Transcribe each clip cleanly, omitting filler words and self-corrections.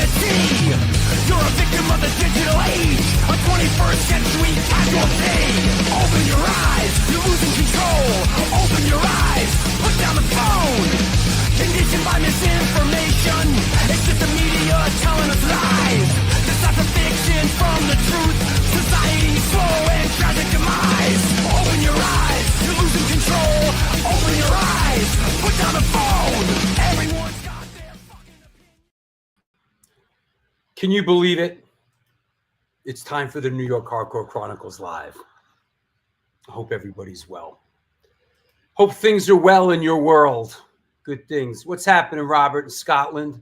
humanity. You're a victim of the digital age, a 21st century casualty. Open your eyes, you're losing control. Open your eyes, put down the phone. Conditioned by misinformation, it's just the media telling us lies. Decipher fiction from the truth, society's slow and tragic demise. Open your eyes, you're losing control. Open your eyes, put down the phone. Everyone's got their fucking opinion. Can you believe it? It's time for the New York Hardcore Chronicles Live. I hope everybody's well. Hope things are well in your world. Good things. What's happening, Robert, in Scotland?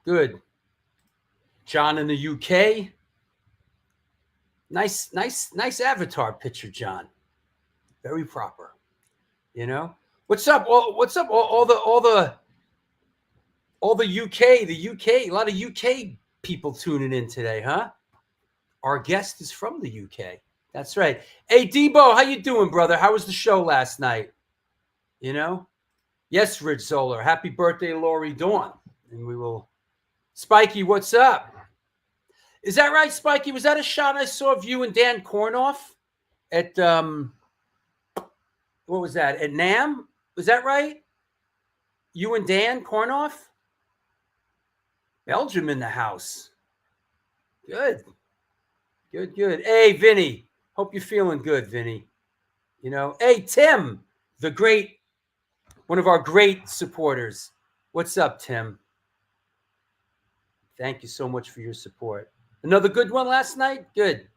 Good. John in the UK. Nice avatar picture, John. Very proper. You know? What's up? What's up? All the UK, a lot of UK people tuning in today, huh? Our guest is from the UK. That's right. Hey, Debo, how you doing, brother? How was the show last night? You know? Yes, Ridge Zoller. Happy birthday, Lori Dawn. And we will... Spikey, what's up? Is that right, Spikey? Was that a shot I saw of you and Dan Kornoff at, what was that? At NAMM? Was that right? You and Dan Kornoff? Belgium in the house. Good. Good. Hey, Vinny. Hope you're feeling good, Vinny. You know, hey, Tim, one of our great supporters. What's up, Tim? Thank you so much for your support. Another good one last night? Good.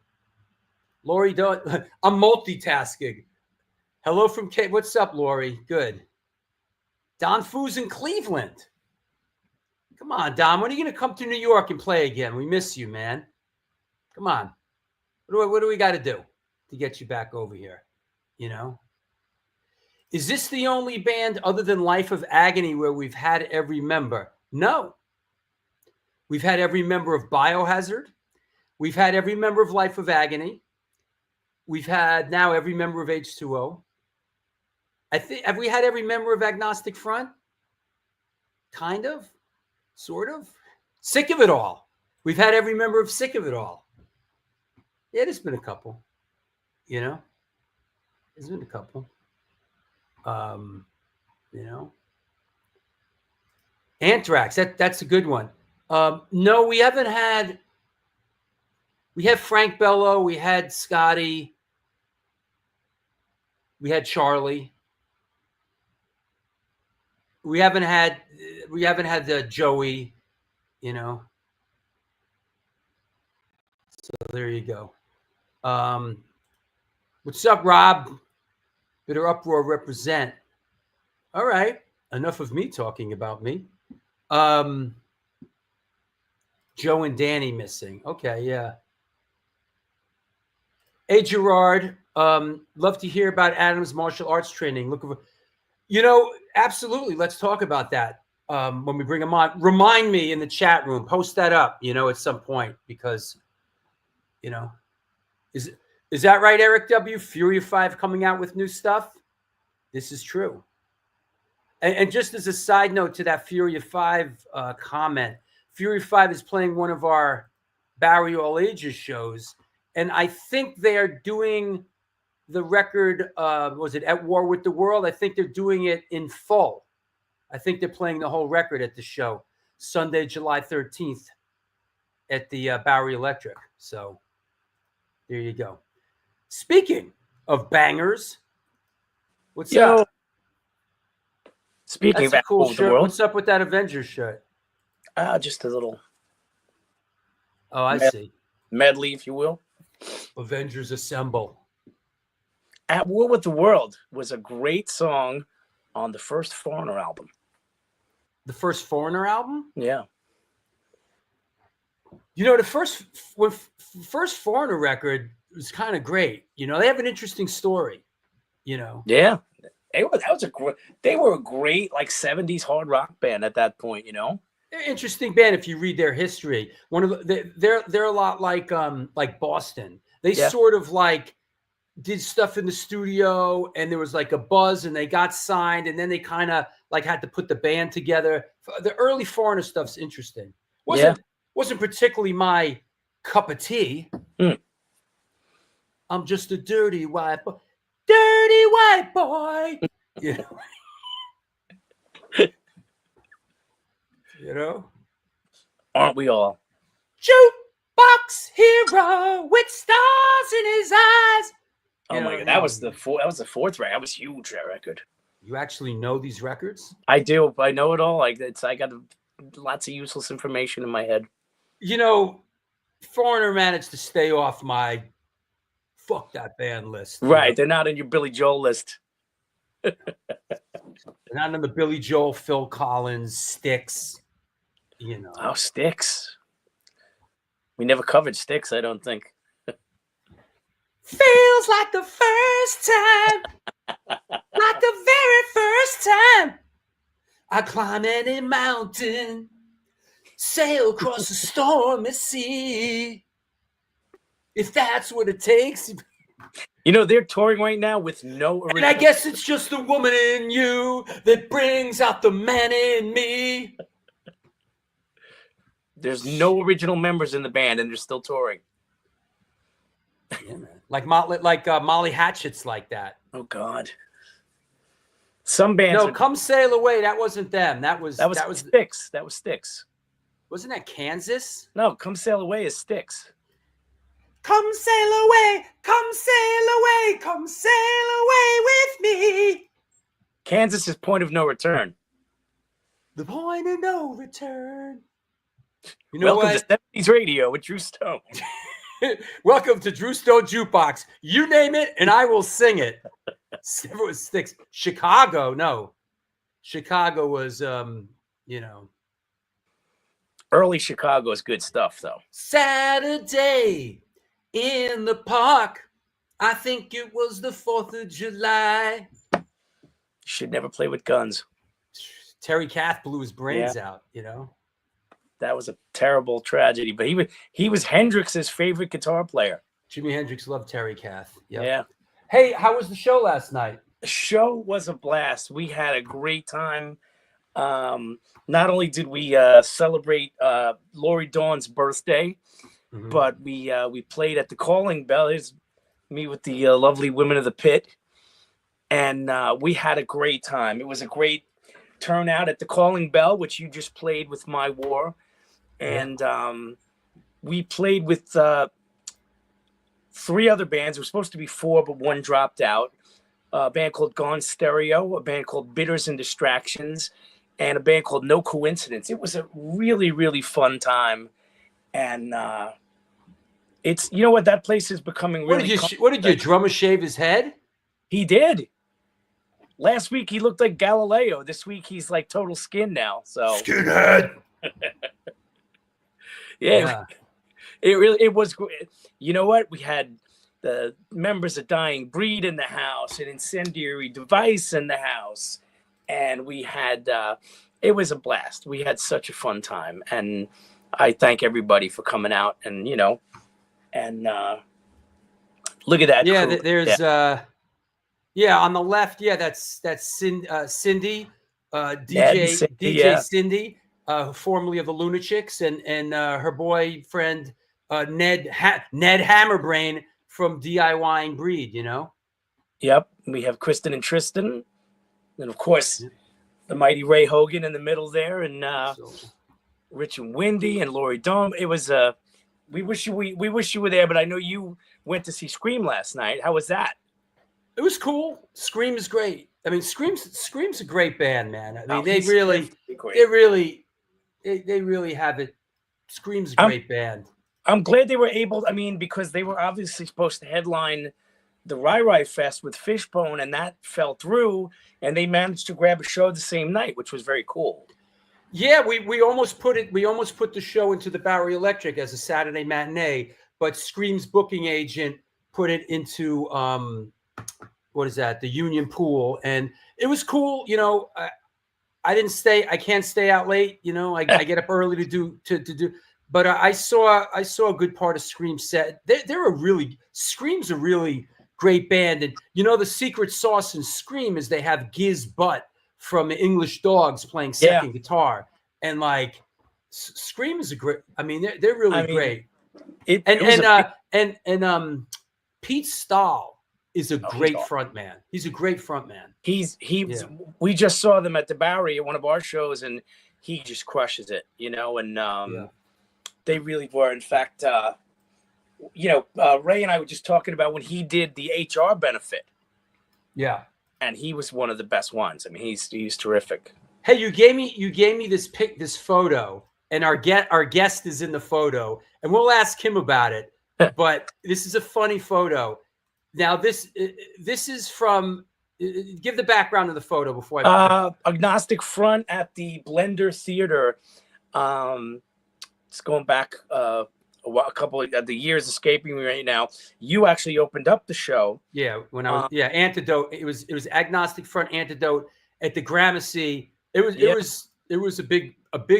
Lori, I'm multitasking. Hello from Kate. What's up, Lori? Good. Don Foos in Cleveland. Come on, Don. When are you going to come to New York and play again? We miss you, man. Come on. What do we got to do to get you back over here? You know? Is this the only band other than Life of Agony where we've had every member? No. We've had every member of Biohazard. We've had every member of Life of Agony. We've had now every member of H2O. Have we had every member of Agnostic Front? Kind of. Sort of. Sick of It All. We've had every member of Sick of It All. Yeah, there's been a couple. You know? There's been a couple. You know? Anthrax, that's a good one. No, we haven't had... We had Frank Bello. We had Scotty. We had Charlie. We haven't had the Joey, you know. So there you go. What's up, Rob? Bit of uproar represent. All right. Enough of me talking about me. Joe and Danny missing. Okay, yeah. Hey, Gerard. Love to hear about Adam's martial arts training. Absolutely. Let's talk about that when we bring him on. Remind me in the chat room. Post that up, at some point because, is that right, Eric W? Fury of 5 coming out with new stuff? This is true. And just as a side note to that Fury of 5 comment, Fury of 5 is playing one of our Barry All Ages shows. And I think they are doing the record, was it At War with the World? I think they're doing it in full. I think they're playing the whole record at the show, Sunday, July 13th at the Bowery Electric. So there you go. Speaking of bangers, what's up? Speaking That's of a cool the shirt. world, What's up with that Avengers shirt? just a little Oh, I see. medley, if you will. Avengers Assemble. At War with the World was a great song on the first Foreigner album. The first Foreigner album? Yeah. The first Foreigner record was kind of great. They have an interesting story. Yeah. They were a great 70s hard rock band at that point, They're an interesting band if you read their history. They're a lot like Boston. They sort of did stuff in the studio and there was a buzz and they got signed and then they kind of had to put the band together. The early Foreigner stuff's interesting. Wasn't particularly my cup of tea. I'm just a dirty white boy. Dirty white boy. You know? Aren't we all? Jukebox hero with stars in his eyes. Oh my God, that was the fourth record. That was huge. That record. You actually know these records? I do. I know it all. I got lots of useless information in my head. You know, Foreigner managed to stay off my fuck that band list. Right. They're not in your Billy Joel list. They're not on the Billy Joel, Phil Collins, Styx. You know. Oh, Styx. We never covered Styx, I don't think. Feels like the first time. Like the very first time. I climb any mountain. Sail across the stormy sea. If that's what it takes. You know, they're touring right now with no original. And I guess it's just the woman in you that brings out the man in me. There's no original members in the band, and they're still touring. Yeah, man. Like Molly Hatchet's like that. Oh God. Some bands. No, Come Sail Away. That wasn't them. That was Styx. That was Styx. Wasn't that Kansas? No, Come Sail Away is Styx. Come sail away, come sail away, come sail away with me. Kansas is Point of No Return. The point of no return. You know Welcome to 70s Radio with Drew Stone. Welcome to Drew Stone Jukebox. You name it, and I will sing it. It was Styx. Chicago, no. Chicago was, you know. Early Chicago is good stuff, though. Saturday in the park. I think it was the 4th of July. Should never play with guns. Terry Kath blew his brains out, you know. That was a terrible tragedy, but he was Hendrix's favorite guitar player. Jimi Hendrix loved Terry Kath. Yep. Yeah. Hey, how was the show last night? The show was a blast. We had a great time. Not only did we celebrate Lori Dawn's birthday, but we played at the Calling Bell. It's me with the lovely women of the pit, and we had a great time. It was a great turnout at the Calling Bell, which you just played with My War, and we played with 3 other bands. It was supposed to be 4, but 1 dropped out. A band called Gone Stereo, a band called Bitters and Distractions, and a band called No Coincidence. It was a really, really fun time. And it's, you know what, that place is becoming really. What did your drummer shave his head? He did. Last week he looked like Galileo. This week he's like total skin now. So Skinhead. yeah. It was. You know what? We had the members of Dying Breed in the house, an Incendiary Device in the house, and we had. It was a blast. We had such a fun time, and I thank everybody for coming out. And you know, and look at that. Yeah, crew. there's on the left. Yeah, that's Cindy, DJ Cindy, formerly of the Lunatics, and her boyfriend Ned Hammerbrain from DIYing Breed. You know. Yep, we have Kristen and Tristan, and of course the mighty Ray Hogan in the middle there, and Rich and Wendy and Lori Dawn. It was we wish you were there, but I know you went to see Scream last night. How was that? It was cool. Scream is great. I mean, Scream's a great band, man. I mean, they really have it. Scream's a great band. I'm glad they were able. I mean, because they were obviously supposed to headline the Rai Fest with Fishbone, and that fell through. And they managed to grab a show the same night, which was very cool. Yeah, we almost put the show into the Bowery Electric as a Saturday matinee, but Scream's booking agent put it into the Union Pool, and it was cool. You know, I can't stay out late. You know, I get up early to do. But I saw a good part of Scream's set. Scream's a really great band, and you know the secret sauce in Scream is they have Giz Butt from English Dogs playing second guitar, and like Scream is a great. I mean, they're really great. Pete Stahl is a great front man. He's a great front man. We just saw them at the Bowery at one of our shows, and he just crushes it, you know. And they really were. In fact, Ray and I were just talking about when he did the HR benefit. Yeah, and he was one of the best ones. I mean, he's terrific. Hey, you gave me this photo, and our guest is in the photo, and we'll ask him about it. But this is a funny photo. Now, this is from. Give the background of the photo before I. Agnostic Front at the Blender Theater. It's going back a couple of the years escaping me right now. You actually opened up the show. Yeah, when I was Antidote. It was Agnostic Front Antidote at the Gramercy. It was a big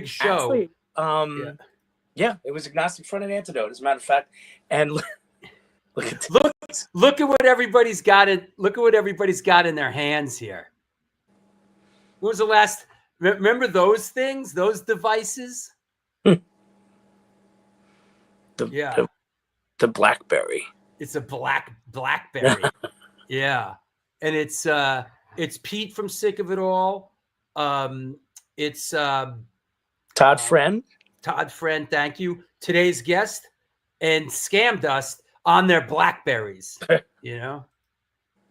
show. Actually, it was Agnostic Front and Antidote, as a matter of fact. And look at what everybody's got in their hands here. When was the last? Remember those things? Those devices? The BlackBerry. It's a BlackBerry. Yeah, and it's Pete from Sick of It All. It's Todd Friend. Todd Friend, thank you. Today's guest and Scam Dust on their BlackBerries. You know,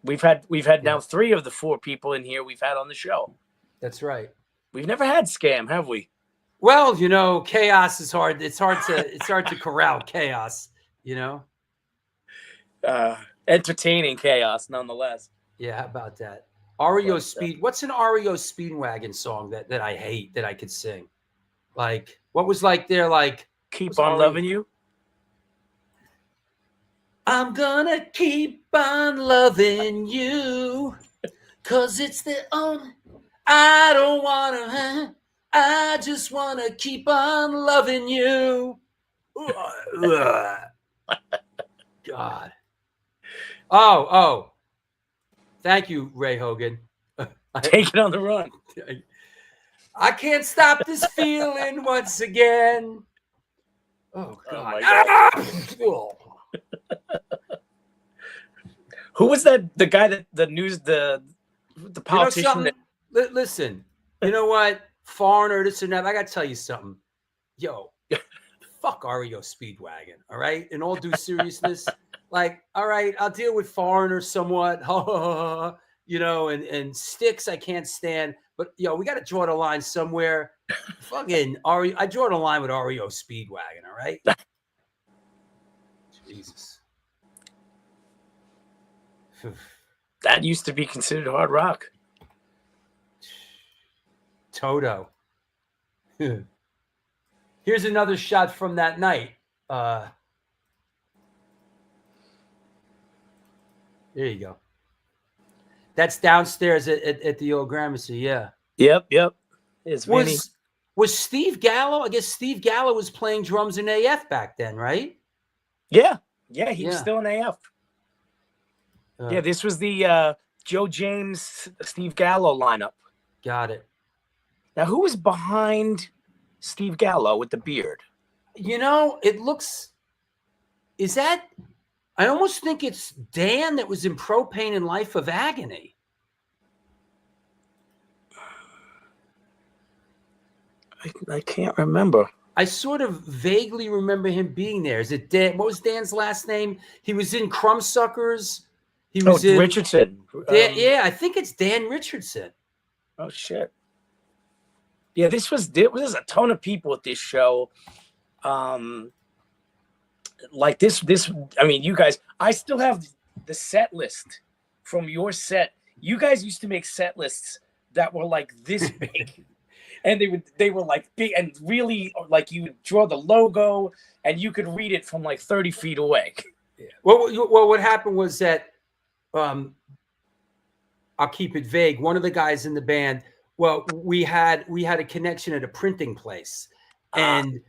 we've had now 3 of the 4 people in here we've had on the show. That's right. We've never had Scam, have we? Well, you know, chaos is hard. It's hard to corral chaos. You know, entertaining chaos nonetheless. Yeah, how about that? REO Speed. What's an REO Speedwagon song that I hate that I could sing? Like, what was like there? Like, Keep on Loving You. I'm gonna keep on loving you, 'cause it's the only. I don't wanna. I just wanna keep on loving you. God. Oh. Thank you, Ray Hogan. Take it on the run. I can't stop this feeling once again. Oh, God. Who was that? The guy that the politician. You know, listen, you know what? Foreigner, this and that. I got to tell you something. Yo, fuck REO Speedwagon, all right? In all due seriousness, like, all right, I'll deal with Foreigner somewhat, you know, and Sticks I can't stand. But, yo, we got to draw the line somewhere. Fucking REO. I draw the line with REO Speedwagon, all right? Jesus. That used to be considered hard rock. Toto. Here's another shot from that night. There you go. That's downstairs at the old Gramercy. Yeah. Yep. Was Steve Gallo? I guess Steve Gallo was playing drums in AF back then, right? Yeah. He was still in AF. This was the Joe James, Steve Gallo lineup. Got it. Now, who was behind Steve Gallo with the beard? You know, it looks. Is that? I almost think it's Dan that was in Propane and Life of Agony. I can't remember. I sort of vaguely remember him being there. Is it Dan? What was Dan's last name? He was in Crumbsuckers. He was in Richardson. I think it's Dan Richardson. Oh shit. Yeah, there's a ton of people at this show. Like this. I mean, you guys. I still have the set list from your set. You guys used to make set lists that were like this big, and they were like big and really like you would draw the logo and you could read it from like 30 feet away. Yeah. Well, what happened was that. I'll keep it vague. One of the guys in the band. Well, we had a connection at a printing place, and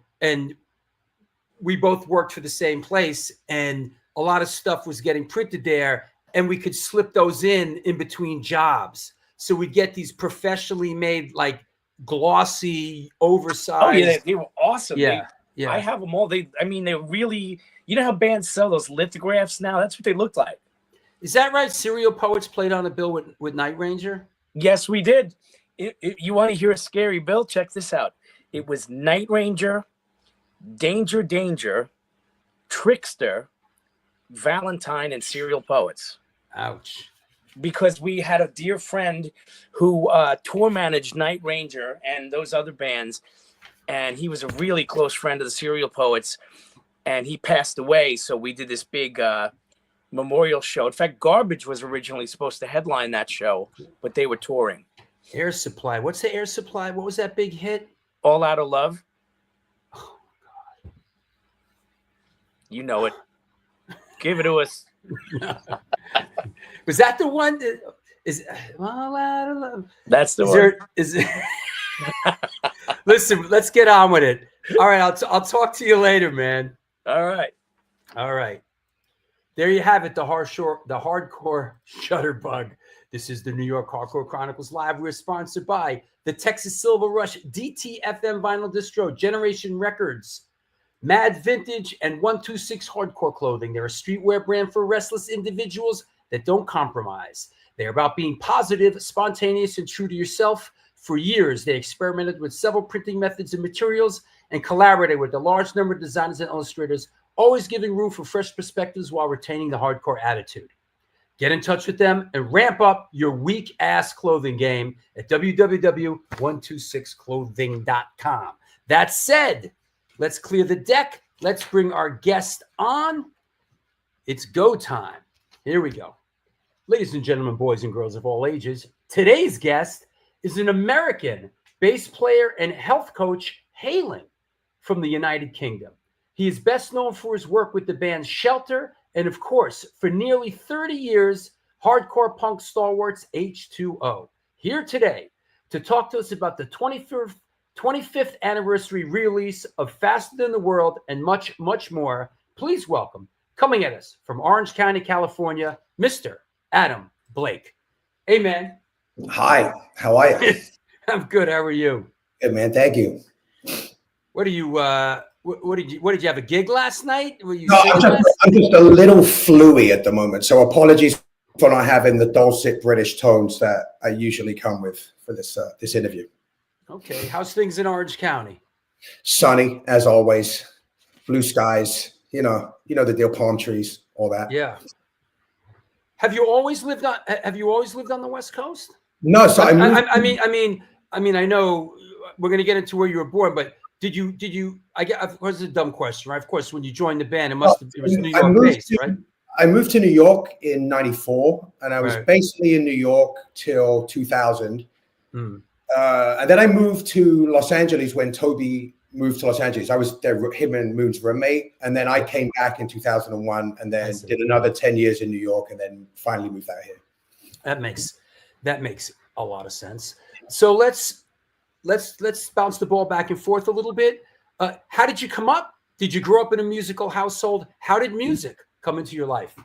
we both worked for the same place, and a lot of stuff was getting printed there, and we could slip those in between jobs. So we get these professionally made, like glossy, oversized. Oh yeah, they were awesome. Yeah, I have them all. They're really, you know how bands sell those lithographs now? That's what they looked like. Is that right? Serial Poets played on a bill with Night Ranger? Yes, we did. You want to hear a scary bill? Check this out. It was Night Ranger, Danger Danger, Trickster, Valentine, and Serial Poets. Ouch. Because we had a dear friend who tour managed Night Ranger and those other bands, and he was a really close friend of the Serial Poets, and he passed away. So we did this big memorial show. In fact, Garbage was originally supposed to headline that show, but they were touring. Air Supply. What's the Air Supply? What was that big hit? All Out of Love. Oh, God. You know it. Give it to us. Was that the one that is All Out of Love? That's the one. Listen, let's get on with it. All right, I'll talk to you later, man. All right. There you have it, the hardcore shutterbug. This is the New York Hardcore Chronicles Live. We're sponsored by the Texas Silver Rush DTFM Vinyl Distro, Generation Records, Mad Vintage, and 126 Hardcore Clothing. They're a streetwear brand for restless individuals that don't compromise. They're about being positive, spontaneous, and true to yourself. For years, they experimented with several printing methods and materials and collaborated with a large number of designers and illustrators, always giving room for fresh perspectives while retaining the hardcore attitude. Get in touch with them and ramp up your weak-ass clothing game at www.126clothing.com. That said, let's clear the deck. Let's bring our guest on. It's go time. Here we go. Ladies and gentlemen, boys and girls of all ages, today's guest is an American bass player and health coach hailing from the United Kingdom. He is best known for his work with the band Shelter and, of course, for nearly 30 years, hardcore punk stalwarts H2O. Here today to talk to us about the 25th anniversary release of Faster Than the World and much, much more. Please welcome, coming at us from Orange County, California, Mr. Adam Blake. Hey, man. Hi, how are you? I'm good. How are you? Good, man. Thank you. What are you? What did you have a gig last night? Were you? No, I'm just a little fluey at the moment, so apologies for not having the dulcet British tones that I usually come with for this interview. Okay, how's things in Orange County? Sunny as always, blue skies. You know the deal, palm trees, all that. Yeah. Have you always lived on the West Coast? No, so I mean, I know we're going to get into where you were born, but did you? I guess, of course, it's a dumb question, right? Of course, when you joined the band, it was New York based, right? I moved to New York in '94, and I was basically in New York till 2000. And then I moved to Los Angeles when Toby moved to Los Angeles. I was there, him and Moon's roommate, and then I came back in 2001, and then did another 10 years in New York, and then finally moved out here. That makes a lot of sense. So let's bounce the ball back and forth a little bit. How did you come up? Did you grow up in a musical household? How did music come into your life?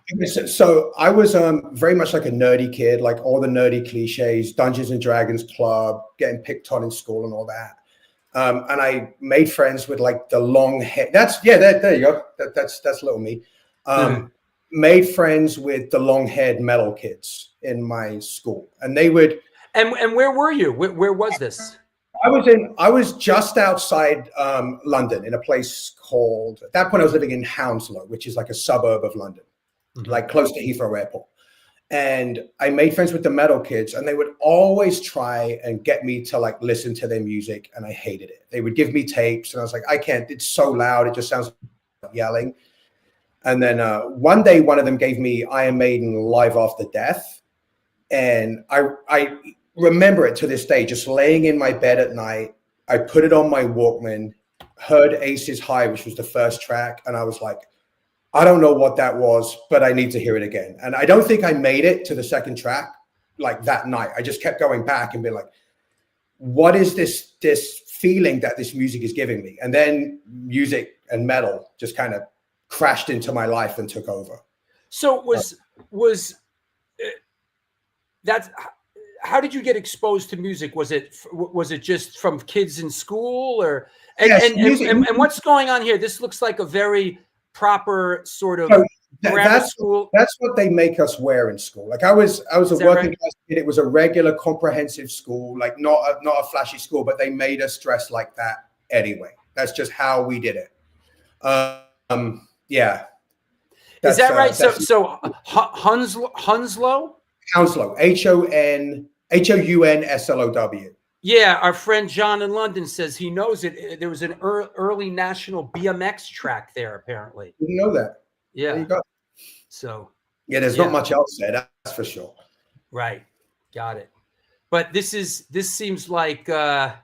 So I was very much like a nerdy kid, like all the nerdy cliches, Dungeons and Dragons club, getting picked on in school and all that. And I made friends with like the long hair. There you go. That's little me. Made friends with the long-haired metal kids in my school, and they would. And where were you? Where was this? I was just outside London in a place called, at that point I was living in Hounslow, which is like a suburb of London, like close to Heathrow Airport. And I made friends with the metal kids, and they would always try and get me to like listen to their music, and I hated it. They would give me tapes, and I was like, I can't, it's so loud, it just sounds like yelling. And then one day, one of them gave me Iron Maiden Live After Death. And I remember it to this day, just laying in my bed at night. I put it on my Walkman, heard Aces High, which was the first track. And I was like, I don't know what that was, but I need to hear it again. And I don't think I made it to the second track like that night. I just kept going back and being like, what is this feeling that this music is giving me? And then music and metal just kind of crashed into my life and took over. So was that how did you get exposed to music? Was it just from kids in school, or and Yes, and, music- and what's going on here? This looks like a very proper sort of So grammar school. That's what they make us wear in school. Like I was a Is that working right? class kid. It was a regular comprehensive school, like not a flashy school, but they made us dress like that anyway. That's just how we did it. Yeah. Is that right? That's So Hounslow? Hounslow, HOUNSLOW. Yeah, our friend John in London says he knows it. There was an early national BMX track there, apparently. Didn't know that. Yeah. There you go. So Yeah, there's not much else there. That's for sure. right, got it. But this seems like it's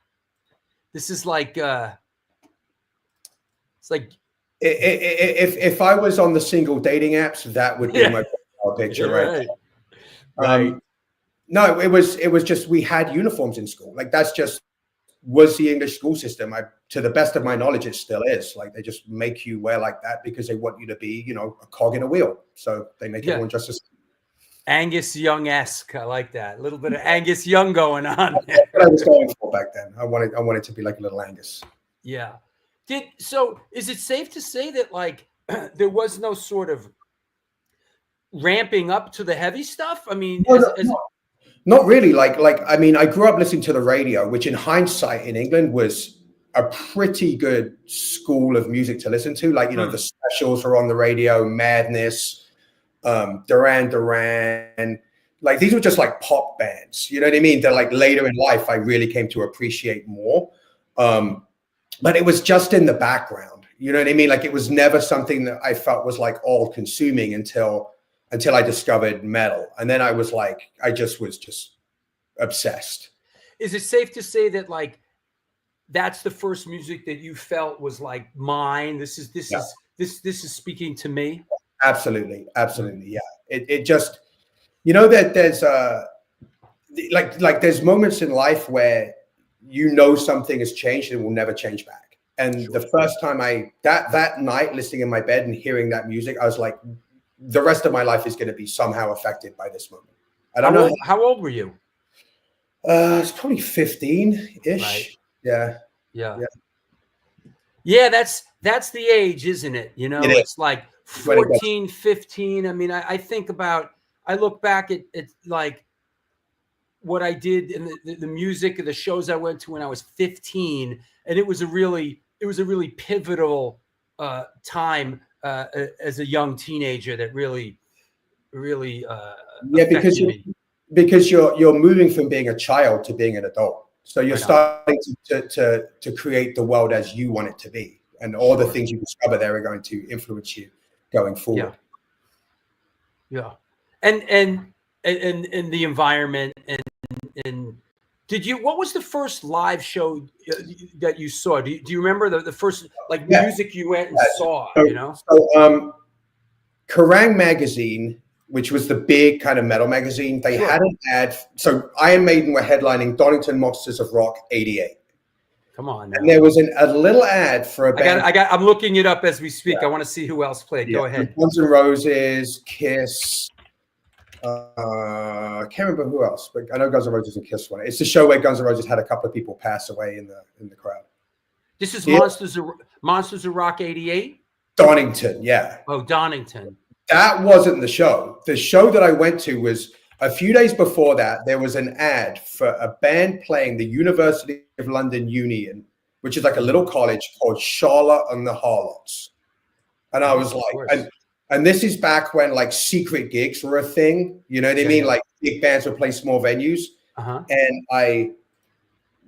like If I was on the single dating apps, that would be my profile picture, right? Right. No, it was just we had uniforms in school. Like that's just was the English school system. To the best of my knowledge, it still is. Like they just make you wear like that because they want you to be, a cog in a wheel. So they make everyone dress as Angus Young-esque. I like that. A little bit of Angus Young going on. That's what I was going for back then. I wanted to be like a little Angus. Yeah. So is it safe to say that like there was no sort of ramping up to the heavy stuff? I mean, not really. Like I mean, I grew up listening to the radio, which in hindsight in England was a pretty good school of music to listen to. Like, the Specials were on the radio, Madness, Duran Duran. Like these were just like pop bands. You know what I mean? That like later in life, I really came to appreciate more. But it was just in the background. You know what I mean? Like it was never something that I felt was like all consuming until I discovered metal. And then I was like, I was just obsessed. Is it safe to say that like that's the first music that you felt was like mine? This is speaking to me. Absolutely. Yeah. It just, that there's like there's moments in life where something has changed and will never change back. And the first time that night listening in my bed and hearing that music, I was like, the rest of my life is going to be somehow affected by this moment. I don't know. How old were you? It's probably 15-ish. Right. Yeah. Yeah, that's the age, isn't it? It's like 14, 15. I mean, I look back at like what I did in the music of the shows I went to when I was 15, and it was a really pivotal time as a young teenager that really because you're moving from being a child to being an adult, so you're starting to create the world as you want it to be, and all the things you discover there are going to influence you going forward. And the environment and what was the first live show that you saw? Do you remember the first music you went and saw? So, Kerrang! Magazine, which was the big kind of metal magazine, they had an ad. So Iron Maiden were headlining Donington Monsters of Rock '88. Come on now. And there was a little ad for a band. I'm looking it up as we speak. I want to see who else played. Go ahead. Guns N' Roses, Kiss. I can't remember who else, but I know Guns N' Roses and Kiss won it. It's the show where Guns N' Roses had a couple of people pass away in the crowd. This is Monsters of Rock '88. Donington, yeah. Oh, Donington. That wasn't the show. The show that I went to was a few days before that. There was an ad for a band playing the University of London Union, which is like a little college called Charlotte and the Harlots. And I was like, and this is back when like secret gigs were a thing. You know what I mean? Like big bands would play small venues. And I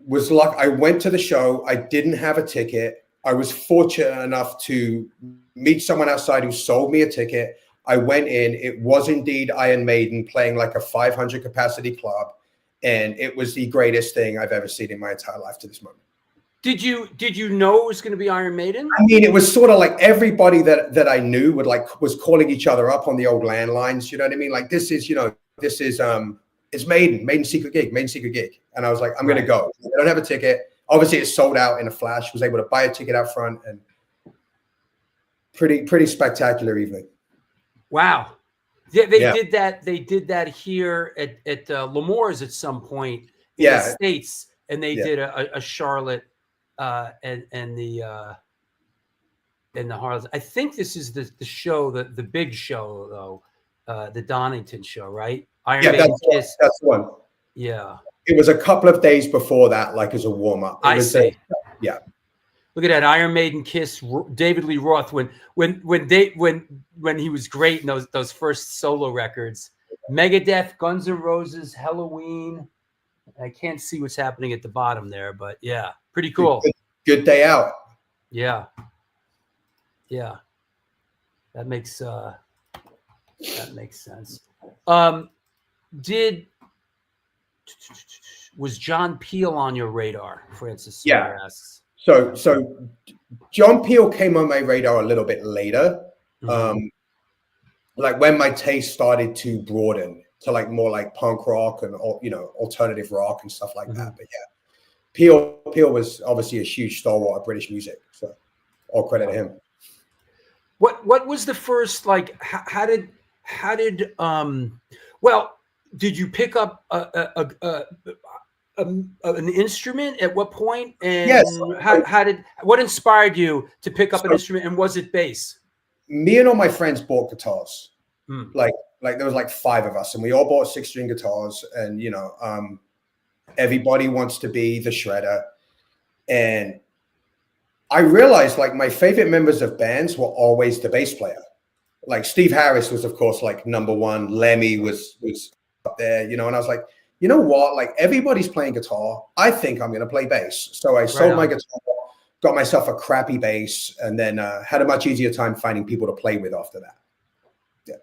went to the show. I didn't have a ticket. I was fortunate enough to meet someone outside who sold me a ticket. I went in. It was indeed Iron Maiden playing like a 500 capacity club. And it was the greatest thing I've ever seen in my entire life to this moment. Did you know it was going to be Iron Maiden? I mean, it was sort of like everybody that I knew was calling each other up on the old landlines. You know what I mean? Like this is it's Maiden secret gig. And I was like, I'm going to go. I don't have a ticket. Obviously it sold out in a flash. Was able to buy a ticket out front, and pretty spectacular evening. Wow. Yeah, they did that. They did that here at L'Amour's at some point in the States, and they did a Charlotte and the Harlow. I think this is the show, the big show though, the Donington show, right? Iron Maiden Kiss. That's the one. Yeah. It was a couple of days before that, like as a warm up. I see. Yeah. Look at that Iron Maiden Kiss, David Lee Roth. When he was great in those first solo records, Megadeth, Guns N' Roses, Halloween. I can't see what's happening at the bottom there, but yeah, pretty cool. Good day out. Yeah, that makes sense. Was John Peel on your radar? Francis Sawyer asks. So John Peel came on my radar a little bit later, like when my taste started to broaden to like more like punk rock and alternative rock and stuff like that. But yeah, Peel was obviously a huge stalwart of British music, so all credit to him. What was the first, like? How did did you pick up an instrument at what point? And yes. What inspired you to pick up an instrument, and was it bass? Me and all my friends bought guitars. Like there was like 5 of us, and we all bought 6-string guitars, and everybody wants to be the shredder. And I realized like my favorite members of bands were always the bass player. Like Steve Harris was, of course, like #1. Lemmy was up there, and I was like, you know what? Like everybody's playing guitar. I think I'm going to play bass. So I sold my guitar, got myself a crappy bass, and then had a much easier time finding people to play with after that. Yeah.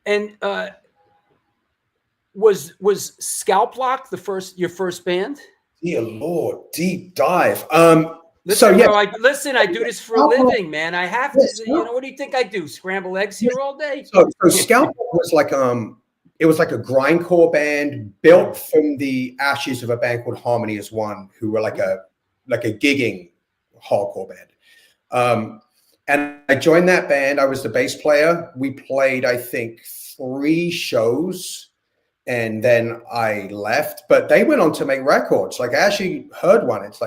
And was Scalp Lock your first band? Dear Lord, deep dive. Listen, I do this for a living, man. I have to. What do you think I do? Scramble eggs here all day? So Scalp Lock was like it was like a grindcore band built from the ashes of a band called Harmony as One, who were like a gigging hardcore band. And I joined that band. I was the bass player. We played, I think, 3 shows, and then I left. But they went on to make records. Like I actually heard one. It's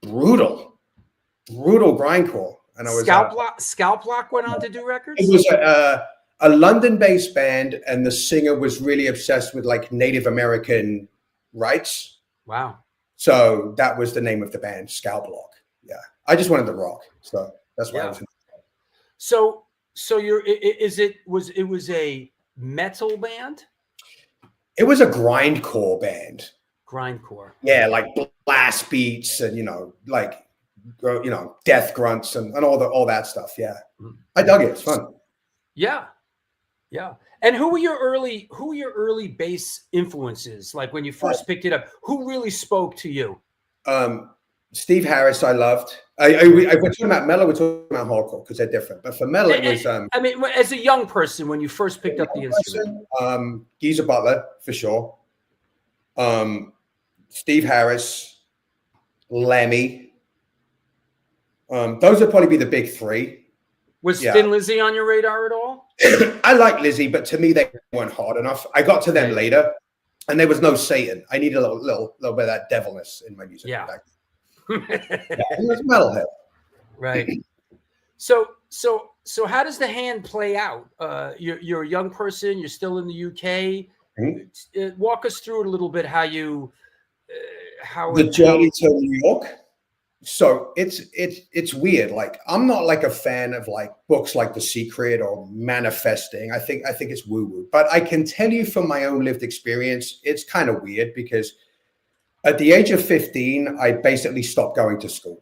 brutal grindcore. And I was Scalp Lock went on to do records. It was a London-based band, and the singer was really obsessed with like Native American rights. Wow! So that was the name of the band, Scalp Lock. Yeah, I just wanted to rock, so that's why I was in. So it was a metal band? It was a grindcore band. Grindcore. Yeah, like blast beats and death grunts and all that stuff. Yeah, I dug it. It's fun. Yeah. And who were your early bass influences? Like when you first picked it up, who really spoke to you? Steve Harris, I loved. We're talking about metal, we're talking about hardcore because they're different. But for metal, it was. I mean, as a young person, when you first picked up the instrument, Geezer Butler for sure. Steve Harris, Lemmy. Those would probably be the big 3. Was Thin Lizzy on your radar at all? I like Lizzy, but to me they weren't hard enough. I got to them later, and there was no Satan. I needed a little bit of that devilness in my music. Yeah. It was metalhead. Right. So how does the hand play out? You're a young person. You're still in the UK. Walk us through it a little bit. How the journey to New York. So it's weird. Like I'm not like a fan of like books like The Secret or Manifesting. I think it's woo-woo. But I can tell you from my own lived experience, it's kind of weird because at the age of 15, I basically stopped going to school.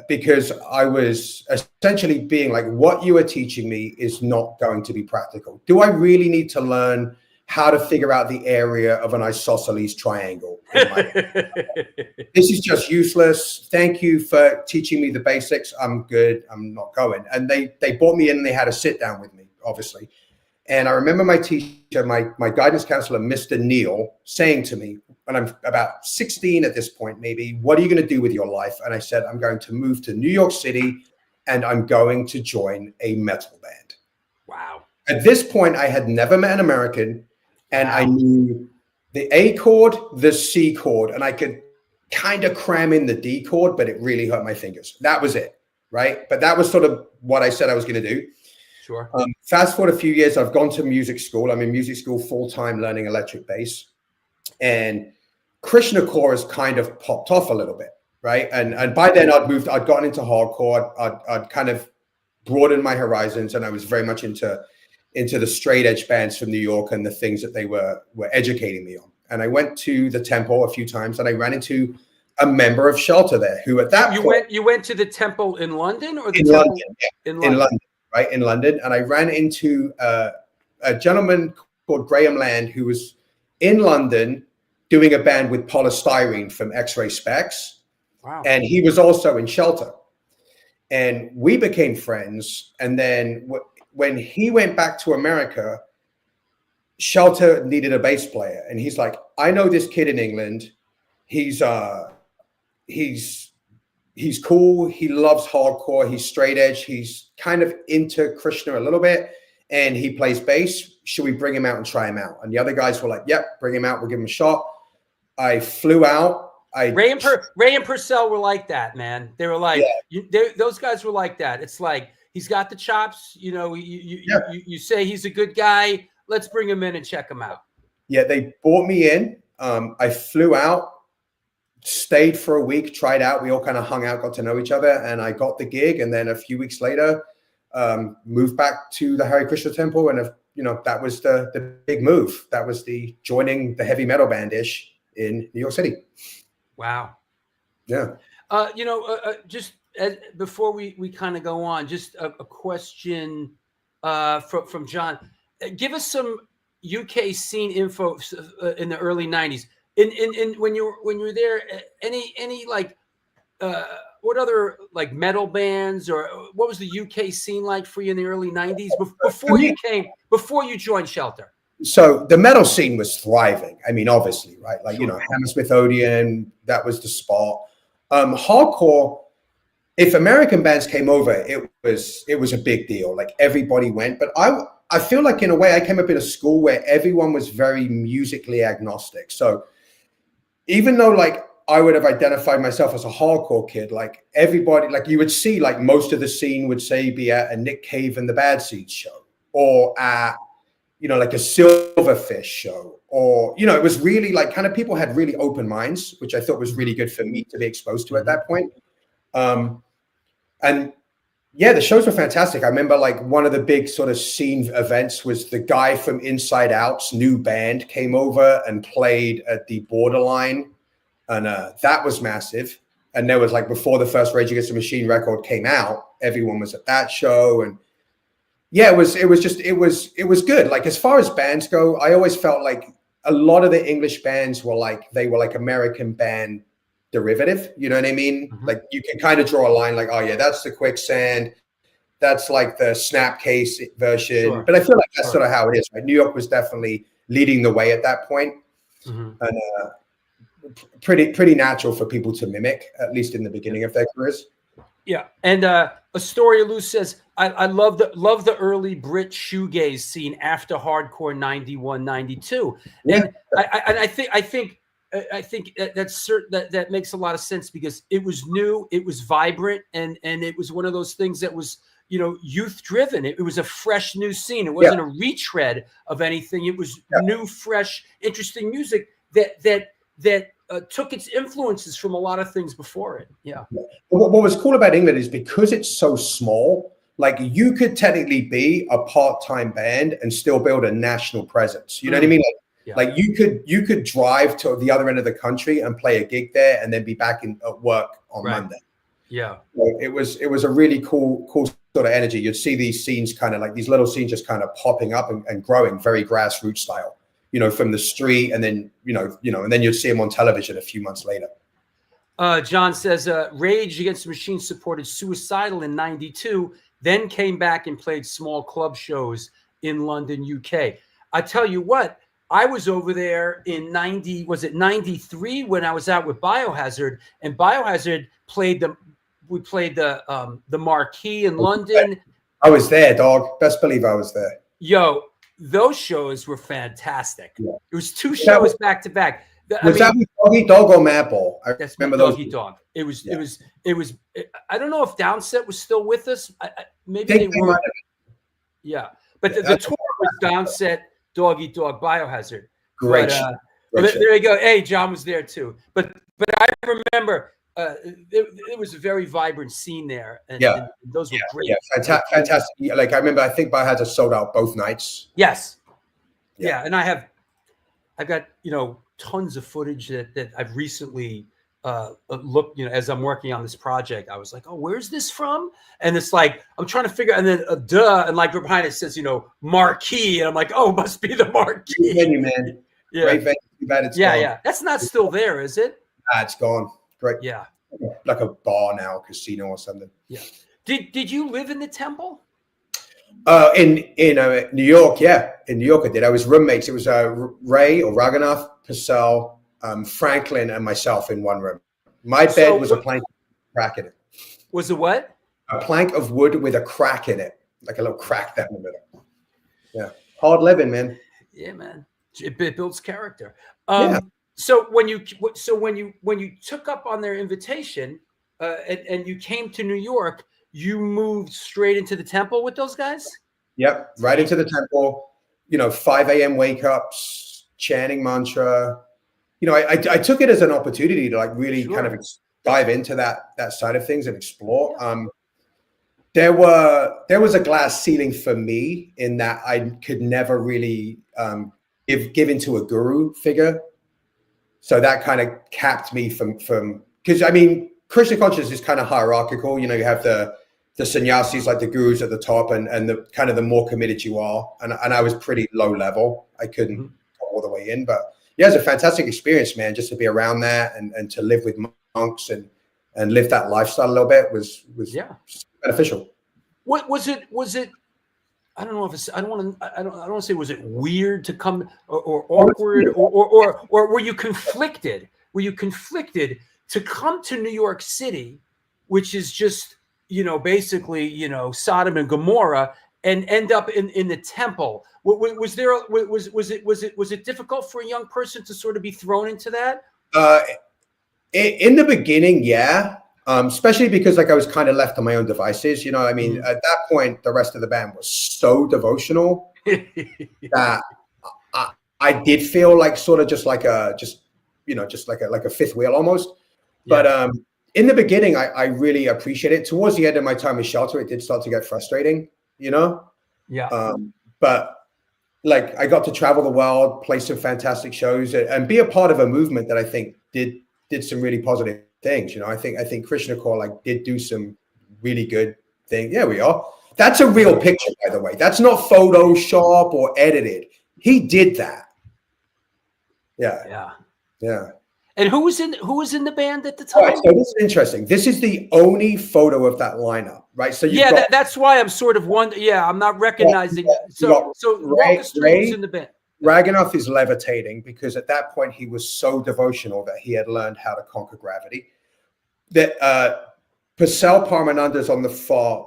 Because I was essentially being like, what you are teaching me is not going to be practical. Do I really need to learn how to figure out the area of an isosceles triangle? This is just useless. Thank you for teaching me the basics. I'm good. I'm not going. And they brought me in and they had a sit down with me, obviously. And I remember my teacher, my guidance counselor, Mr. Neal, saying to me, and I'm about 16 at this point, maybe, what are you going to do with your life? And I said, I'm going to move to New York City and I'm going to join a metal band. Wow. at this point, I had never met an American, and Wow. I knew the A chord, the C chord, and I could kind of cram in the D chord, but it really hurt my fingers. That was it, right? But that was sort of what I said I was going to do. Sure. Fast forward a few years, I've gone to music school. I'm in music school full-time learning electric bass. And Krishna core has kind of popped off a little bit, right? And by then I'd gotten into hardcore. I'd kind of broadened my horizons, and I was very much into the straight edge bands from New York and the things that they were educating me on. And I went to the temple a few times, and I ran into a member of Shelter there who at that point... You went to the temple in London, or the in temple London, yeah. in London, right? In London. And I ran into a gentleman called Graham Land, who was in London doing a band with Polystyrene from X-Ray Specs. Wow. And he was also in Shelter. And we became friends. And then when he went back to America, Shelter needed a bass player. And he's like, I know this kid in England. He's cool. He loves hardcore. He's straight edge. He's kind of into Krishna a little bit, and he plays bass. Should we bring him out and try him out? And the other guys were like, yep, bring him out. We'll give him a shot. I flew out. Ray and Purcell were like that, man. They were like, those guys were like that. It's like, he's got the chops. You know, you say he's a good guy. Let's bring him in and check him out. Yeah, they brought me in. I flew out, stayed for a week, tried out. We all kind of hung out, got to know each other, and I got the gig. And then a few weeks later, moved back to the Hare Krishna Temple, and that was the big move. That was the joining the heavy metal band-ish in New York City. Wow. Yeah. Just before we kind of go on, just a question from John. Give us some UK scene info in the early 90s. In when you were there, any like what other like metal bands, or what was the UK scene like for you in the early 90s before you joined Shelter? So the metal scene was thriving. I mean, obviously, right? Like, Hammersmith Odeon, that was the spot. Hardcore, if American bands came over, it was a big deal. Like, everybody went. But I feel like, in a way, I came up in a school where everyone was very musically agnostic. So even though, like, I would have identified myself as a hardcore kid, like, everybody, like, you would see, like, most of the scene would say be at a Nick Cave and the Bad Seeds show, or at, like a Silverfish show, or, it was really like, kind of, people had really open minds, which I thought was really good for me to be exposed to at that point. And yeah, the shows were fantastic. I remember, like, one of the big sort of scene events was the guy from Inside Out's new band came over and played at the Borderline. And that was massive. And there was, like, before the first Rage Against the Machine record came out, everyone was at that show. And yeah, it was good. Like, as far as bands go, I always felt like a lot of the English bands were like American band derivative. You know what I mean? Mm-hmm. Like, you can kind of draw a line like, oh yeah, that's the Quicksand. That's like the Snapcase version. Sure. But I feel like that's sort of how it is, right? New York was definitely leading the way at that point. Mm-hmm. And pretty natural for people to mimic, at least in the beginning of their careers. Yeah. And Astoria Lou says, I love the early Brit shoegaze scene after hardcore 91, 92. And I think that's certain that makes a lot of sense, because it was new, it was vibrant, and it was one of those things that was, youth driven. It was a fresh new scene. It wasn't a retread of anything. It was new, fresh, interesting music that took its influences from a lot of things before it. Yeah. What was cool about England is, because it's so small, like, you could technically be a part-time band and still build a national presence. You know what I mean? Like, you could drive to the other end of the country and play a gig there, and then be back at work on Monday. Yeah. So it was a really cool sort of energy. You'd see these scenes, kind of like these little scenes, just kind of popping up and growing very grassroots style, from the street, and then, and then you'd see them on television a few months later. John says, Rage Against the Machine supported Suicidal in 92, then came back and played small club shows in London, UK. I tell you what, I was over there in 93 when I was out with Biohazard, and Biohazard played the Marquee in London. I was there, dog. Best believe I was there. Yo, those shows were fantastic. Yeah. It was 2 shows back to back. Was that with Dog Eat Dog or Madball? I That's remember Dog those. Eat Dog. It was. I don't know if Downset was still with us. Maybe Think they they were. might have Yeah, but Yeah, the tour was Downset, Dog Eat Dog, Biohazard. Great. But there you go. Hey, John was there too. But I remember it was a very vibrant scene there, and those were great. Yeah, fantastic. Like I remember, I think Biohazard sold out both nights. Yes. Yeah. Yeah, and I've got tons of footage that I've recently looked. As I'm working on this project, I was like, oh, where's this from? And it's like I'm trying to figure. And then and like behind it says marquee, and I'm like, oh, it must be the marquee. Venue, man. Yeah. Great venue. Too bad it's gone. Yeah. That's not still there, is it? Nah, it's gone. Great. Yeah. Like a bar now, casino or something. Yeah. Did you live in the Temple? In New York, yeah. In New York I did. I was roommates. It was Ray or Raghunath, Purcell, Franklin, and myself in one room. My bed was a plank with a crack in it. Was it what? A plank of wood with a crack in it. Like a little crack down the middle. Yeah. Hard living, man. Yeah, man. It builds character. Yeah. So when you took up on their invitation and you came to New York, you moved straight into the Temple with those guys? Yep, right into the Temple. 5 a.m. wake ups, chanting mantra. I took it as an opportunity to like really kind of dive into that side of things and explore. There was a glass ceiling for me in that I could never really give into a guru figure. So that kind of capped me from because Krishna consciousness is kind of hierarchical. You have the sannyasis, like the gurus at the top, and the kind of the more committed you are. And I was pretty low level. I couldn't go all the way in, but yeah, it was a fantastic experience, man. Just to be around that and to live with monks and live that lifestyle a little bit was beneficial. What was it? I don't know if it's. I don't want to say. Was it weird to come or awkward or were you conflicted? Were you conflicted to come to New York City, which is just basically Sodom and Gomorrah, and end up in the Temple? Was it difficult for a young person to sort of be thrown into that? In the beginning, yeah. Especially because I was kind of left on my own devices. At that point, the rest of the band was so devotional that I did feel like sort of just like a fifth wheel almost. Yeah. But in the beginning, I really appreciated it. Towards the end of my time with Shelter, it did start to get frustrating, Yeah. But I got to travel the world, play some fantastic shows, and be a part of a movement that I think did some really positive things. I think Krishna Core did do some really good things. Yeah, we are. That's a real picture, by the way. That's not Photoshop or edited. He did that. Yeah. And who was in the band at the time? Right, so this is interesting. This is the only photo of that lineup, right? So that's why I'm sort of wondering. Yeah, I'm not recognizing. So walk us through who's in the band. Raghunath is levitating because at that point he was so devotional that he had learned how to conquer gravity. That Purcell Parmananda's on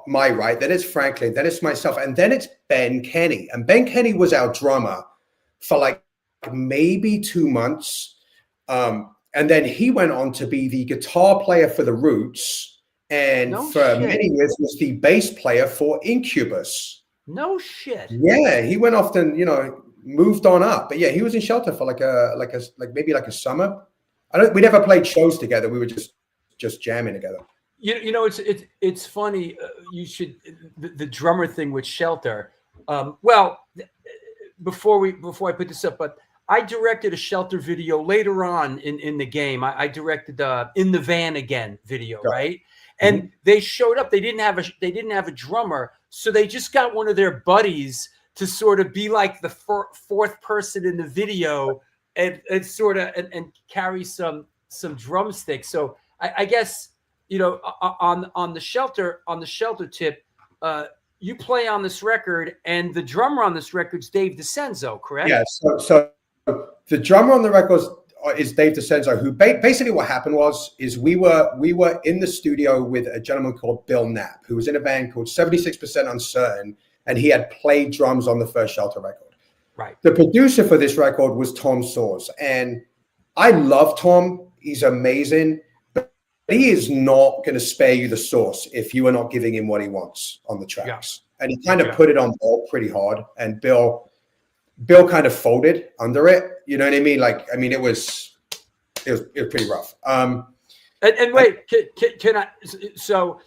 my right, then it's Franklin, then it's myself, and then it's Ben Kenny. And Ben Kenny was our drummer for maybe 2 months. And then he went on to be the guitar player for the Roots, and many years was the bass player for Incubus. No shit. Yeah, he went off and moved on up. But yeah, he was in Shelter for maybe a summer. We never played shows together. We were just jamming together. It's funny. You should the drummer thing with Shelter. Before I put this up, but I directed a Shelter video later on in the game. I directed In the Van Again video, right? And they showed up. They didn't have a drummer, so they just got one of their buddies to sort of be like the fourth person in the video and sort of and carry some drumsticks. So I guess on the Shelter tip, you play on this record, and the drummer on this record is Dave DiCenzo, correct? Yeah. So the drummer on the record is Dave DiCenzo, who basically what happened is we were in the studio with a gentleman called Bill Knapp, who was in a band called 76% Uncertain, and he had played drums on the first Shelter record. Right. The producer for this record was Tom Soares, and I love Tom. He's amazing, but he is not going to spare you the sauce if you are not giving him what he wants on the tracks. Yeah. And he kind of put it on Bill pretty hard, and Bill kind of folded under it. You know what I mean? Like, I mean, it was pretty rough. And wait, can I? So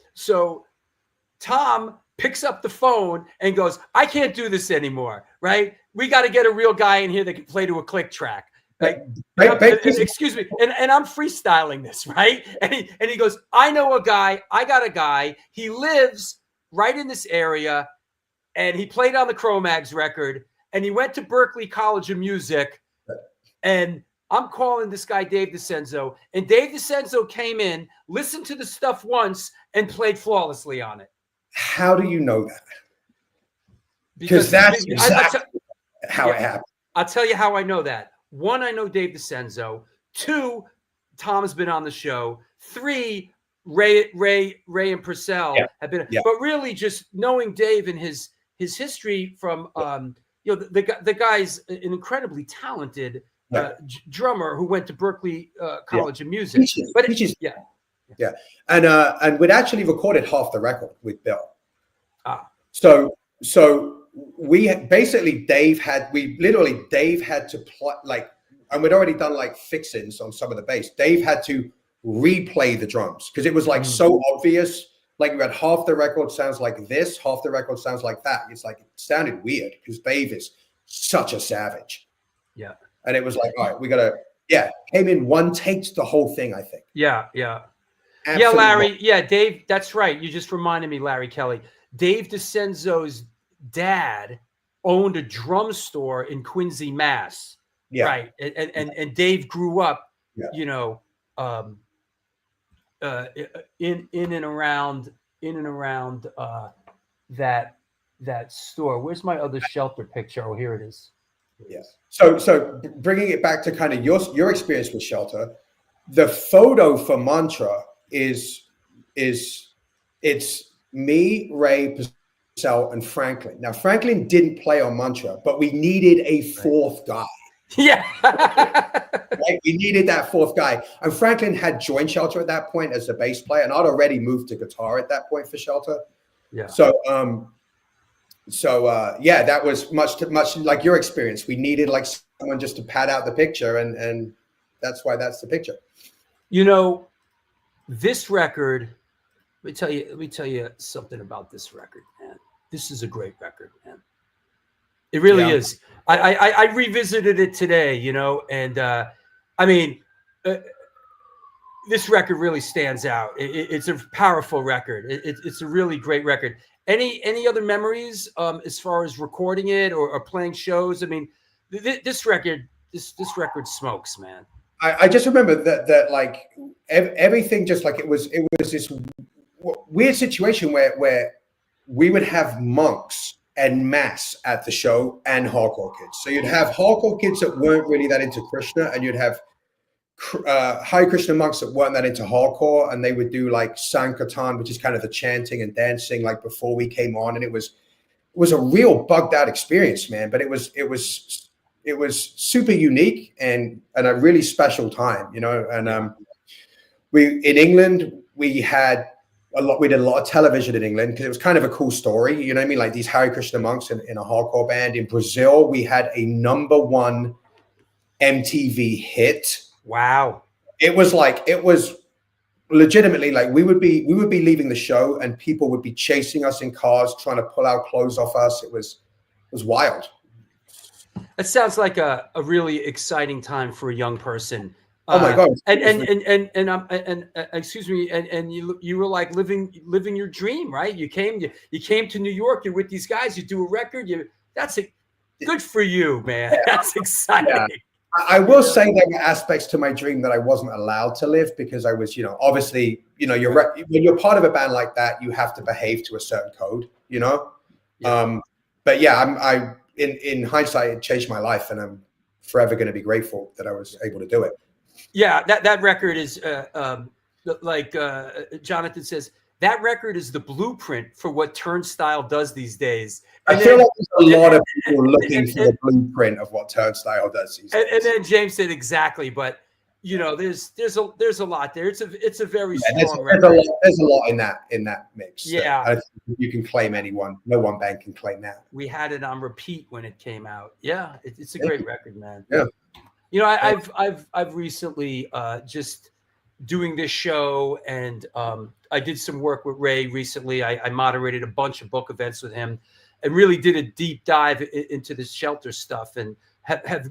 Tom picks up the phone and goes, "I can't do this anymore. Right? We got to get a real guy in here that can play to a click track." Like, excuse me, and I'm freestyling this, right? And he goes, "I know a guy. I got a guy. He lives right in this area, and he played on the Cro-Mags record, and he went to Berklee College of Music, and I'm calling this guy Dave DiCenzo, and Dave DiCenzo came in, listened to the stuff once, and played flawlessly on it." How do you know that? Because that's exactly how it happened. I'll tell you how I know that. One, I know Dave DiCenzo. Two, Tom has been on the show. Three, Ray and Purcell have been. Yeah. But really, just knowing Dave and his history from, the guy's an incredibly talented drummer who went to Berklee College of Music. And we'd actually recorded half the record with Bill. So we basically Dave had to play like, and we'd already done like fixings on some of the bass. Dave had to replay the drums because it was like so obvious. Like, we had half the record sounds like this, half the record sounds like that. It's like, it sounded weird because Dave is such a savage. Yeah. And it was like, all right, came in one takes the whole thing, I think. Yeah. Absolutely. Yeah, Larry. Yeah, Dave, that's right. You just reminded me, Larry Kelly. Dave DiCenzo's dad owned a drum store in Quincy, Mass. Yeah. Right. And Dave grew up, in and around that store. Where's my other Shelter picture? Oh, here it is. Yes. So bringing it back to kind of your experience with Shelter, the photo for Mantra is it's me, Ray, Purcell, and Franklin. Now, Franklin didn't play on Mantra, but we needed a fourth guy. Yeah. Right? We needed that fourth guy. And Franklin had joined Shelter at that point as the bass player, and I'd already moved to guitar at that point for Shelter. Yeah. So that was much like your experience. We needed like someone just to pad out the picture, and that's why that's the picture. This record, let me tell you something about this record, man. This is a great record, man. It really is. I revisited it today, and I mean, this record really stands out. It's a powerful record. It's a really great record. Any other memories as far as recording it or playing shows? I mean, this record smokes, man. I just remember that like everything, just like it was this weird situation where we would have monks and mass at the show and hardcore kids. So you'd have hardcore kids that weren't really that into Krishna, and you'd have Hare Krishna monks that weren't that into hardcore, and they would do like Sankirtan, which is kind of the chanting and dancing like before we came on, and it was a real bugged out experience, man. But it was super unique and a really special time, And we in England we did a lot of television in England because it was kind of a cool story, you know what I mean? Like these Hare Krishna monks in a hardcore band. In Brazil, we had a #1 MTV hit. Wow. It was legitimately like we would be leaving the show and people would be chasing us in cars, trying to pull our clothes off us. It was wild. That sounds like a really exciting time for a young person. Oh my God! And excuse me, and you were like living your dream, right? You came to New York. You're with these guys. You do a record. Good for you, man. Yeah. That's exciting. Yeah. I will say there were aspects to my dream that I wasn't allowed to live because I was, obviously, when you're part of a band like that, you have to behave to a certain code, Yeah. But yeah, in hindsight, it changed my life, and I'm forever going to be grateful that I was able to do it. Yeah, that record is like Jonathan says, that record is the blueprint for what Turnstile does these days. I feel like there's a lot of people looking for the blueprint of what Turnstile does these days. And then James said exactly, but you know, there's a lot there. It's a very strong record. There's a lot in that mix. Yeah, I don't think you can claim anyone. No one band can claim that. We had it on repeat when it came out. Yeah, it's a great record, man. Yeah. You know, I've recently just doing this show, and I did some work with Ray recently. I moderated a bunch of book events with him, and really did a deep dive into this Shelter stuff, and have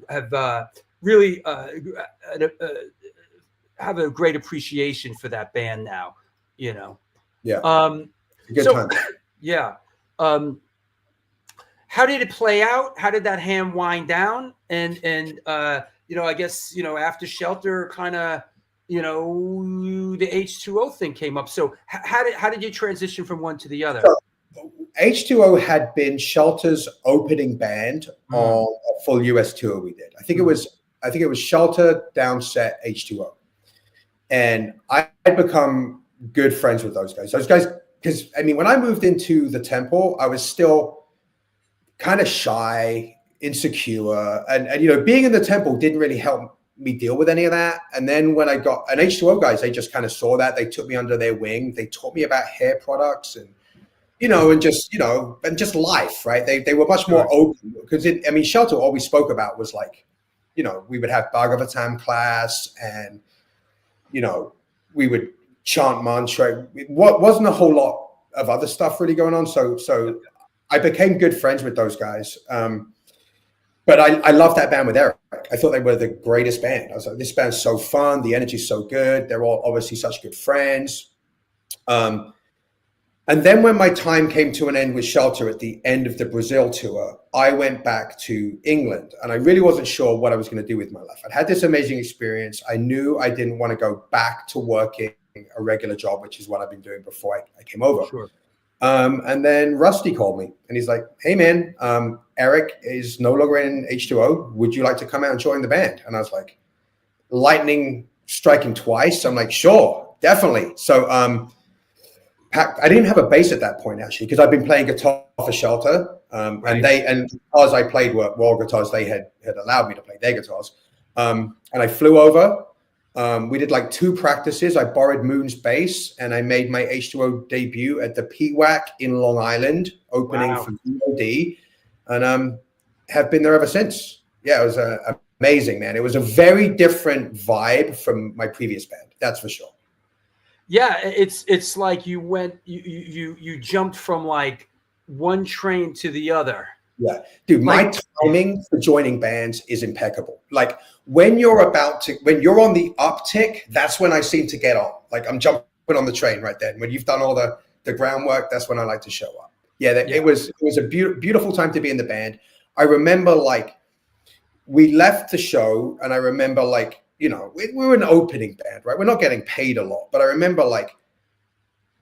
really have a great appreciation for that band now. You know. Yeah. Good time. Yeah. How did it play out? How did that ham wind down? And you know, I guess, you know, after Shelter, kind of, you know, the H2O thing came up. So how did you transition from one to the other? So, H2O had been Shelter's opening band on a full US tour we did. I think it was Shelter, Downset, H2O. And I had become good friends with those guys. Those guys, because I mean, when I moved into the Temple, I was still kind of shy, insecure, and you know, being in the Temple didn't really help me deal with any of that. And then when I got an H2O guys, they just kind of saw that. They took me under their wing. They taught me about hair products and, you know, and just, you know, and just life, right? They were much more open, because I mean, Shelter, all we spoke about was like, you know, we would have Bhagavatam class, and, you know, we would chant mantra. What wasn't a whole lot of other stuff really going on. So I became good friends with those guys. But I loved that band with Eric. I thought they were the greatest band. I was like, this band's so fun. The energy's so good. They're all obviously such good friends. And then when my time came to an end with Shelter at the end of the Brazil tour, I went back to England, and I really wasn't sure what I was going to do with my life. I'd had this amazing experience. I knew I didn't want to go back to working a regular job, which is what I've been doing before I came over. Sure. And then Rusty called me, and he's like, hey man, Eric is no longer in H2O. Would you like to come out and join the band? And I was like, lightning striking twice. I'm like, sure, definitely. So I didn't have a bass at that point, actually, because I've been playing guitar for Shelter. And the guitars I played were all guitars they had allowed me to play, their guitars. And I flew over. We did like 2 practices. I borrowed Moon's bass, and I made my H2O debut at the PWAC in Long Island, opening for VOD, and have been there ever since. Yeah, it was amazing, man. It was a very different vibe from my previous band, that's for sure. Yeah, it's like you jumped from like one train to the other. Yeah, dude, my timing for joining bands is impeccable. Like when you're on the uptick, that's when I seem to get on. Like I'm jumping on the train right then. When you've done all the groundwork, that's when I like to show up. Yeah, it was a beautiful time to be in the band. I remember like we left the show, and I remember like, you know, we were an opening band, right? We're not getting paid a lot, but I remember like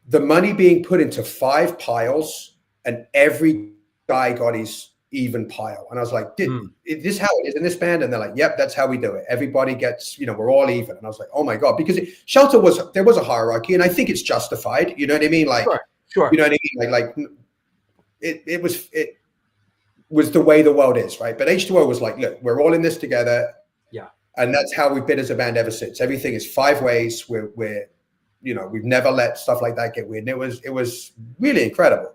the money being put into 5 piles, and every guy got his even pile. And I was like, is this how it is in this band? And they're like, yep, that's how we do it. Everybody gets, you know, we're all even. And I was like, oh my God, because Shelter there was a hierarchy, and I think it's justified. You know what I mean? Like, sure. You know what I mean? Like it was the way the world is, right? But H2O was like, look, we're all in this together. Yeah. And that's how we've been as a band ever since. Everything is 5 ways. We're, you know, we've never let stuff like that get weird. And it was really incredible.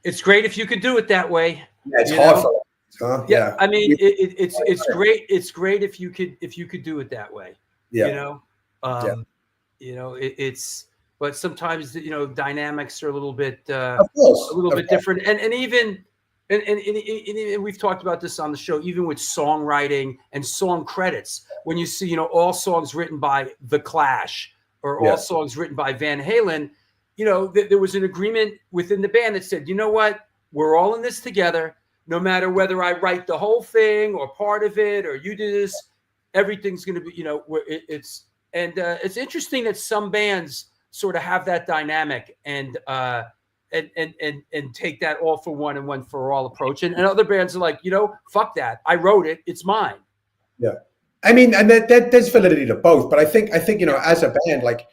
It's great if you could do it that way. Yeah, it's hard for us, huh? Yeah, I mean, it's great. It's great if you could do it that way. Yeah. You know, you know, but sometimes, you know, dynamics are a little bit different, and even. And we've talked about this on the show, even with songwriting and song credits. When you see, you know, all songs written by The Clash or all songs written by Van Halen, you know, there was an agreement within the band that said, you know what, we're all in this together. No matter whether I write the whole thing or part of it or you do this, everything's going to be, you know, it's interesting that some bands sort of have that dynamic and take that all for one and one for all approach. And other bands are like, you know, fuck that. I wrote it. It's mine. Yeah. I mean, and there's validity to both, but I think, you know, as a band, like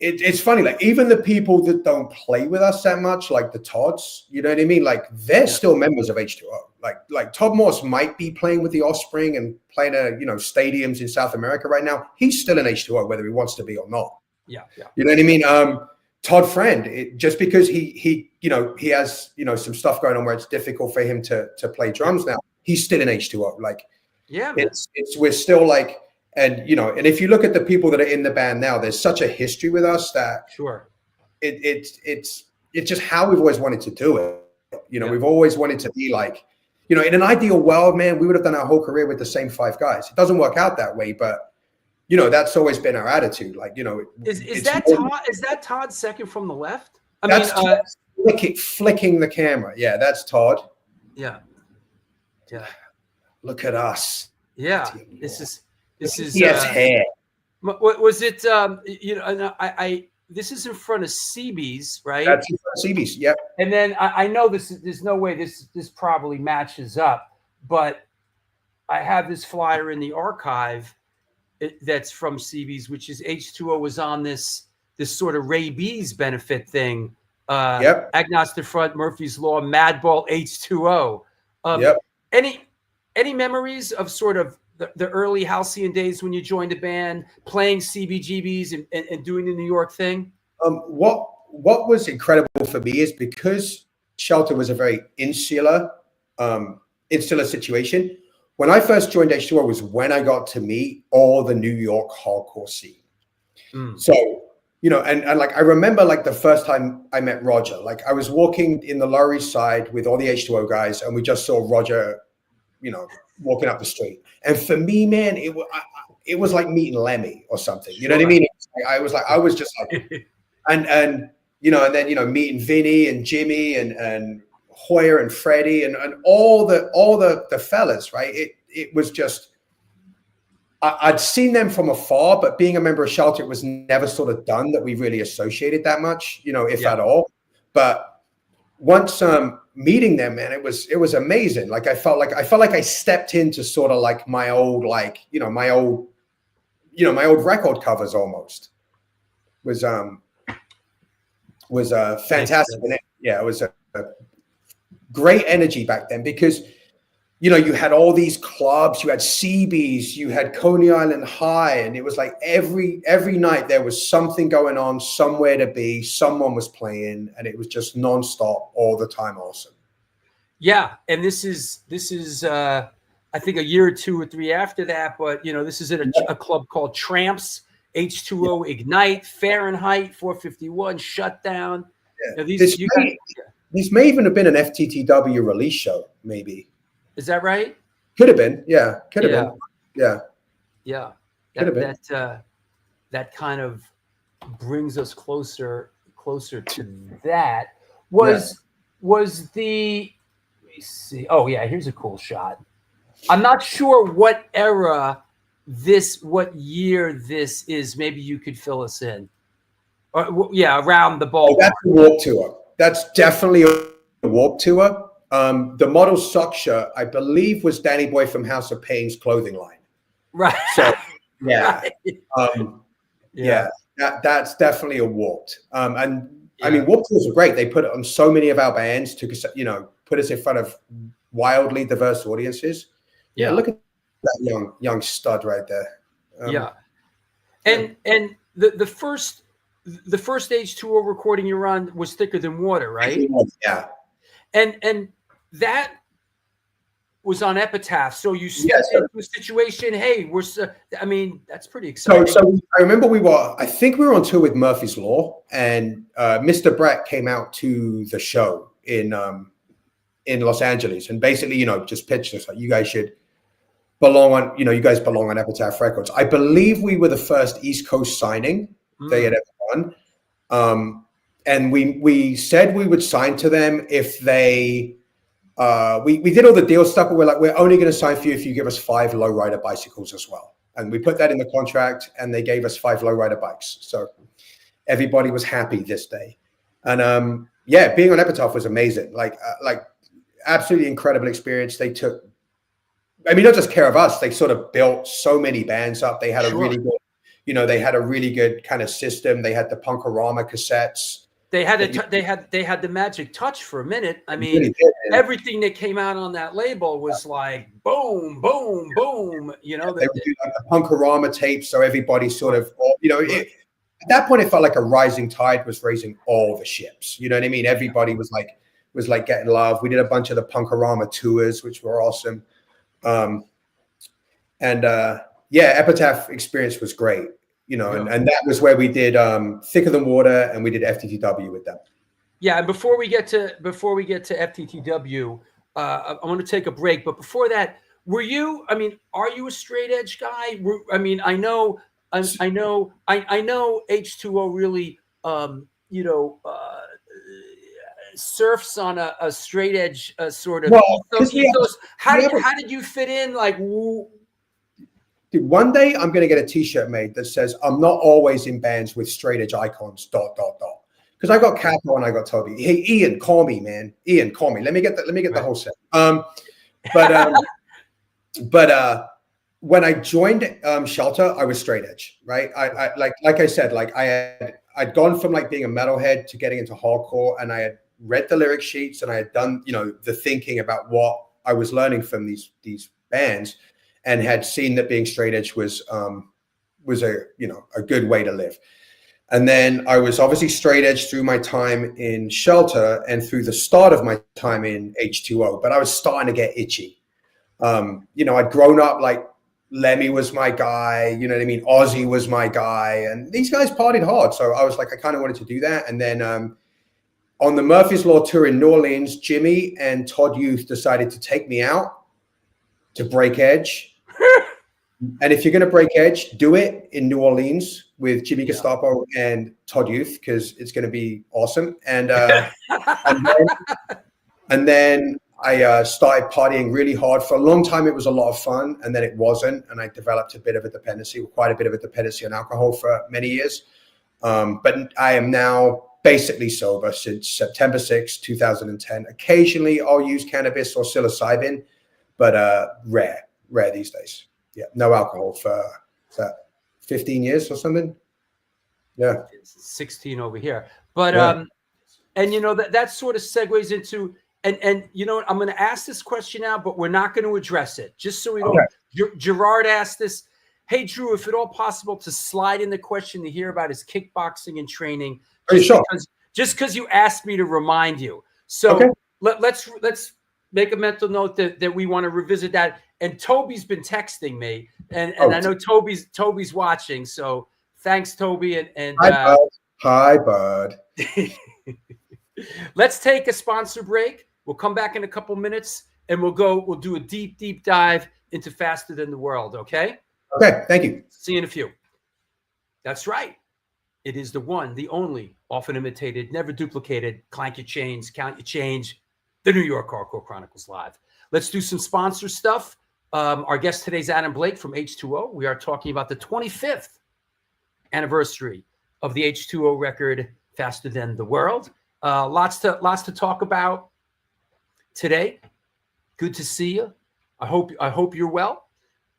it's funny, like even the people that don't play with us that much, like the Todds, you know what I mean? Like they're still members of H2O. Like Todd Morse might be playing with the Offspring and playing stadiums in South America right now. He's still in H2O, whether he wants to be or not. Yeah. You know what I mean? Todd Friend, just because he has some stuff going on where it's difficult for him to play drums now, he's still in H2O. Like, yeah, man. we're still like. And and if you look at the people that are in the band now, there's such a history with us that it's just how we've always wanted to do it. We've always wanted to be like, in an ideal world, man, we would have done our whole career with the same 5 guys. It doesn't work out that way, but that's always been our attitude. Like, is that Todd second from the left? Flicking the camera. Yeah, that's Todd. Yeah. Look at us. Yeah, this is yes, hair. Was it? This is in front of CB's, right? That's in front of CB's. Yep. And then I know there's no way this probably matches up, but I have this flyer in the archive that's from CB's, which is H2O was on this sort of Ray B's benefit thing. Yep. Agnostic Front, Murphy's Law, Madball, H2O. Yep. Any memories of sort of the early Halcyon days when you joined the band, playing CBGBs and doing the New York thing? What was incredible for me is because Shelter was a very insular situation. When I first joined H2O was when I got to meet all the New York hardcore scene. So, and like I remember like the first time I met Roger, like I was walking in the Lower East Side with all the H2O guys, and we just saw Roger, walking up the street. And for me, man, it was like meeting Lemmy or something. You know what I mean? I was just like, and then meeting Vinny and Jimmy and Hoyer and Freddie and all the fellas, right? It was just, I'd seen them from afar, but being a member of Shelter, it was never sort of done that we really associated that much, if at all. But once meeting them, man, it was amazing. Like I felt like I stepped into sort of like my old record covers almost. Was fantastic. And it was a great energy back then because you had all these clubs, you had CB's, you had Coney Island High, and it was like every night there was something going on, somewhere to be, someone was playing, and it was just nonstop all the time. Awesome. Yeah, and this is I think a year or 2 or 3 after that, but this is at a club called Tramps, H2O Ignite, Fahrenheit 451, Shutdown. Yeah. These may even have been an FTTW release show, maybe. Is that right? Could have been. Yeah. Could have been. Yeah. Yeah. Could have been. That kind of brings us closer to that. Was the, let me see. Oh yeah, here's a cool shot. I'm not sure what era what year this is. Maybe you could fill us in. Around the ball. Oh, that's a Warped Tour. That's definitely a Warped Tour. The Model Sock shirt, I believe, was Danny Boy from House of Pain's clothing line. Right. So yeah. That's definitely a Warped. I mean, Warped Tours were great. They put it on so many of our bands to, put us in front of wildly diverse audiences. Yeah. Look at that young stud right there. And the first H2O recording you're on was Thicker Than Water, right? Yeah. And that was on Epitaph. So you stepped into a situation. Hey, that's pretty exciting. So I remember I think we were on tour with Murphy's Law, and Mr. Brett came out to the show in Los Angeles, and basically, just pitched us like, you guys should belong on, you guys belong on Epitaph Records. I believe we were the first East Coast signing they had ever done. And we said we would sign to them if they, we did all the deal stuff, but we're like, we're only going to sign for you if you give us 5 lowrider bicycles as well. And we put that in the contract, and they gave us 5 lowrider bikes. So everybody was happy this day. And being on Epitaph was amazing. Like absolutely incredible experience. They not just care of us, they sort of built so many bands up. They had a really good, You know, they had a really good kind of system. They had the Punkorama cassettes. They had they had the magic touch for a minute. I mean, really did, everything that came out on that label was like boom, boom, boom. You know, they would do like the Punkorama tapes, so everybody sort of, you know, at that point it felt like a rising tide was raising all the ships. You know what I mean? Everybody was like getting love. We did a bunch of the Punkorama tours, which were awesome. Yeah, Epitaph experience was great. You know, and that was where we did Thicker Than Water, and we did FTTW with them. Yeah, and before we get to FTTW, I want to take a break. But before that, are you a straight edge guy? I mean, I know H2O really, surfs on a straight edge sort of ethos. How did you fit in? Like, dude, one day I'm going to get a T-shirt made that says, "I'm not always in bands with straight edge icons, ... Because I got Capo and I got Toby. Hey, Ian, call me, man. Ian, call me. Let me get the whole set. But when I joined Shelter, I was straight edge, right? I like I said, like I'd gone from like being a metalhead to getting into hardcore, and I had read the lyric sheets, and I had done, you know, the thinking about what I was learning from these bands, and had seen that being straight edge was a good way to live. And then I was obviously straight edge through my time in Shelter and through the start of my time in H2O, but I was starting to get itchy. You know, I'd grown up like Lemmy was my guy, you know what I mean? Ozzy was my guy, and these guys partied hard. So I was like, I kind of wanted to do that. And then on the Murphy's Law tour in New Orleans, Jimmy and Todd Youth decided to take me out to break edge. And if you're going to break edge, do it in New Orleans with Jimmy Gestapo and Todd Youth, because it's going to be awesome. And then I started partying really hard. For a long time, it was a lot of fun, and then it wasn't. And I developed quite a bit of a dependency on alcohol for many years. But I am now basically sober since September 6, 2010. Occasionally, I'll use cannabis or psilocybin, but rare these days. Yeah, no alcohol for 15 years or something. Yeah, 16 over here. But and you know that sort of segues into and you know what, I'm going to ask this question now, but we're not going to address it, just so we don't. Gerard asked this. Hey Drew, if at all possible, to slide in the question to hear about his kickboxing and training. Just because you asked me to remind you. So let's make a mental note that we want to revisit that. And Toby's been texting me, and I know Toby's watching. So thanks, Toby. And hi, bud. Let's take a sponsor break. We'll come back in a couple minutes, and we'll do a deep dive into Faster Than the World. Okay. Okay. Thank you. See you in a few. That's right. It is the one, the only, often imitated, never duplicated. Clank your chains, count your change. The New York Hardcore Chronicles Live. Let's do some sponsor stuff. Our guest today is Adam Blake from H2O. We are talking about the 25th anniversary of the H2O record, Faster Than the World. Lots to talk about today. Good to see you. I hope you're well.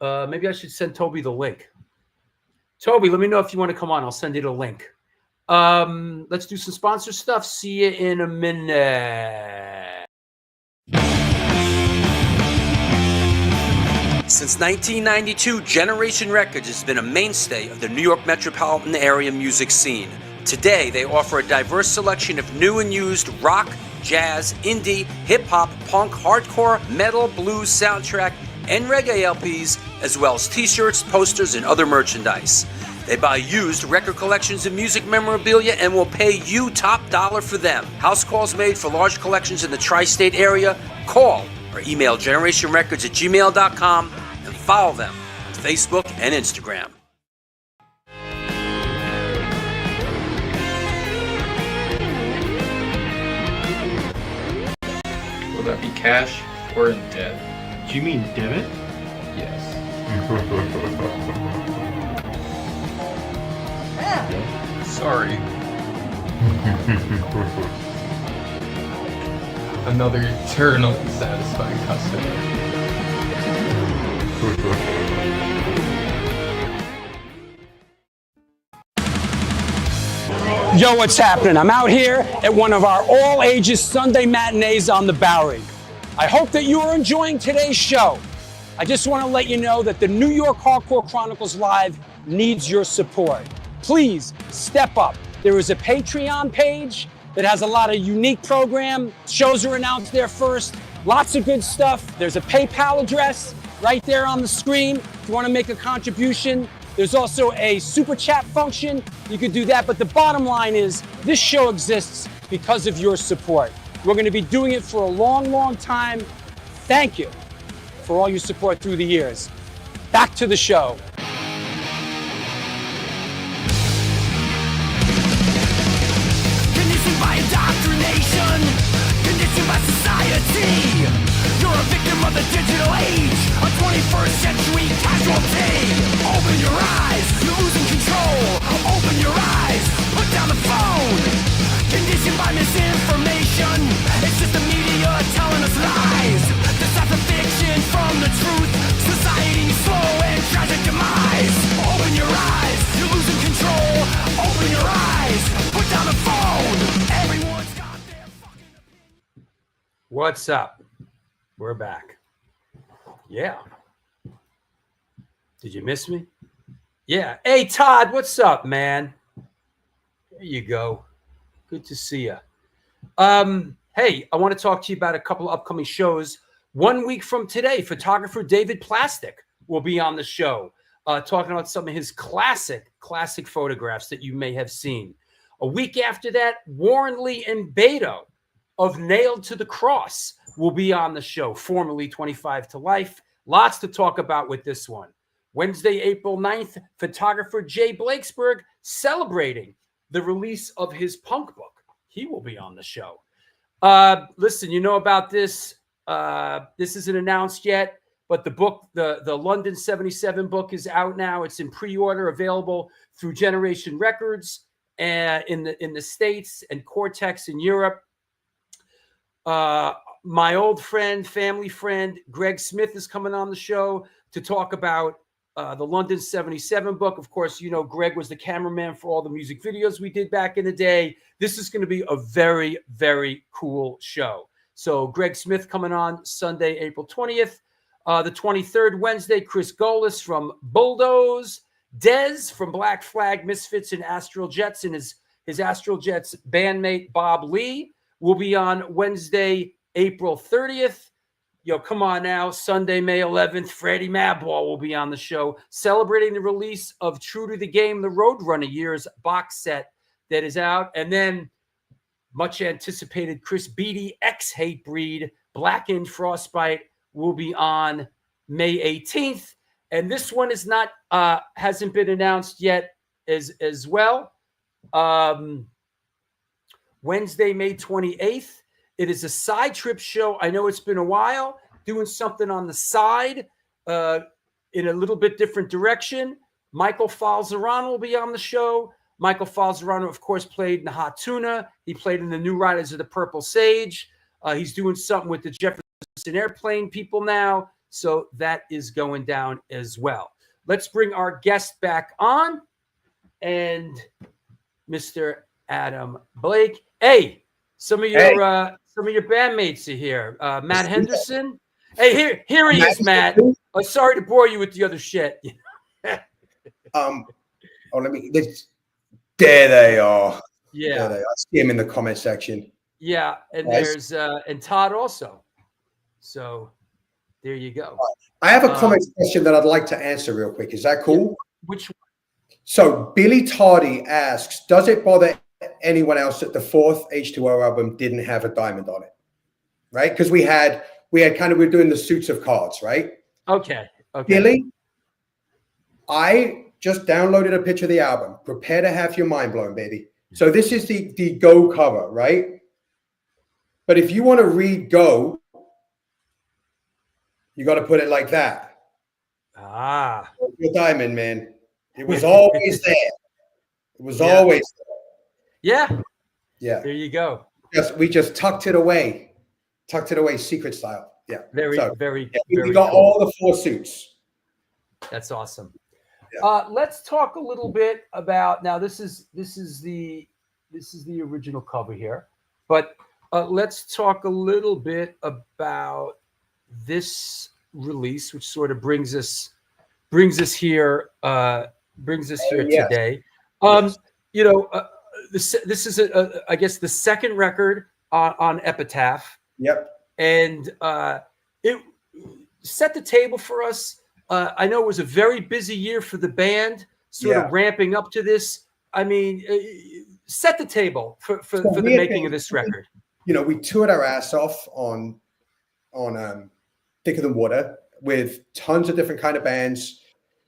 Maybe I should send Toby the link. Toby, let me know if you want to come on. I'll send you the link. Let's do some sponsor stuff. See you in a minute. Since 1992, Generation Records has been a mainstay of the New York metropolitan area music scene. Today, they offer a diverse selection of new and used rock, jazz, indie, hip-hop, punk, hardcore, metal, blues, soundtrack, and reggae LPs, as well as t-shirts, posters, and other merchandise. They buy used record collections and music memorabilia and will pay you top dollar for them. House calls made for large collections in the tri-state area. Call or email generationrecords@gmail.com and follow them on Facebook and Instagram. Will that be cash or debt? Do you mean debit? Yes. Sorry. Another eternally satisfied customer. Yo, what's happening? I'm out here at one of our all-ages Sunday matinees on the Bowery. I hope that you are enjoying today's show. I just want to let you know that the New York Hardcore Chronicles Live needs your support. Please step up. There is a Patreon page that has a lot of unique program. Shows are announced there first. Lots of good stuff. There's a PayPal address right there on the screen if you want to make a contribution. There's also a super chat function. You could do that, but the bottom line is this show exists because of your support. We're going to be doing it for a long, long time. Thank you for all your support through the years. Back to the show. Conditioned by indoctrination, conditioned by society. You're a victim of the digital age, a 21st century casualty. Open your eyes, you're losing control. Open your eyes, put down the phone. Conditioned by misinformation, it's just the media telling us lies. Decipher fiction from the truth, society's slow and tragic demise. Open your eyes, you're losing control. Open your eyes, put down the phone. Everyone's got their fucking opinion. What's up? We're back. Yeah. Did you miss me? Yeah. Hey, Todd, what's up, man? There you go. Good to see you. Hey, I want to talk to you about a couple of upcoming shows. 1 week from today, photographer David Plastic will be on the show, talking about some of his classic photographs that you may have seen. A week after that, Warren Lee and Beto of Nailed to the Cross will be on the show, formerly 25 to Life. Lots to talk about with this one. Wednesday, April 9th, photographer Jay Blakesberg celebrating the release of his punk book. He will be on the show. Listen, you know about this. This isn't announced yet, but the book, the London 77 book is out now. It's in pre-order, available through Generation Records in the States and Cortex in Europe. My old friend, family friend, Greg Smith is coming on the show to talk about the London 77 book. Of course, you know, Greg was the cameraman for all the music videos we did back in the day. This is going to be a very, very cool show. So Greg Smith coming on Sunday, April 20th. The 23rd, Wednesday, Chris Golis from Bulldoze. Dez from Black Flag, Misfits, and Astral Jets, and his Astral Jets bandmate Bob Lee will be on Wednesday, April 30th. Yo, come on now. Sunday, May 11th, Freddie Madball will be on the show, celebrating the release of True to the Game, the Roadrunner Years box set that is out. And then much anticipated Chris Beatty, ex-Hatebreed, Blackened Frostbite will be on May 18th. And this one is not, hasn't been announced yet as well. Wednesday, May 28th. It is a side trip show. I know it's been a while, doing something on the side in a little bit different direction. Michael Falzerano will be on the show. Michael Falzerano, of course, played in the Hot Tuna. He played in the New Riders of the Purple Sage. He's doing something with the Jefferson Airplane people now. So that is going down as well. Let's bring our guest back on. And Mr. Adam Blake. Hey, some of your bandmates are here. Matt Henderson. Hey, here he is, Matt. Oh, sorry to bore you with the other shit. There they are. Yeah. There they are. I see him in the comment section. Yeah, and there's and Todd also. So there you go. I have a comment question that I'd like to answer real quick. Is that cool? Which one? So Billy Tardy asks, does it bother anyone else that the fourth H2O album didn't have a diamond on it? Right? Because we had kind of, we're doing the Suits of Cards, right? Okay. Billy, I just downloaded a picture of the album. Prepare to have your mind blown, baby. So this is the Go cover, right? But if you want to read Go, you got to put it like that. Ah. Your diamond, man. It was always there. It was always there. Yeah. Yeah. There you go. We just tucked it away secret style. Yeah. Very we got cool. all the four suits. That's awesome. Yeah. Let's talk a little bit about, now this is the this is the original cover here. But let's talk a little bit about this release, which sort of brings us here Yes. today. Yes. You know, this is I guess the second record on Epitaph. Yep. And it set the table for us. I know it was a very busy year for the band, sort of ramping up to this. I mean, set the table for the making of this record. You know, we toured our ass off on Thicker Than Water with tons of different kind of bands.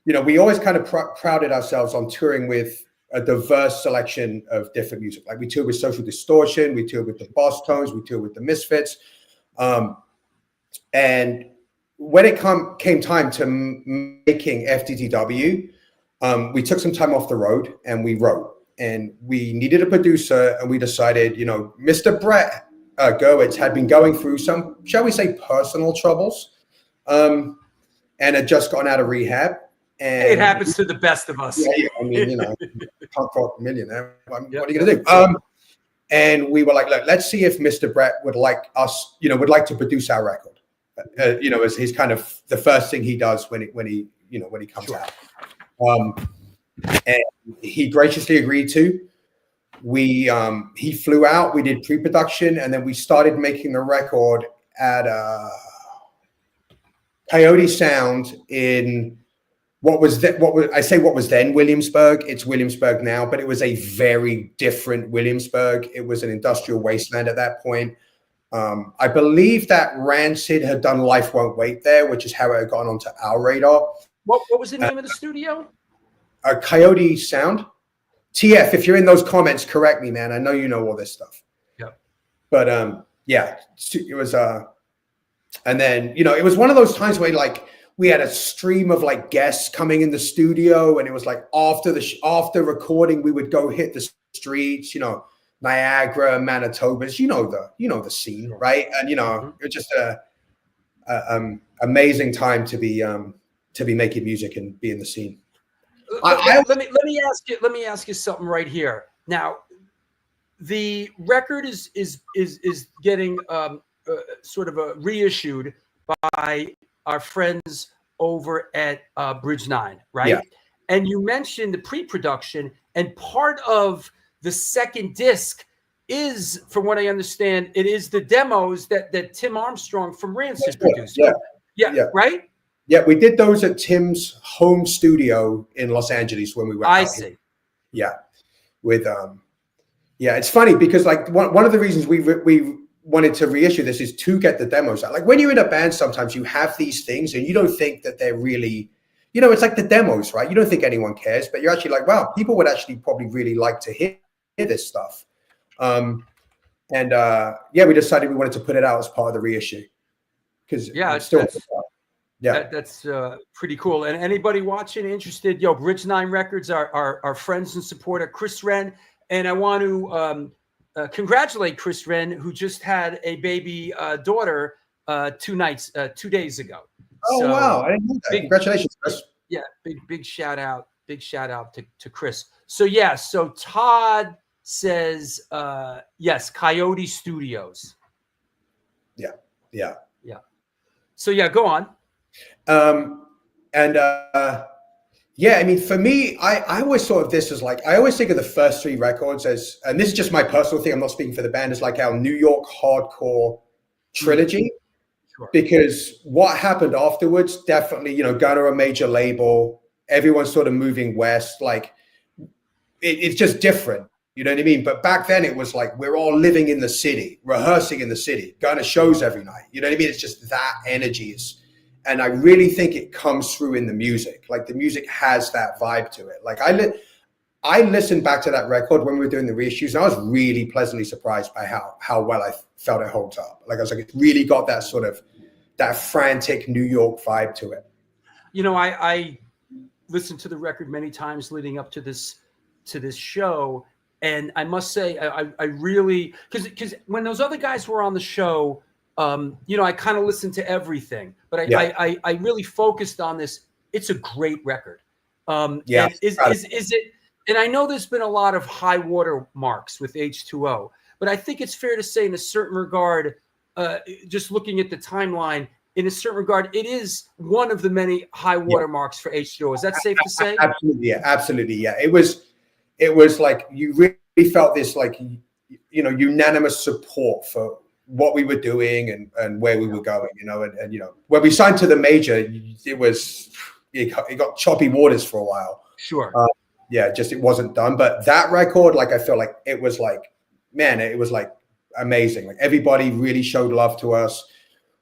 You know, we always kind of prided ourselves on touring with a diverse selection of different music. Like we toured with Social Distortion, we toured with the Boss Tones, we toured with the Misfits. And when it came time to making FTTW, we took some time off the road and we wrote. And we needed a producer, and we decided, you know, Mr. Brett Gurwitz had been going through some, shall we say, personal troubles, and had just gotten out of rehab. And it happens to the best of us. Yeah, I mean, you know, punk rock millionaire. What are you gonna do? And we were like, look, let's see if Mr. Brett would like us, you know, would like to produce our record. You know, as his kind of the first thing he does when he comes out. And he graciously agreed to. He flew out. We did pre-production, and then we started making the record at Coyote Sound in what was then Williamsburg. It's Williamsburg now, but it was a very different Williamsburg. It was an industrial wasteland at that point. I believe that Rancid had done Life Won't Wait there, which is how it had gone onto our radar. What was the name of the studio? Coyote Sound. TF, if you're in those comments, correct me, man. I know you know all this stuff. Yeah. But yeah, it was and then, you know, it was one of those times where like we had a stream of like guests coming in the studio, and it was like after recording, we would go hit the streets, you know, Niagara, Manitoba, you know the scene, right? And you know, it was just a amazing time to be making music and be in the scene. Let me ask you something right here. Now, the record is getting sort of reissued by our friends over at Bridge 9, right? Yeah. And you mentioned the pre-production, and part of the second disc is, from what I understand, it is the demos that Tim Armstrong from Rancid produced. Yeah, right? Yeah, we did those at Tim's home studio in Los Angeles when we were I see. Yeah. With it's funny because like one of the reasons we wanted to reissue this is to get the demos out. Like when you're in a band, sometimes you have these things and you don't think that they're really, you know, it's like the demos, right? You don't think anyone cares, but you're actually like, wow, people would actually probably really like to hear this stuff. We decided we wanted to put it out as part of the reissue because that's pretty cool. And anybody watching interested, Bridge 9 Records, our friends and supporter Chris Wren, and I want to congratulate Chris Wren, who just had a baby daughter 2 days ago. Oh, so, wow! I didn't know that. Congratulations, Chris. Yeah, big shout out to Chris. So Todd says yes, Coyote Studios. Yeah. So go on. I mean, for me, I always thought of this as like, I always think of the first 3 records as, and this is just my personal thing, I'm not speaking for the band, as like our New York hardcore trilogy. Sure. Because what happened afterwards, definitely, you know, Gunner, a major label, everyone's sort of moving west, like it's just different. You know what I mean? But back then it was like, we're all living in the city, rehearsing in the city, going to shows every night. You know what I mean? It's just that energy and I really think it comes through in the music. Like the music has that vibe to it. Like I listened back to that record when we were doing the reissues, and I was really pleasantly surprised by how well I felt it holds up. Like I was like, it really got that sort of that frantic New York vibe to it. You know, I listened to the record many times leading up to this show, and I must say I really, because when those other guys were on the show, you know, I kind of listened to everything, but I really focused on this. It's a great record. Is And I know there's been a lot of high water marks with H2O, but I think it's fair to say in a certain regard, just looking at the timeline, in a certain regard, it is one of the many high water marks for H2O. Is that safe to say? Absolutely, yeah, absolutely, yeah. It was like you really felt this like unanimous support for what we were doing and where we were going, and when we signed to the major, it got choppy waters for a while. Sure. It wasn't done. But that record, like I feel like it was like, man, it was like amazing. Like everybody really showed love to us.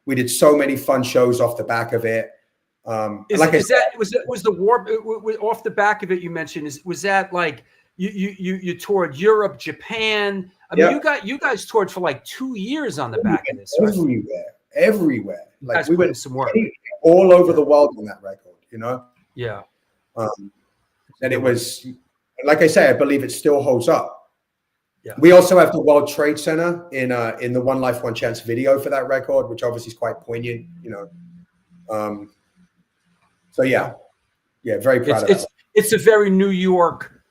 We did so many fun shows off the back of it. Was the warp off the back of it? You mentioned was that like you toured Europe, Japan? I mean, you guys toured for like 2 years on the back of this. Right? Everywhere. Like we went some work all over the world on that record. Yeah. And it was, like I say, I believe it still holds up. Yeah. We also have the World Trade Center in the One Life, One Chance video for that record, which obviously is quite poignant, So very proud of it. It's a very New York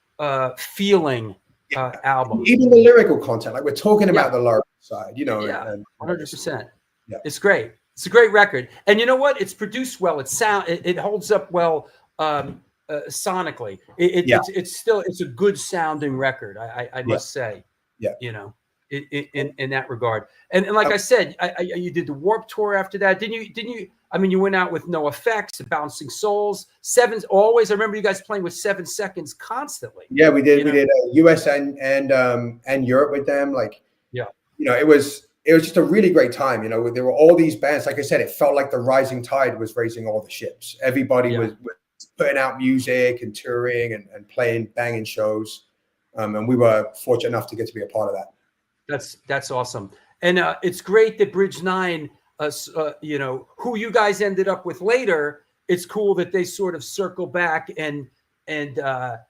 feeling album. Even the lyrical content, like we're talking about the lyrical side, 100%. Yeah. It's great. It's a great record, and you know what? It's produced well. It holds up well. Sonically, it's a good sounding record. I must say, in that regard. And like I said, you did the Warped Tour after that, didn't you? I mean, you went out with No Effects, Bouncing Souls, Sevens. Always, I remember you guys playing with 7 Seconds constantly. Yeah, we did. We did US and Europe with them. Like, it was just a really great time. There were all these bands. Like I said, it felt like the rising tide was raising all the ships. Everybody was putting out music and touring and playing banging shows, and we were fortunate enough to get to be a part of that. That's awesome, and it's great that Bridge 9, who you guys ended up with later. It's cool that they sort of circle back and had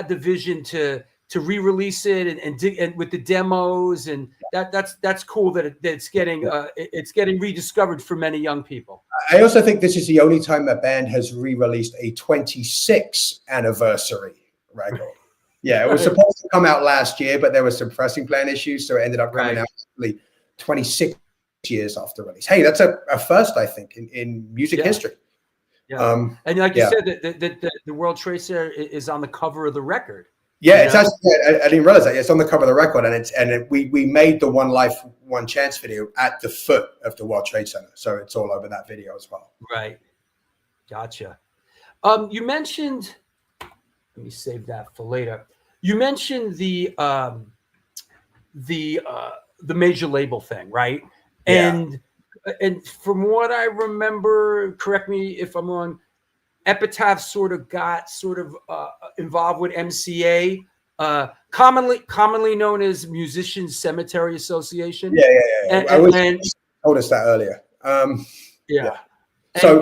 the vision to re-release it and with the demos, and that's cool that it's getting rediscovered for many young people. I also think this is the only time a band has re-released a 26th anniversary record. Yeah, it was supposed to come out last year, but there were some pressing plan issues, so it ended up coming out 26 years after release. Hey, that's a first, I think, in music history. Yeah, and like you said, that the World Trade Center is on the cover of the record. Yeah, it's actually, I didn't realize that. It's on the cover of the record, and we made the One Life, One Chance video at the foot of the World Trade Center, so it's all over that video as well. Right, gotcha. You mentioned, let me save that for later. You mentioned the major label thing, right? Yeah. And from what I remember, correct me if I'm wrong, Epitaph sort of got involved with MCA, commonly known as Musicians Cemetery Association. Yeah. I told us that earlier. So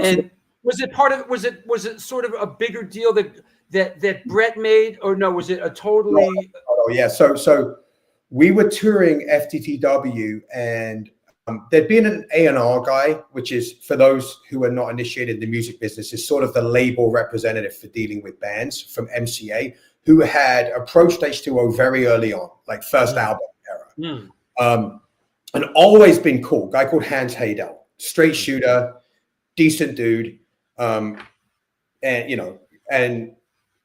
was it part of? Was it sort of a bigger deal that Brett made, or no? Was it a totally? Oh yeah. So we were touring FTTW, and there'd been an A&R guy, which is, for those who are not initiated in the music business, is sort of the label representative for dealing with bands from MCA, who had approached H2O very early on, like first album era, and always been cool. Guy called Hans Haydel, straight shooter, decent dude, and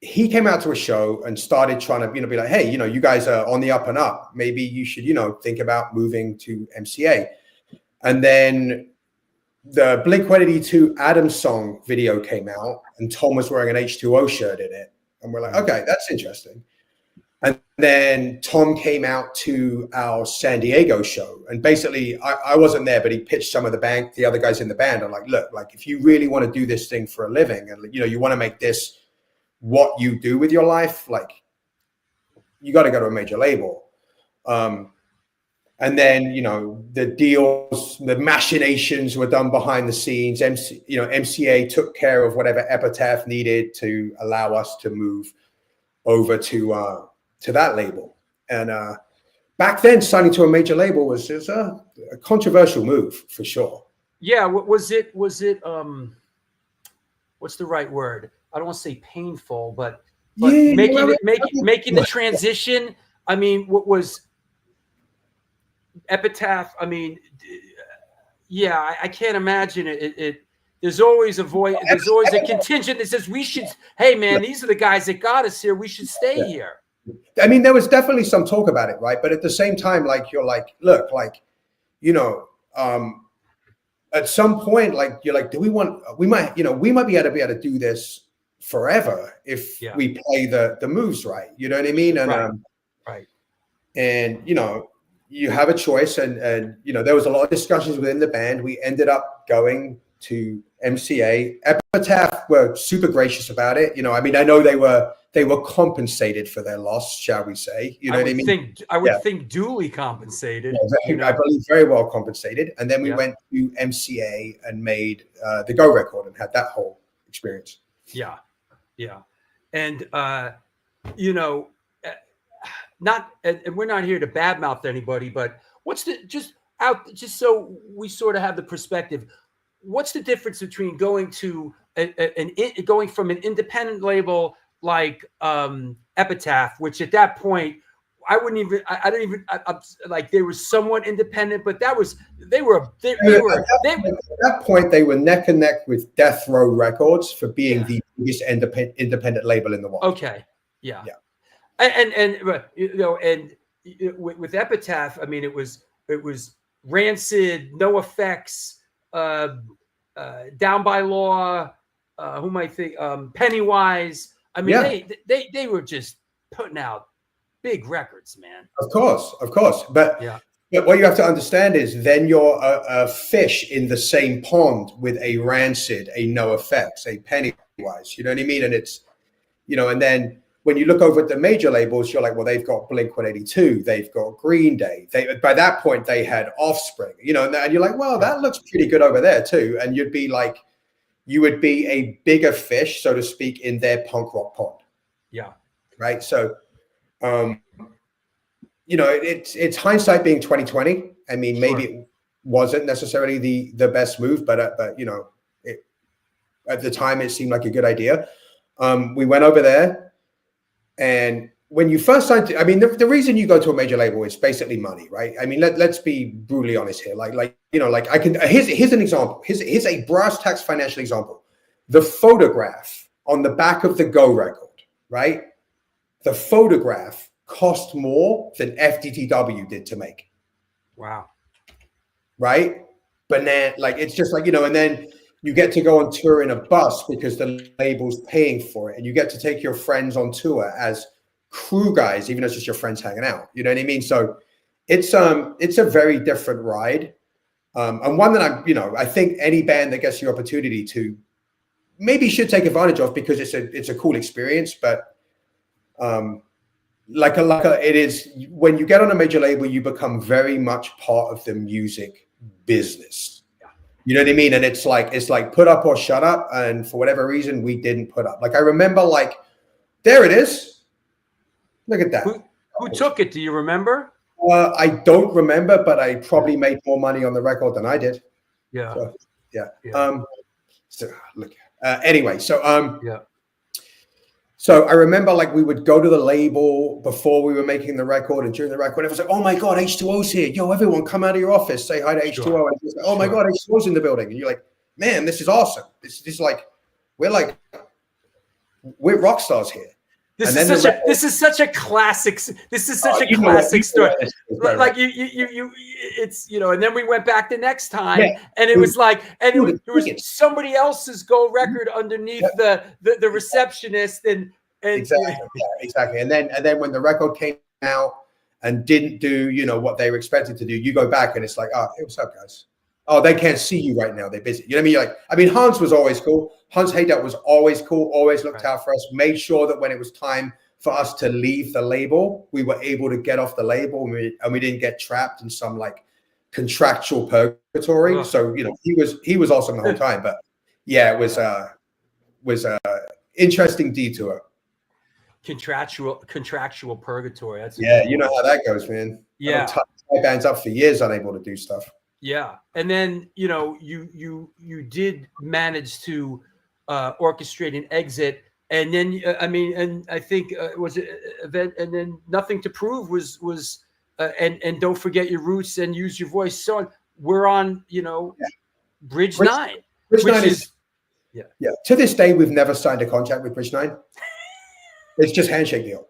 he came out to a show and started trying to, be like, hey, you guys are on the up and up. Maybe you should, think about moving to MCA. And then the Blink-182 Adam song video came out, and Tom was wearing an H2O shirt in it. And we're like, okay, that's interesting. And then Tom came out to our San Diego show. And basically, I wasn't there, but he pitched some of the other guys in the band. I'm like, look, like, if you really want to do this thing for a living, and, you want to make this what you do with your life, like, you got to go to a major label. And then, the deals, the machinations were done behind the scenes. MCA took care of whatever Epitaph needed to allow us to move over to that label. And back then, signing to a major label was a controversial move for sure. Yeah, was it? What's the right word? I don't want to say painful, but But Yeah, making the transition. I mean, what was Epitaph? I mean, yeah, I can't imagine it. There's always a voice. There's always a contingent that says we should. Hey, man, these are the guys that got us here. We should stay here. I mean, there was definitely some talk about it, right? But at the same time, like you're like, look, like, you know, at some point, like you're like, we might be able to do this forever if we play the moves right. You know what I mean? And right. And you know, you have a choice, and you know, there was a lot of discussions within the band. We ended up going to MCA. Epitaph were super gracious about it. You know, I mean, I know they were compensated for their loss, shall we say? You know what I mean? I would think duly compensated. I believe very well compensated. And then we went to MCA and made the Go record and had that whole experience. Yeah. And you know, and we're not here to badmouth anybody, but what's just so we sort of have the perspective. What's the difference between going to going from an independent label like Epitaph, which at that point I like they were somewhat independent, but at that point they were neck and neck with Death Row Records for being the biggest independent label in the world. Okay, yeah. And you know, and with Epitaph, I mean, it was Rancid, No Effects, Down by Law, who might think Pennywise. I mean, they were just putting out big records, man. Of course. But what you have to understand is then you're a fish in the same pond with a Rancid, a No Effects, a Pennywise. You know what I mean? And it's, you know, and then when you look over at the major labels, you're like, well, they've got Blink-182, they've got Green Day. By that point, they had Offspring, you know, and you're like, well, that looks pretty good over there too. And you'd be like, you would be a bigger fish, so to speak, in their punk rock pond. Yeah. Right. So, you know, it's hindsight being 2020. I mean, maybe it wasn't necessarily the best move, but you know, at the time it seemed like a good idea. We went over there. And when you first signed, I mean, the reason you go to a major label is basically money, right? I mean, let's be brutally honest here. Like you know, like I can here's an example. Here's a brass tacks financial example. The photograph on the back of the Go record, right? The photograph cost more than FDTW did to make. Wow. Right? Like it's just like, you know, and then you get to go on tour in a bus because the label's paying for it. And you get to take your friends on tour as crew guys, even though it's just your friends hanging out. You know what I mean? So it's a very different ride. And one that I think any band that gets the opportunity to maybe should take advantage of because it's a cool experience. But it is when you get on a major label, you become very much part of the music business. You know what I mean? And it's like put up or shut up. And for whatever reason, we didn't put up. Like I remember, like there it is. Look at that. Who took it? Do you remember? I don't remember, but I probably made more money on the record than I did. Yeah. So, yeah. So look. Anyway, so So I remember like we would go to the label before we were making the record and during the record, it was like, oh my God, H2O's here. Yo, everyone come out of your office, say hi to H2O. And like, oh my God, H2O's in the building. And you're like, man, this is awesome. This is like, we're rock stars here. This is such a classic story. Like it's, you know, and then we went back the next time and it was like, and it was somebody else's Go record underneath the receptionist and exactly. And then when the record came out and didn't do, you know, what they were expected to do, you go back and it's like, oh, hey, what's up, guys? Oh, they can't see you right now. They're busy. You know what I mean? Hans was always cool. Hans Haydat was always cool, always looked out for us, made sure that when it was time for us to leave the label, we were able to get off the label and we didn't get trapped in some like contractual purgatory. So, you know, he was awesome the whole time. But yeah, it was interesting detour. Contractual purgatory. That's you know how that goes, man. Yeah. Tie bands up for years unable to do stuff. Yeah. And then, you know, you did manage to orchestrate an exit and then I mean, and I think was it event, and then Nothing to Prove was and Don't Forget Your Roots and Use Your Voice. So we're on, Bridge 9, Bridge which 9 is yeah. To this day, we've never signed a contract with Bridge 9. It's just handshake deal.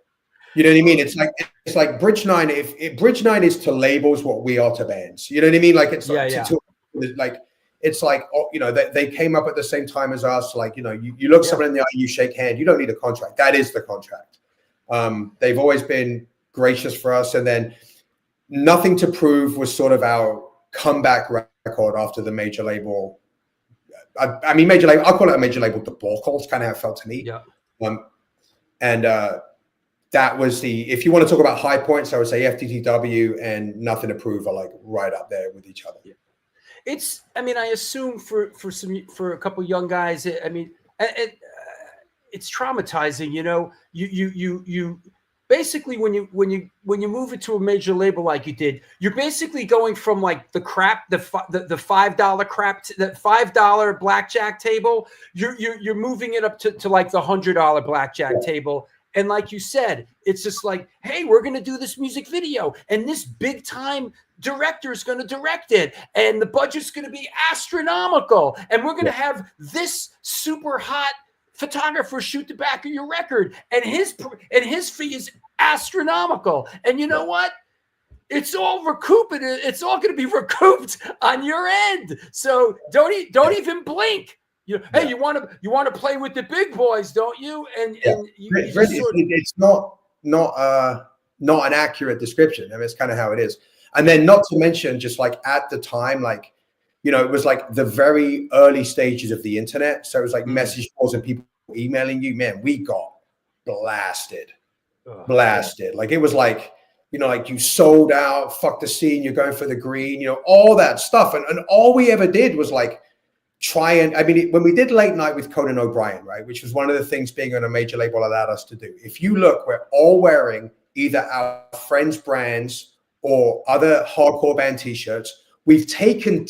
You know what I mean? It's like Bridge 9. If Bridge 9 is to labels what we are to bands, you know what I mean? Like it's like it's like, they came up at the same time as us. Like, you look someone in the eye, you shake hand. You don't need a contract. That is the contract. They've always been gracious for us. And then Nothing to Prove was sort of our comeback record after the major label. I mean, major label. I'll call it a major label debacle. It's kind of how it felt to me. Yeah. That was if you want to talk about high points, I would say FTTW and Nothing to Prove are like right up there with each other. Yeah. I mean, I assume for a couple young guys, I mean, it's traumatizing, you basically when you move it to a major label like you did, you're basically going from like the $5 crap, the $5 blackjack table, you're moving it up to like the $100 blackjack table. And like you said, it's just like, hey, we're going to do this music video and this big time director is going to direct it. And the budget's going to be astronomical. And we're going to have this super hot photographer shoot the back of your record. And his fee is astronomical. And you know what? It's all recouped. It's all going to be recouped on your end. So don't even blink. Hey, you want to play with the big boys, don't you? And it's not an accurate description. I mean, it's kind of how it is. And then not to mention, just like at the time, like, it was like the very early stages of the internet. So it was like message boards and people emailing you. Man, we got blasted. Like it was like, like you sold out, fuck the scene, you're going for the green, all that stuff. And all we ever did was like, when we did Late Night with Conan O'Brien, right, which was one of the things being on a major label allowed us to do. If you look, we're all wearing either our friends' brands or other hardcore band t-shirts. We've taken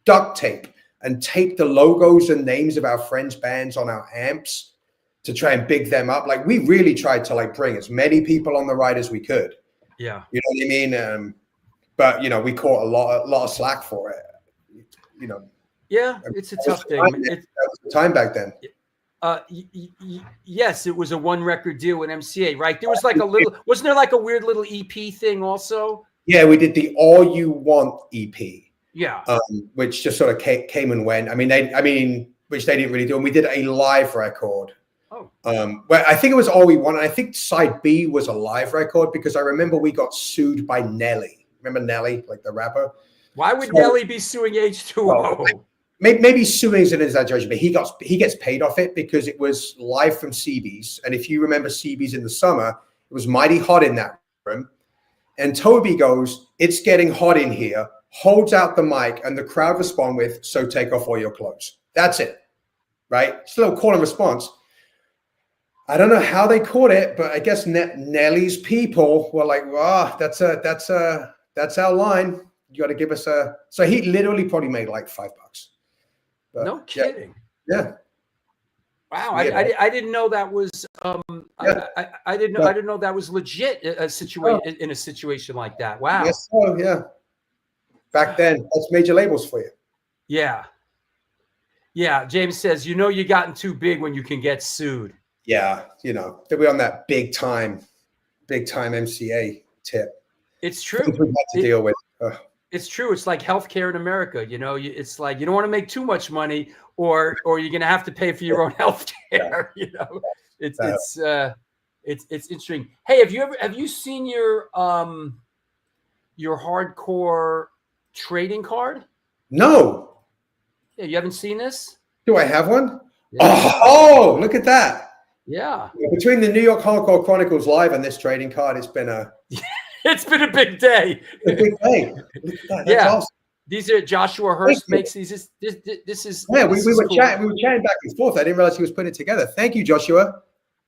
duct tape, and taped the logos and names of our friends' bands on our amps to try and big them up. Like we really tried to like bring as many people on the ride as we could. Yeah. You know what I mean? But we caught a lot of slack for it. Yeah, it's a tough thing. That was the time back then. Yes, it was a one record deal with MCA, right? There was like wasn't there like a weird little EP thing also? Yeah, we did the All You Want EP. Yeah. Which just sort of came and went. Which they didn't really do. And we did a live record. Oh. Where I think it was All We Want. And I think side B was a live record because I remember we got sued by Nelly. Remember Nelly, like the rapper? Why would Nelly be suing H2O? Well, maybe suing is an exaggeration, but he gets paid off it because it was live from CB's. And if you remember CB's in the summer, it was mighty hot in that room. And Toby goes, "It's getting hot in here," holds out the mic, and the crowd respond with, "So take off all your clothes." That's it, right? It's a little call and response. I don't know how they caught it, but I guess Nelly's people were like, "Wow, that's our line. You got to give us a." So he literally probably made like $5. But, no kidding. Yeah. Wow. I didn't know that was. I didn't know that was legit. In a situation like that. Wow. Yes. Oh yeah. Back then, that's major labels for you. Yeah. Yeah. James says, you're gotten too big when you can get sued. Yeah. We're on that big time MCA tip. It's true. We had to deal with. It's true. It's like healthcare in America. It's like you don't want to make too much money, or you're going to have to pay for your own healthcare. It's interesting. Hey, have you seen your hardcore trading card? No. Yeah, you haven't seen this? Do I have one? Yeah. Oh, look at that. Yeah. Between the New York Hardcore Chronicles Live and this trading card, it's been a big day. A big day. That's awesome. These are Joshua Hurst makes these. This is we were cool. chatting. We were chatting back and forth. I didn't realize he was putting it together. Thank you, Joshua.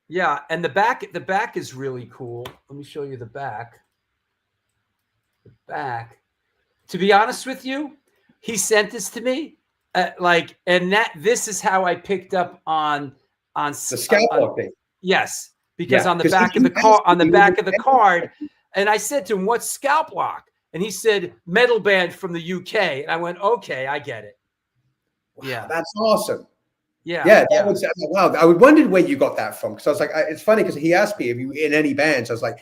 Yeah, and the back is really cool. Let me show you the back. The back. To be honest with you, he sent this to me. This is how I picked up on on The scalp thing. yes, because Yeah, on the 'cause back he of the car, asked on the me back when of the card, and I said to him, "What's scalp lock?" And he said, "Metal band from the UK." And I went, "Okay, I get it." Wow, Yeah, that's awesome. yeah, Yeah, yeah. that was wow. I wondered where you got that from, because I was like, it's funny because he asked me if you in any bands. I was like,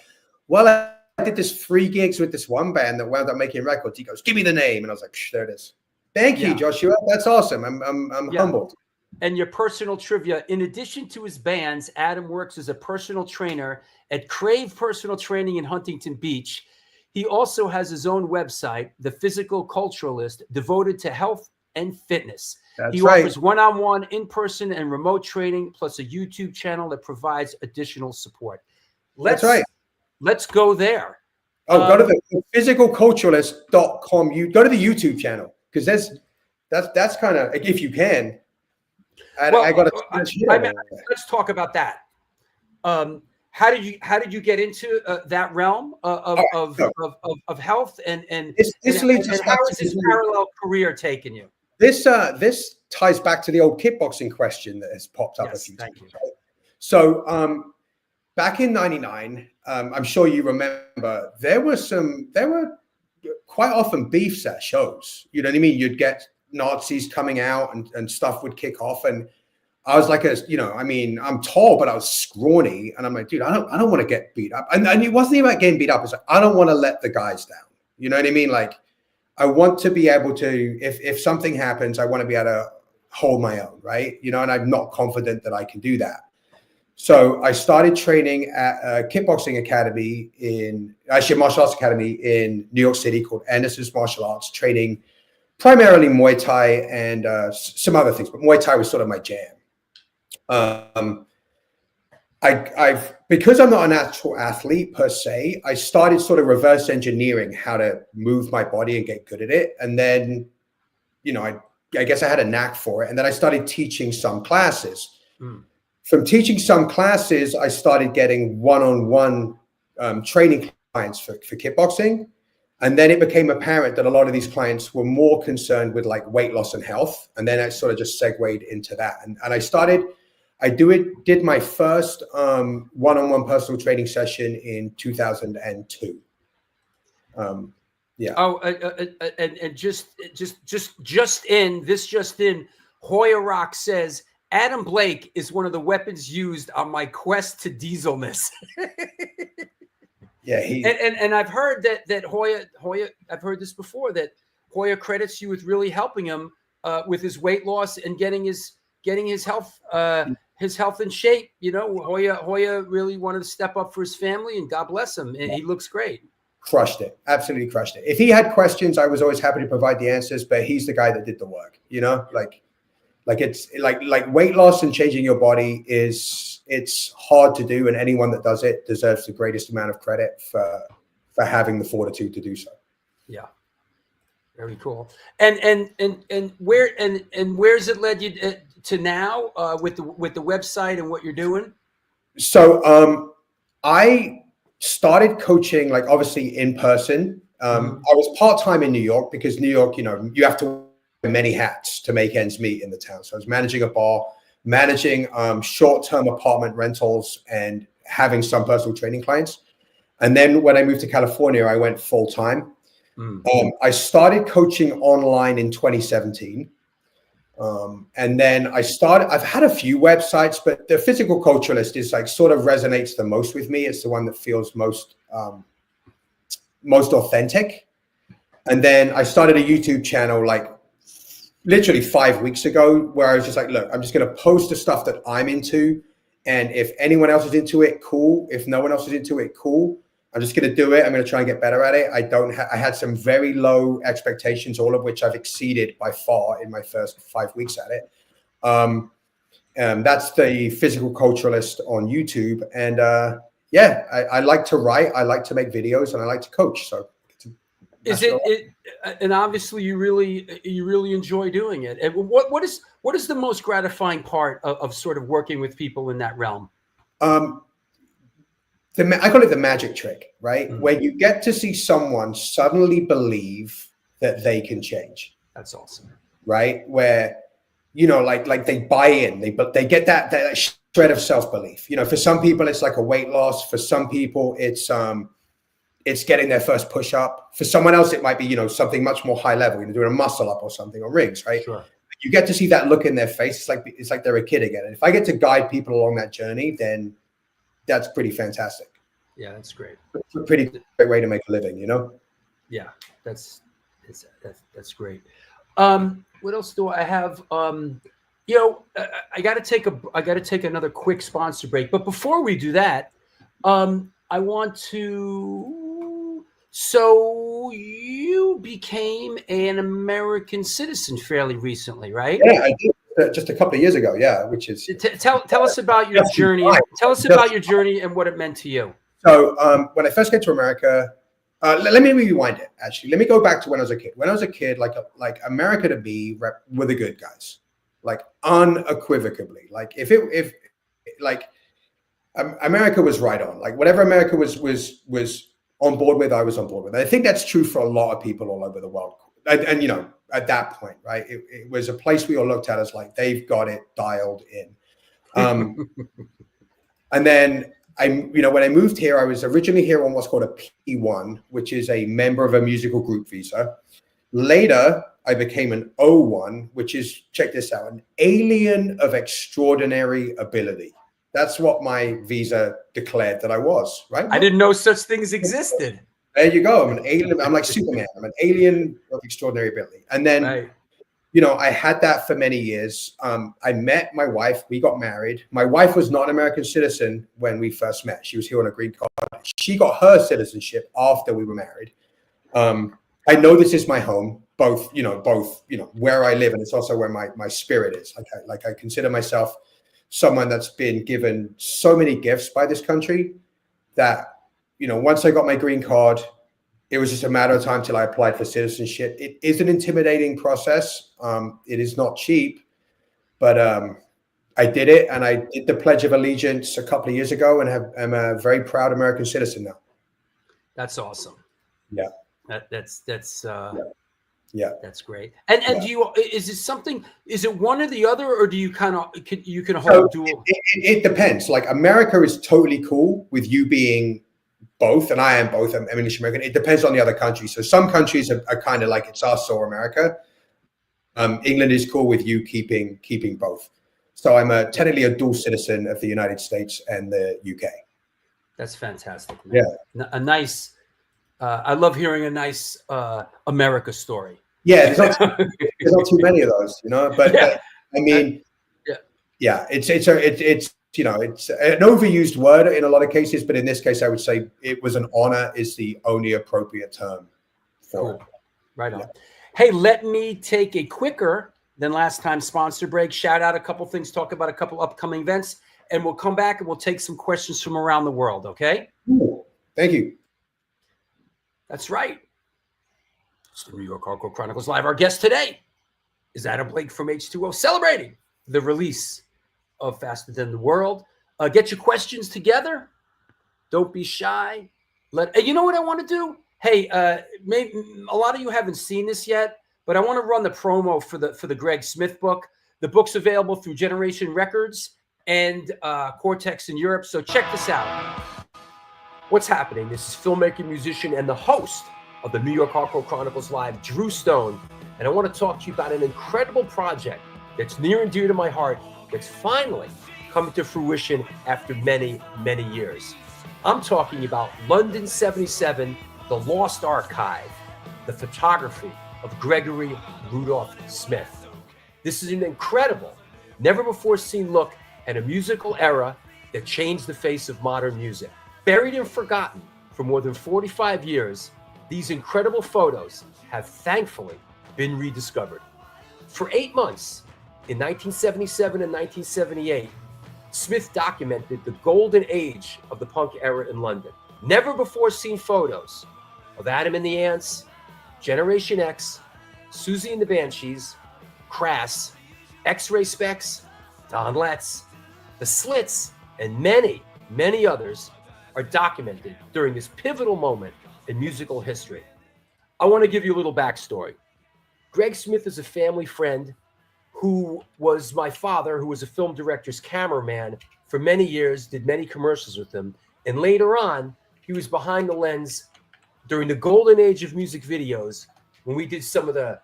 well, I did this 3 gigs with this one band that wound up making records. He goes, "Give me the name," and I was like, there it is. Thank you, Yeah. Joshua. That's awesome. I'm Yeah. humbled. And your personal trivia. In addition to his bands, Adam works as a personal trainer at Crave Personal Training in Huntington Beach. He also has his own website, The Physical Culturalist, devoted to health and fitness. That's He right. offers one-on-one, in-person, and remote training, plus a YouTube channel that provides additional support. That's right. Let's go there. Oh, go to the physicalculturalist.com. You go to the YouTube channel, because that's kind of, if you can. I got to. Let's talk about that. How did you get into that realm of health and This leads us how back is to this parallel career taking you? This ties back to the old kickboxing question that has popped up a few times. Thank you. Right? So back in '99, I'm sure you remember, there were quite often beefs at shows. You know what I mean? You'd get Nazis coming out and stuff would kick off, and I was like, I'm tall, but I was scrawny, and I'm like, dude, I don't want to get beat up. And it wasn't even about getting beat up. It's like, I don't want to let the guys down. You know what I mean? Like, I want to be able to, if something happens, I want to be able to hold my own, right? You know, and I'm not confident that I can do that. So I started training at a kickboxing academy a martial arts academy in New York City called Anderson's Martial Arts, training primarily Muay Thai and some other things, but Muay Thai was sort of my jam. Because I'm not an actual athlete per se, I started sort of reverse engineering how to move my body and get good at it. And then, I guess I had a knack for it. And then I started teaching some classes. From teaching some classes, I started getting one-on-one training clients for kickboxing. And then it became apparent that a lot of these clients were more concerned with like weight loss and health. And then I sort of just segued into that. And I did my first one-on-one personal training session in 2002. Yeah. Oh, and just in, Hoya Rock says, Adam Blake is one of the weapons used on my quest to dieselness. Yeah, and I've heard that Hoya, I've heard this before, that Hoya credits you with really helping him with his weight loss and getting his health in shape. You know, Hoya really wanted to step up for his family, and God bless him. And he looks great. Crushed it. Absolutely crushed it. If he had questions, I was always happy to provide the answers, but he's the guy that did the work, like it's like weight loss and changing your body it's hard to do. And anyone that does it deserves the greatest amount of credit for having the fortitude to do so. Yeah. Very cool. And where's it led you to now with the website and what you're doing? So I started coaching, like obviously in person. I was part-time in New York because New York, you have to wear many hats to make ends meet in the town. So I was managing a bar, managing short-term apartment rentals, and having some personal training clients. And then when I moved to California, I went full-time. I started coaching online in 2017. And then I've had a few websites, but the Physical Culturalist is like sort of resonates the most with me. It's the one that feels most authentic. And then I started a YouTube channel like literally 5 weeks ago, where I was just like, look, I'm just going to post the stuff that I'm into. And if anyone else is into it, cool. If no one else is into it, cool. I'm just going to do it. I'm going to try and get better at it. I had some very low expectations, all of which I've exceeded by far in my first 5 weeks at it. That's the Physical Culturalist on YouTube. And I like to write. I like to make videos, and I like to coach. So and obviously you really enjoy doing it. And what is the most gratifying part of sort of working with people in that realm? I call it the magic trick, right? Where you get to see someone suddenly believe that they can change. That's awesome. Right? Where, like they buy in, they get that shred of self-belief. You know, for some people, it's like a weight loss. For some people, it's getting their first push-up. For someone else, it might be, you know, something much more high level, you know, doing a muscle up or something, or rigs, right? Sure. You get to see that look in their face. It's like they're a kid again. And if I get to guide people along that journey, then that's pretty fantastic. Yeah, that's great. It's a pretty great way to make a living, you know? Yeah, that's great. What else do I have? You know, I got to take another quick sponsor break. But before we do that, I want to. So you became an American citizen fairly recently, right? Yeah, I did just a couple of years ago. Yeah, which is Tell us about your journey. Tell us about your journey and what it meant to you. So when I first came to America, let me rewind it. Actually, let me go back to when I was a kid. When I was a kid, like America to me were the good guys, like unequivocally. Like if America was right on. Like whatever America was on board with, I was on board with. And I think that's true for a lot of people all over the world. And you know, at that point, right, it was a place we all looked at as like they've got it dialed in. And then when I moved here, I was originally here on what's called a P1, which is a member of a musical group visa. Later, I became an O1, which is, check this out, an alien of extraordinary ability. That's what my visa declared that I was, right? I didn't know such things existed. There you go. I'm an alien. I'm like Superman. I'm an alien of extraordinary ability. And then, Right. you know, I had that for many years. I met my wife. We got married. My wife was not an American citizen when we first met. She was here on a green card. She got her citizenship after we were married. I know this is my home, both, you know, where I live, and it's also where my spirit is. I consider myself someone that's been given so many gifts by this country that, you know, once I got my green card, it was just a matter of time till I applied for citizenship. It is an intimidating process. It is not cheap, but I did it, and I did the Pledge of Allegiance a couple of years ago, and am a very proud American citizen now. That's awesome. Yeah. That's great. And do you, is it one or the other, or do you can hold dual? It depends. Like America is totally cool with you being both, and I am both. I'm English American. It depends on the other countries. So some countries are kind of like it's us or America. England is cool with you keeping both. So I'm technically a dual citizen of the United States and the UK. That's fantastic, man. Yeah, a nice. I love hearing a nice America story. Yeah, there's not too many of those, you know. But Yeah. I mean, it's you know, it's an overused word in a lot of cases, but in this case, I would say it was an honor is the only appropriate term for it. Right on. Yeah. Hey, let me take a quicker than last time sponsor break. Shout out a couple things, talk about a couple upcoming events, and we'll come back and we'll take some questions from around the world. Okay. Ooh, thank you. That's right. It's the New York Hardcore Chronicles Live. Our guest today is Adam Blake from H2O, celebrating the release of Faster Than the World. Get your questions together. Don't be shy. You know what I want to do? Hey, maybe a lot of you haven't seen this yet, but I want to run the promo for the Greg Smith book. The book's available through Generation Records and Cortex in Europe. So check this out. What's happening? This is filmmaker, musician, and the host of the New York Hardcore Chronicles Live, Drew Stone. And I want to talk to you about an incredible project that's near and dear to my heart that's finally coming to fruition after many, many years. I'm talking about London 77, The Lost Archive, the photography of Gregory Rudolph Smith. This is an incredible, never-before-seen look at a musical era that changed the face of modern music. Buried and forgotten for more than 45 years, these incredible photos have thankfully been rediscovered. For 8 months, in 1977 and 1978, Smith documented the golden age of the punk era in London. Never before seen photos of Adam and the Ants, Generation X, Susie and the Banshees, Crass, X-Ray Specs, Don Letts, The Slits, and many, many others are documented during this pivotal moment in musical history. I want to give you a little backstory. Greg Smith is a family friend who was my father, who was a film director's cameraman for many years, did many commercials with him. And later on, he was behind the lens during the golden age of music videos when we did some of the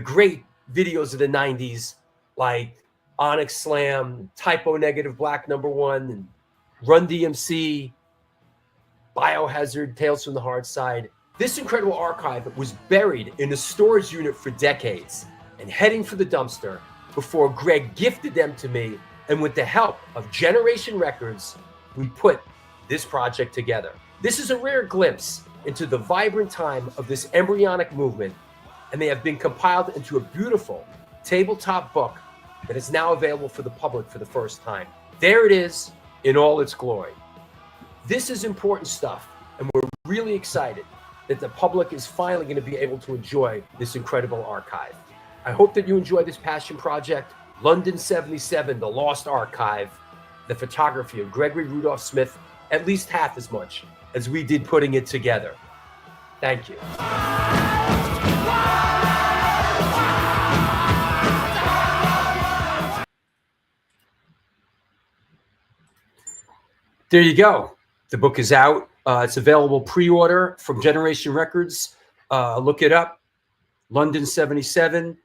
great videos of the 90s, like Onyx Slam, Typo Negative Black #1, and Run DMC, Biohazard, Tales from the Hard Side. This incredible archive was buried in a storage unit for decades and heading for the dumpster before Greg gifted them to me. And with the help of Generation Records, we put this project together. This is a rare glimpse into the vibrant time of this embryonic movement, and they have been compiled into a beautiful tabletop book that is now available for the public for the first time. There it is in all its glory. This is important stuff, and we're really excited that the public is finally going to be able to enjoy this incredible archive. I hope that you enjoy this passion project. London 77, The Lost Archive, the photography of Gregory Rudolph Smith, at least half as much as we did putting it together. Thank you. There you go. The book is out. It's available pre-order from Generation Records. Look it up. London 77.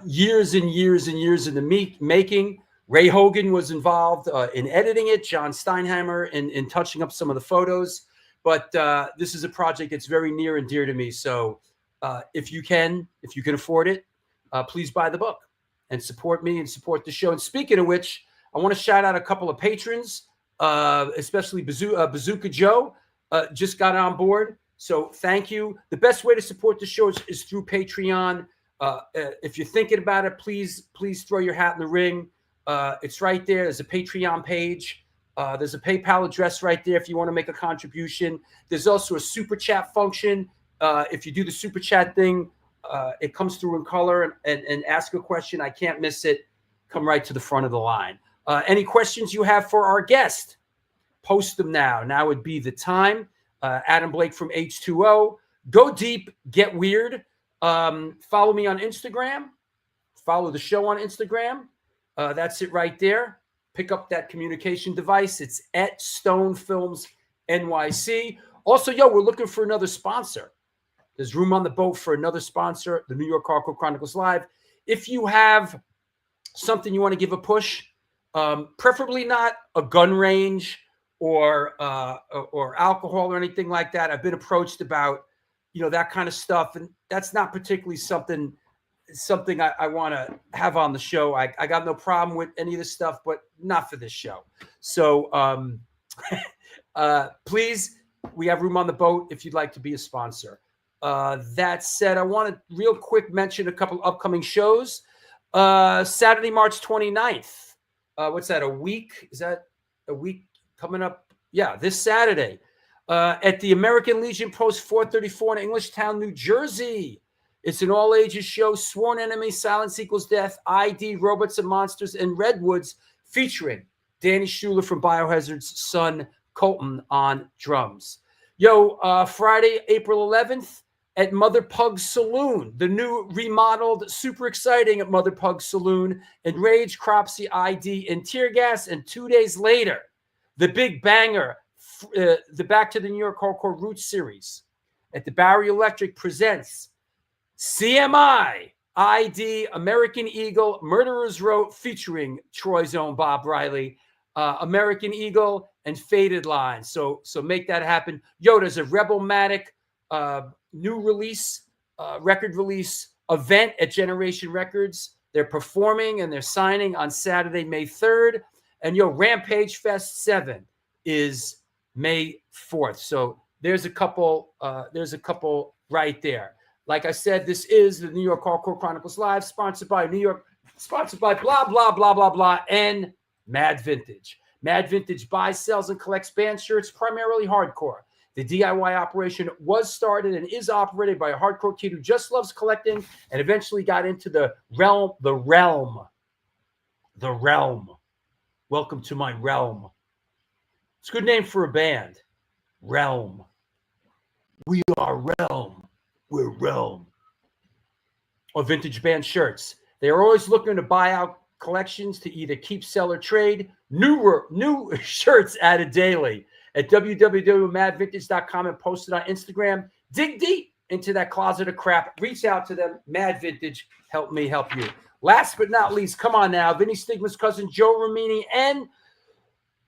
Years and years and years in the making. Ray Hogan was involved in editing it. John Steinheimer in touching up some of the photos. But this is a project that's very near and dear to me. So if you can afford it, please buy the book and support me and support the show. And speaking of which, I want to shout out a couple of patrons, especially Bazooka Joe just got on board. So thank you. The best way to support the show is through Patreon. If you're thinking about it, please throw your hat in the ring. It's right there. There's a Patreon page. There's a PayPal address right there if you want to make a contribution. There's also a super chat function. If you do the super chat thing, it comes through in color and ask a question. I can't miss it. Come right to the front of the line. Any questions you have for our guest, post them now. Now would be the time. Adam Blake from H2O. Go deep, get weird. Follow me on Instagram. Follow the show on Instagram. That's it right there. Pick up that communication device. It's at Stone Films NYC. Also, we're looking for another sponsor. There's room on the boat for another sponsor, the New York Hardcore Chronicles Live. If you have something you want to give a push, preferably not a gun range or alcohol or anything like that. I've been approached about, that kind of stuff, and that's not particularly something I want to have on the show. I got no problem with any of this stuff, but not for this show. So please, we have room on the boat if you'd like to be a sponsor. That said, I want to real quick mention a couple upcoming shows. Saturday, March 29th. What's that, a week? Is that a week coming up? Yeah, this Saturday at the American Legion Post 434 in Englishtown, New Jersey. It's an all-ages show, Sworn Enemy, Silence Equals Death, ID, Robots and Monsters, and Redwoods, featuring Danny Schuler from Biohazard's son, Colton, on drums. Friday, April 11th, at Mother Pug's Saloon, the new remodeled, super exciting at Mother Pug's Saloon, and Rage, Cropsy, ID, and Tear Gas. And 2 days later, the big banger, the Back to the New York Hardcore Roots series at the Barry Electric presents CMI, ID, American Eagle, Murderer's Row, featuring Troy's own Bob Riley, American Eagle, and Faded Line. So make that happen. There's a Rebelmatic new release, record release event at Generation Records. They're performing and they're signing on Saturday, May 3rd. And Rampage Fest 7 is May 4th. So there's a couple right there. Like I said, this is the New York Hardcore Chronicles Live, sponsored by blah, blah, blah, blah, blah, and Mad Vintage. Mad Vintage buys, sells, and collects band shirts, primarily hardcore. The DIY operation was started and is operated by a hardcore kid who just loves collecting and eventually got into the realm. Welcome to my realm. It's a good name for a band. Realm. We are Realm. We're Realm. Or vintage band shirts. They are always looking to buy out collections to either keep, sell, or trade. New shirts added daily at www.madvintage.com and posted on Instagram. Dig deep into that closet of crap. Reach out to them. Mad Vintage, help me help you. Last but not least, come on now, Vinny Stigma's cousin Joe Romini and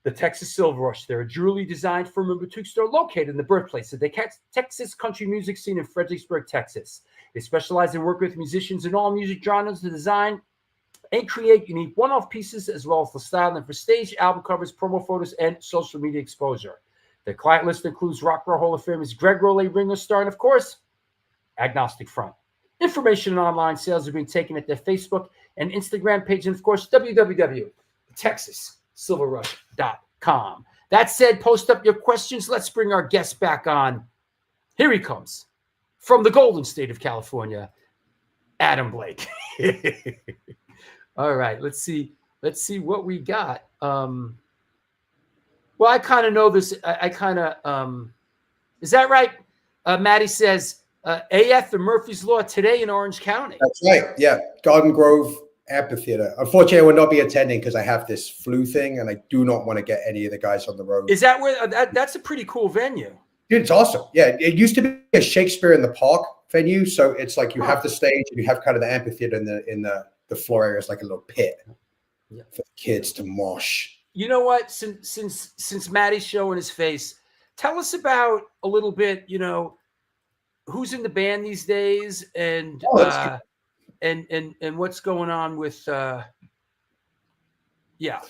the Texas Silver Rush. They're a jewelry designed firm and boutique store located in the birthplace of the Texas country music scene in Fredericksburg, Texas. They specialize in working with musicians in all music genres to design and create unique one-off pieces, as well as for style and for stage, album covers, promo photos, and social media exposure. Their client list includes Rock and Roll Hall of Famers Greg Rowley, Ringo Starr, and of course, Agnostic Front. Information and online sales are being taken at their Facebook and Instagram page, and of course, www.texassilverrush.com. That said, post up your questions. Let's bring our guest back on. Here he comes from the golden state of California, Adam Blake. All right, let's see what we got. Well, I kind of know this. I kind of is that right? Maddie says AF and Murphy's Law today in Orange County. That's right. Yeah, Garden Grove Amphitheater. Unfortunately, I will not be attending because I have this flu thing, and I do not want to get any of the guys on the road. Is that where? That's a pretty cool venue. Dude, it's awesome. Yeah, it used to be a Shakespeare in the Park venue, so it's like you have the stage and you have kind of the amphitheater in the floor area is like a little pit for the kids to mosh. You know what? Since Maddie's showing his face, tell us about a little bit. You know, who's in the band these days, and and what's going on with yeah.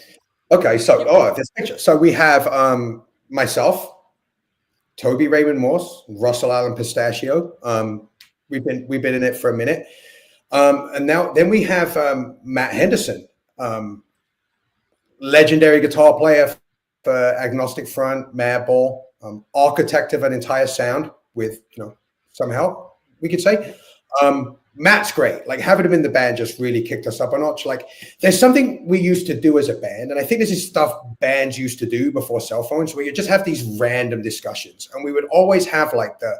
Okay, so this picture. So we have myself, Toby Raymond Morse, Russell Allen Pistachio. We've been in it for a minute. And then we have Matt Henderson, legendary guitar player for Agnostic Front, Madball, architect of an entire sound with, some help, we could say. Matt's great. Like, having him in the band just really kicked us up a notch. Like, there's something we used to do as a band, and I think this is stuff bands used to do before cell phones, where you just have these random discussions, and we would always have like the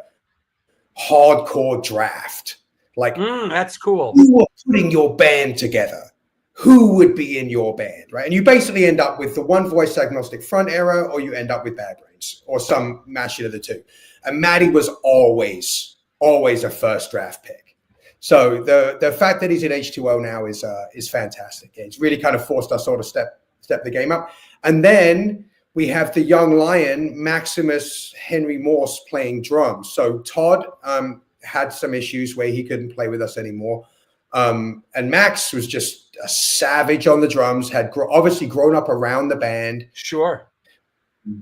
hardcore draft. Like, that's cool. You are putting your band together. Who would be in your band, right? And you basically end up with the one voice Agnostic Front era, or you end up with Bad Brains, or some mashing of the two. And Matty was always a first draft pick. So the fact that he's in H2O now is fantastic. It's really kind of forced us all to step the game up. And then we have the young lion, Maximus Henry Morse, playing drums. So Todd had some issues where he couldn't play with us anymore. And Max was just a savage on the drums, had obviously grown up around the band. Sure.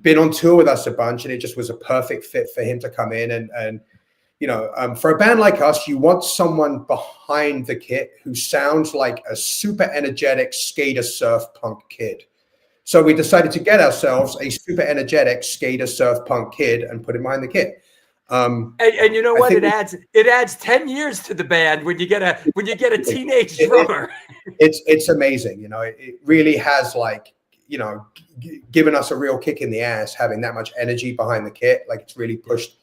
Been on tour with us a bunch, and it just was a perfect fit for him to come in. And for a band like us, you want someone behind the kit who sounds like a super energetic skater surf punk kid. So we decided to get ourselves a super energetic skater surf punk kid and put him behind the kit. And you know what? It adds 10 years to the band when you get a teenage drummer. It's amazing. It really has given us a real kick in the ass having that much energy behind the kit. Like, it's really pushed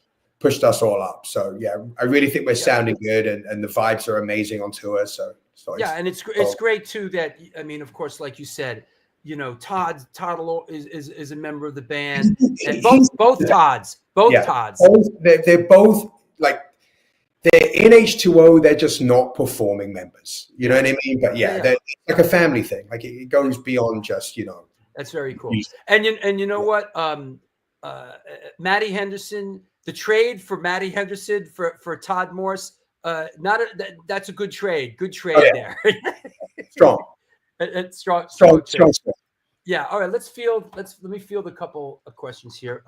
us all up. So yeah, I really think we're sounding good, and the vibes are amazing on tour. So and it's great too that, I mean, of course, like you said, Todd is a member of the band, and both Todds. They're both like, they're in H2O. They're just not performing members. You know what I mean? But they're like a family thing. Like, it goes beyond just That's very cool. And you know what? Matty Henderson. The trade for Matty Henderson for Todd Morse, that's a good trade. Good trade there. Strong. It's strong. Yeah. All right. Let me field a couple of questions here.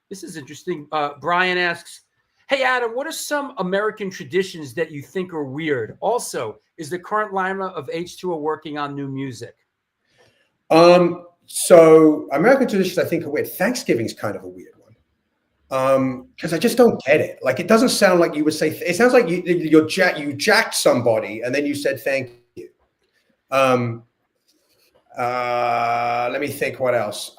This is interesting. Brian asks, "Hey Adam, what are some American traditions that you think are weird? Also, is the current lineup of H2O working on new music?" So American traditions I think are weird. Thanksgiving's kind of a weird one. Because I just don't get it. Like, it doesn't sound like you would say. It sounds like you jacked somebody and then you said thank you. Let me think. What else?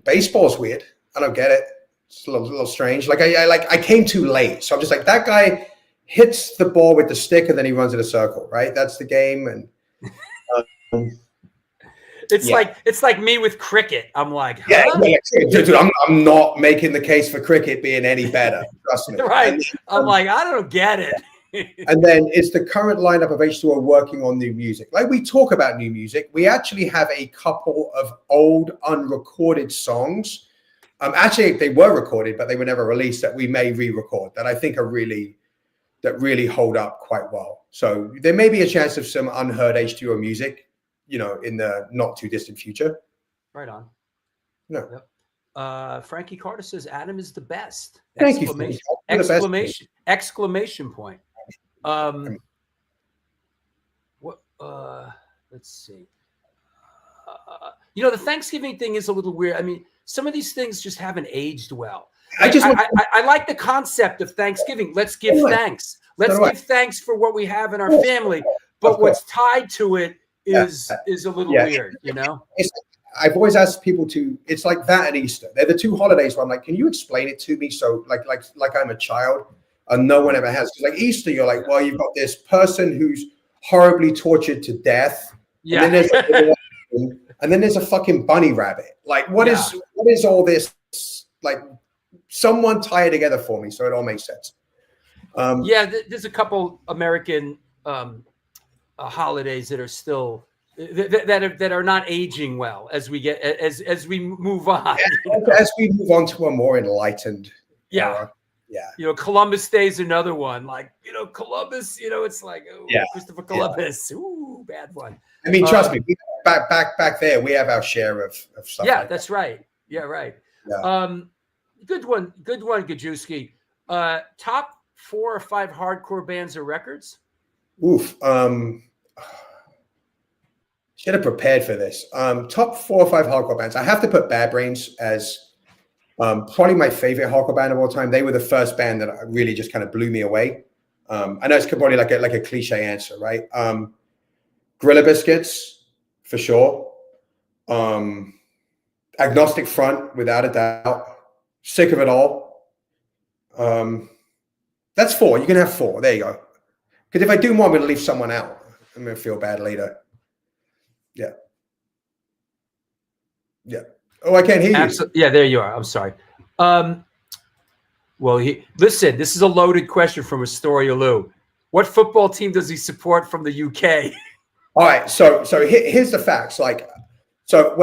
Baseball's weird. I don't get it. It's a little strange. Like, I came too late, so I'm just like, that guy hits the ball with the stick and then he runs in a circle, right? That's the game. And it's like me with cricket. I'm like, huh? Dude, I'm not making the case for cricket being any better. Trust me. Right. And, I'm like, I don't get it. And then it's the current lineup of H2O working on new music. Like we talk about new music, we actually have a couple of old unrecorded songs. Actually, they were recorded, but they were never released that we may re-record that I think are really hold up quite well. So there may be a chance of some unheard H2O music, you know, in the not too distant future. Right on. No. Yep. Frankie Carter says Adam is the best. Thank you. Exclamation point. What? Let's see. You know, the Thanksgiving thing is a little weird. I mean, some of these things just haven't aged well. I like the concept of Thanksgiving. Let's give thanks. Let's give thanks for what we have in our family. But what's tied to it is a little weird, you know? I've always asked people to, it's like that and Easter. They're the two holidays where I'm like, can you explain it to me? So like I'm a child and no one ever has. Because like Easter, you're like, well, you've got this person who's horribly tortured to death. Yeah. And then there's a fucking bunny rabbit. Like, what is all this? Like, someone tie it together for me so it all makes sense. There's a couple American holidays that are still that are not aging well as we get as we move on. As we move on to a more enlightened era. Yeah. You know, Columbus Day is another one. Like, you know, Columbus, you know, it's like, Christopher Columbus. Yeah. Ooh, bad one. I mean, trust me, back there, we have our share of stuff. Yeah, like that's right. Yeah, right. Yeah. Good one, Gajewski. Top 4 or 5 hardcore bands or records? Oof. Should have prepared for this. Top 4 or 5 hardcore bands. I have to put Bad Brains as probably my favorite hardcore band of all time. They were the first band that really just kind of blew me away. I know it's probably like a cliche answer, right? Gorilla Biscuits, for sure. Agnostic Front, without a doubt. Sick of It All. That's 4. You can have 4. There you go. Because if I do more, I'm going to leave someone out. I'm going to feel bad later. Yeah. Yeah. Oh, I can't hear you. Yeah, there you are. I'm sorry. Well, listen, this is a loaded question from Astoria Lou. What football team does he support from the UK? All right. So here's the facts. Like, so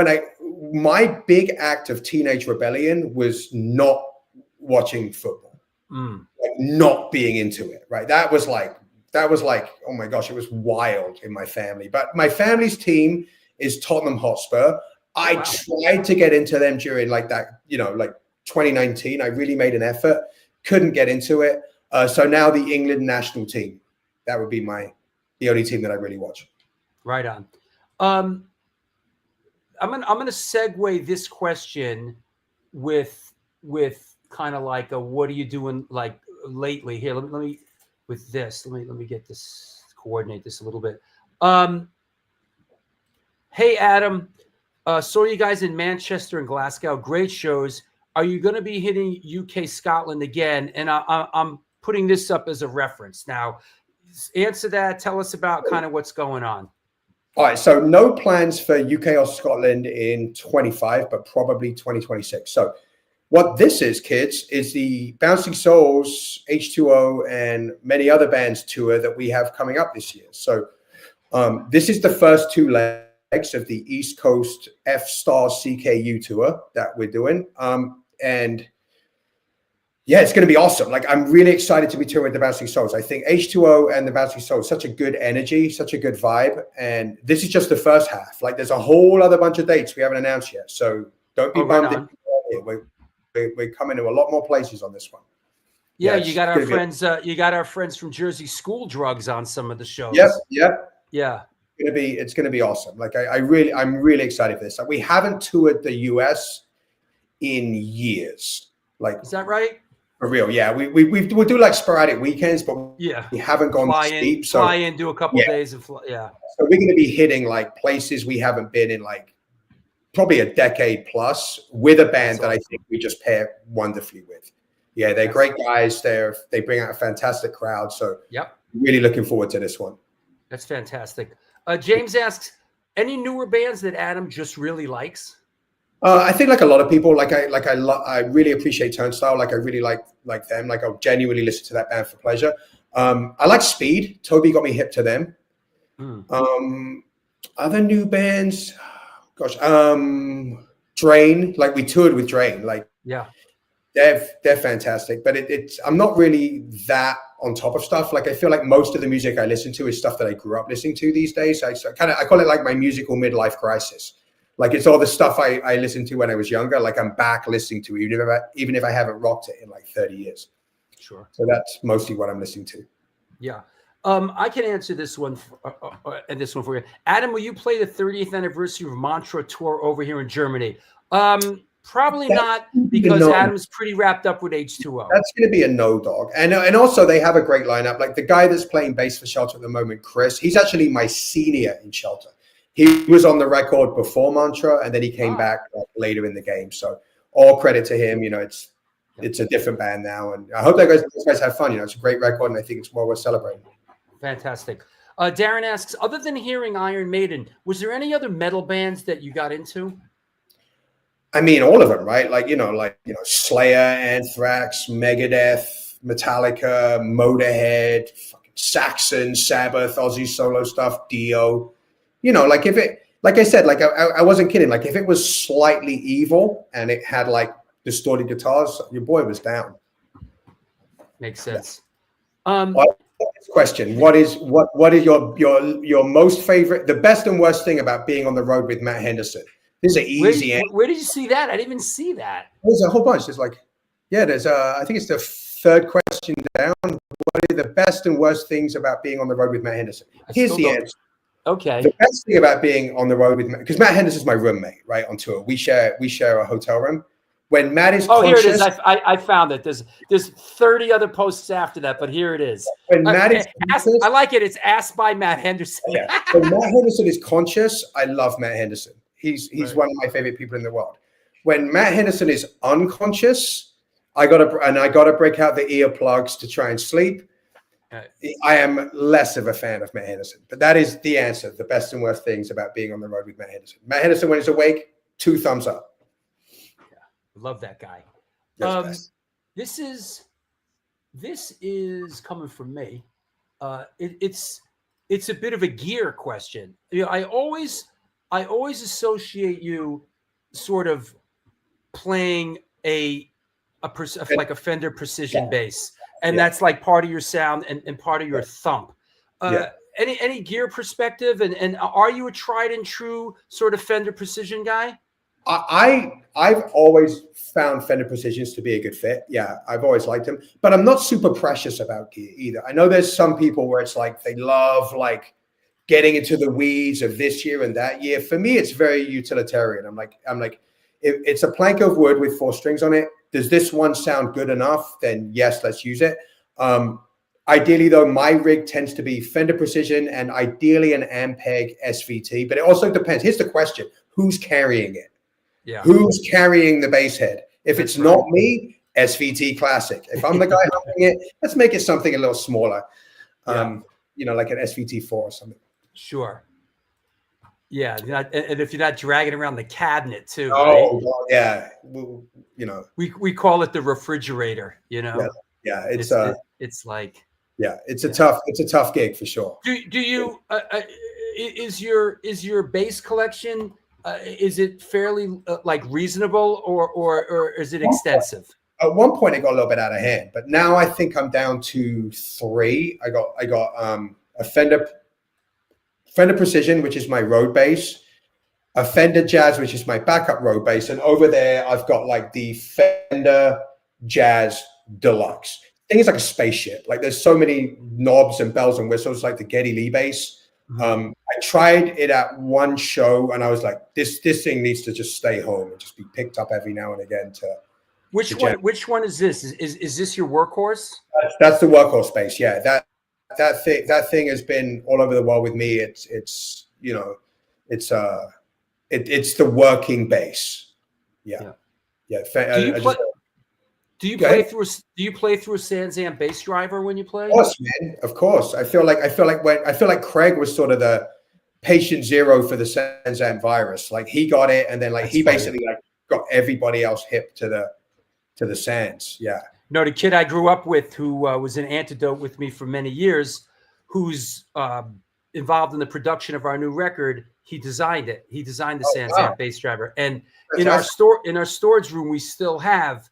my big act of teenage rebellion was not watching football, like not being into it. Right. That was like, oh my gosh, it was wild in my family. But my family's team is Tottenham Hotspur. I tried to get into them during like that, you know, like 2019. I really made an effort, couldn't get into it. So now the England national team, that would be the only team that I really watch. Right on. I'm gonna segue this question with kind of like a what are you doing like lately here? Let me with this. Let me get this, coordinate this a little bit. Hey Adam, saw you guys in Manchester and Glasgow. Great shows. Are you going to be hitting UK Scotland again? And I'm putting this up as a reference. Now, answer that. Tell us about kind of what's going on. All right. So no plans for UK or Scotland in 25, but probably 2026. So what this is, kids, is the Bouncing Souls, H2O, and many other bands tour that we have coming up this year. So this is the first 2 legs of the East Coast F-Star CKU tour that we're doing. And yeah, it's going to be awesome. Like, I'm really excited to be touring with the Bouncing Souls. I think H2O and the Bouncing Souls, such a good energy, such a good vibe. And this is just the first half. Like, there's a whole other bunch of dates we haven't announced yet. So don't be bummed. We're coming to a lot more places on this one. Yeah, you got our friends. You got our friends from Jersey School Drugs on some of the shows. Yep. Yeah. It's gonna be awesome. Like I'm really excited for this. Like, we haven't toured the US in years. Like, is that right? For real, yeah. We'll do like sporadic weekends, but we haven't gone deep. So fly in, do a couple days and fly. Yeah. So we're gonna be hitting like places we haven't been in like probably a decade plus with a band that I think we just pair wonderfully with. Yeah, they're great guys. They bring out a fantastic crowd. So Yep. really looking forward to this one. That's fantastic. James asks, any newer bands that Adam just really likes? I think like a lot of people, I really appreciate Turnstile. Like I really like them. Like I'll genuinely listen to that band for pleasure. I like Speed. Toby got me hip to them. Other new bands, gosh, Drain. Like we toured with Drain. Like Yeah. they're fantastic. But I'm not really that on top of stuff. Like I feel like most of the music I listen to is stuff that I grew up listening to these days. I call it like my musical midlife crisis. Like it's all the stuff I listened to when I was younger. Like I'm back listening to even if I haven't rocked it in like 30 years. Sure. So that's mostly what I'm listening to. Yeah. I can answer this one and this one for you. Adam, will you play the 30th anniversary of Mantra tour over here in Germany? Probably not, because Adam's pretty wrapped up with H2O. That's going to be a no, dog. And also they have a great lineup. Like the guy that's playing bass for Shelter at the moment, Chris, he's actually my senior in Shelter. He was on the record before Mantra, and then he came back later in the game. So all credit to him. You know, it's a different band now, and I hope that those guys have fun. You know, it's a great record, and I think it's well worth celebrating. Fantastic. Darren asks, other than hearing Iron Maiden, was there any other metal bands that you got into? I mean, all of them, right? Like Slayer, Anthrax, Megadeth, Metallica, Motorhead, Saxon, Sabbath, Ozzy solo stuff, Dio. You know, like I said, like I wasn't kidding. Like if it was slightly evil and it had like distorted guitars, your boy was down. Makes sense. Question: What is your most favorite, the best and worst thing about being on the road with Matt Henderson? This is an easy answer. Where did you see that? I didn't even see that. There's a whole bunch. There's I think it's the third question down. What are the best and worst things about being on the road with Matt Henderson? Here's the answer. Okay. The best thing about being on the road with Matt, because Matt Henderson's my roommate, right, on tour. We share a hotel room. When Matt is here it is. I found it. There's 30 other posts after that, but here it is. When Matt is conscious, I like it. It's asked by Matt Henderson. Yeah. When Matt Henderson is conscious, I love Matt Henderson. He's one of my favorite people in the world. When Matt Henderson is unconscious, I gotta break out the earplugs to try and sleep. I am less of a fan of Matt Henderson, but that is the answer. The best and worst things about being on the road with Matt Henderson. Matt Henderson, when he's awake, 2 thumbs up. Yeah, love that guy. This is coming from me. It's a bit of a gear question. You know, I always associate you sort of playing like a Fender Precision bass. And that's like part of your sound and part of your thump. Any gear perspective? And are you a tried and true sort of Fender Precision guy? I've always found Fender Precisions to be a good fit. Yeah, I've always liked them. But I'm not super precious about gear either. I know there's some people where it's like they love like getting into the weeds of this year and that year. For me, it's very utilitarian. I'm like, if it's a plank of wood with 4 strings on it. Does this one sound good enough? Then yes, let's use it. Ideally, though, my rig tends to be Fender Precision and ideally an Ampeg SVT. But it also depends. Here's the question: who's carrying it? Yeah. Who's carrying the bass head? If it's not me, SVT Classic. If I'm the guy humming it, let's make it something a little smaller. You know, like an SVT4 or something. Sure. Yeah, and if you're not dragging around the cabinet too. Oh, right? well, yeah. You know, we call it the refrigerator. You know. Yeah. It's like. Yeah, it's a tough gig for sure. Do you is your bass collection is it fairly like reasonable or is it extensive? At one point, it got a little bit out of hand, but now I think I'm down to 3. I got a Fender Precision, which is my road bass, a Fender Jazz, which is my backup road bass, and over there I've got like the Fender Jazz Deluxe. I think it's like a spaceship. Like there's so many knobs and bells and whistles, like the Geddy Lee bass. I tried it at one show, and I was like, this thing needs to just stay home and just be picked up every now and again. Which one is this? Is this your workhorse? That's the workhorse bass. Yeah, that thing has been all over the world with me. It's the working bass. Yeah. Do you Go play ahead. through? Do you play through a Sans Am bass driver when you play? Of course, man. Of course. I feel like Craig was sort of the patient zero for the Sans Am virus. Like he got it, and then like That's he funny. basically like got everybody else hip to the Sans. Yeah. No, the kid I grew up with, who was an Antidote with me for many years, who's involved in the production of our new record. He designed it. He designed the Sans Am bass driver, and in our storage room, we still have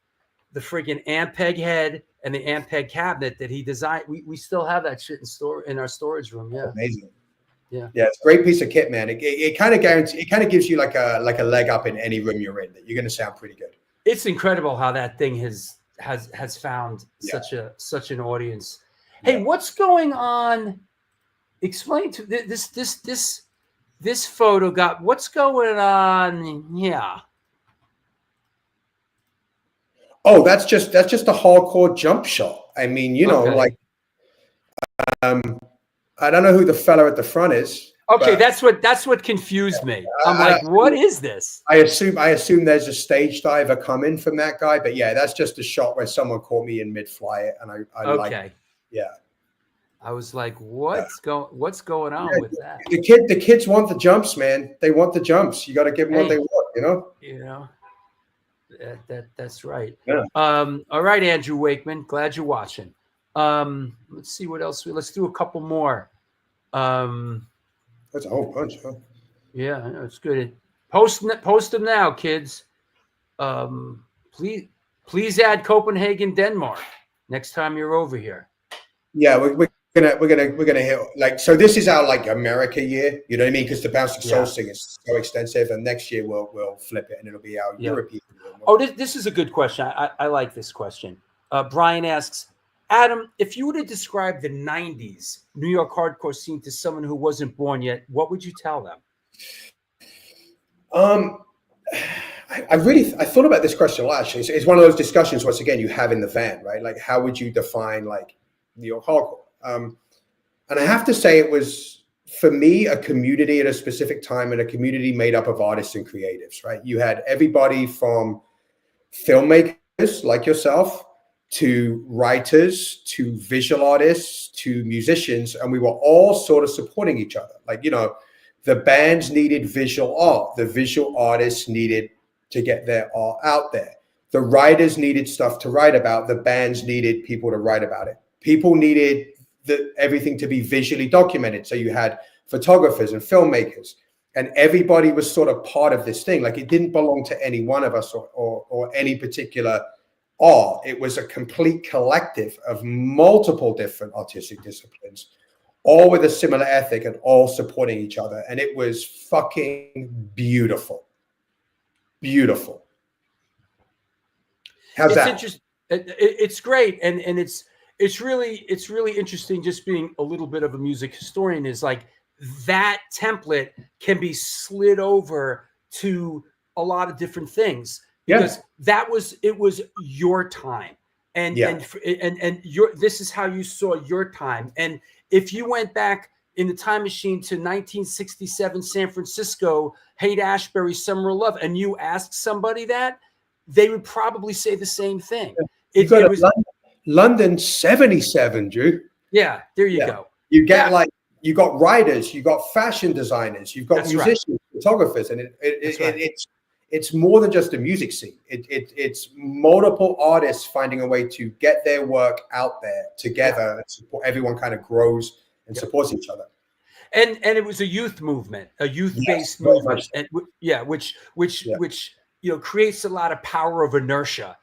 the friggin' Ampeg head and the Ampeg cabinet that he designed. We still have that shit in our storage room. Yeah, Amazing. Yeah, it's a great piece of kit, man. It kind of guarantees, it kind of gives you like a leg up in any room you're in. That you're going to sound pretty good. It's incredible how that thing has found such an audience. Hey, what's going on? Explain to this photo got what's going on? Yeah. Oh, that's just a hardcore jump shot. I mean, you know, like, I don't know who the fella at the front is. Okay, that's what confused me. I'm like, what is this? I assume there's a stage diver coming from that guy, but yeah, that's just a shot where someone caught me in mid-flight, and I like it. Yeah. I was like, what's going on with that? The kids want the jumps, man. They want the jumps. You got to give them what they want, you know. You know. That's right. Yeah. All right, Andrew Wakeman. Glad you're watching. Let's see what else. Let's do a couple more. That's a whole bunch, huh? Yeah, it's good. Post them now, kids. Please add Copenhagen, Denmark next time you're over here. Yeah, we're gonna hit like, so this is our like America year, you know what I mean? Because the Bouncing Souls thing is so extensive, and next year we'll flip it and it'll be our European year. Oh, this is a good question. I like this question. Brian asks, Adam, if you were to describe the 90s New York hardcore scene to someone who wasn't born yet, what would you tell them? I thought about this question a lot, actually. It's one of those discussions, once again, you have in the van, right? Like, how would you define like New York hardcore? And I have to say it was, for me, a community at a specific time, and a community made up of artists and creatives, right? You had everybody from filmmakers like yourself to writers to visual artists to musicians, and we were all sort of supporting each other. Like, you know, the bands needed visual art. The visual artists needed to get their art out there. The writers needed stuff to write about. The bands needed people to write about it. People needed everything to be visually documented. So you had photographers and filmmakers, and everybody was sort of part of this thing. Like, it didn't belong to any one of us or any particular art. It was a complete collective of multiple different artistic disciplines, all with a similar ethic and all supporting each other. And it was fucking beautiful. Beautiful. How's that? It's great. And it's really interesting, just being a little bit of a music historian, is like that template can be slid over to a lot of different things, because it was your time, and this is how you saw your time. And if you went back in the time machine to 1967 San Francisco, Haight-Ashbury, Summer of Love, and you asked somebody that, they would probably say the same thing. It was London 77, Drew. Yeah, there you go. You get like, you got writers, you got fashion designers, you've got musicians, photographers, and it's more than just a music scene. It's multiple artists finding a way to get their work out there together, and support. Everyone kind of grows and supports each other. And it was a youth movement, a youth-based movement, and which creates a lot of power of inertia.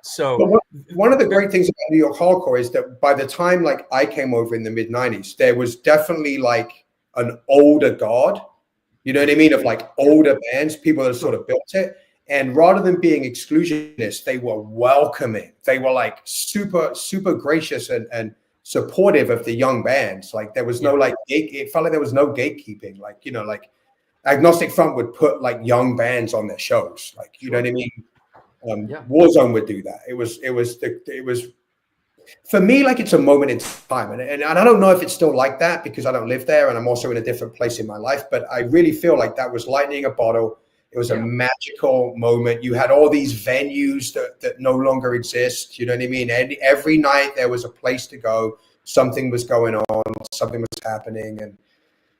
So but one of the great things about New York hardcore is that by the time like I came over in the mid 90s, there was definitely like an older guard, you know what I mean? Of like older bands, people that sort of built it. And rather than being exclusionist, they were welcoming. They were like super, super gracious and supportive of the young bands. Like there was no it felt like there was no gatekeeping. Like, you know, like Agnostic Front would put like young bands on their shows. Like, you know what I mean? Warzone would do that. It was for me, like, it's a moment in time. And I don't know if it's still like that because I don't live there and I'm also in a different place in my life, but I really feel like that was lightning a bottle. It was a magical moment. You had all these venues that no longer exist. You know what I mean? And every night there was a place to go. Something was going on. Something was happening. And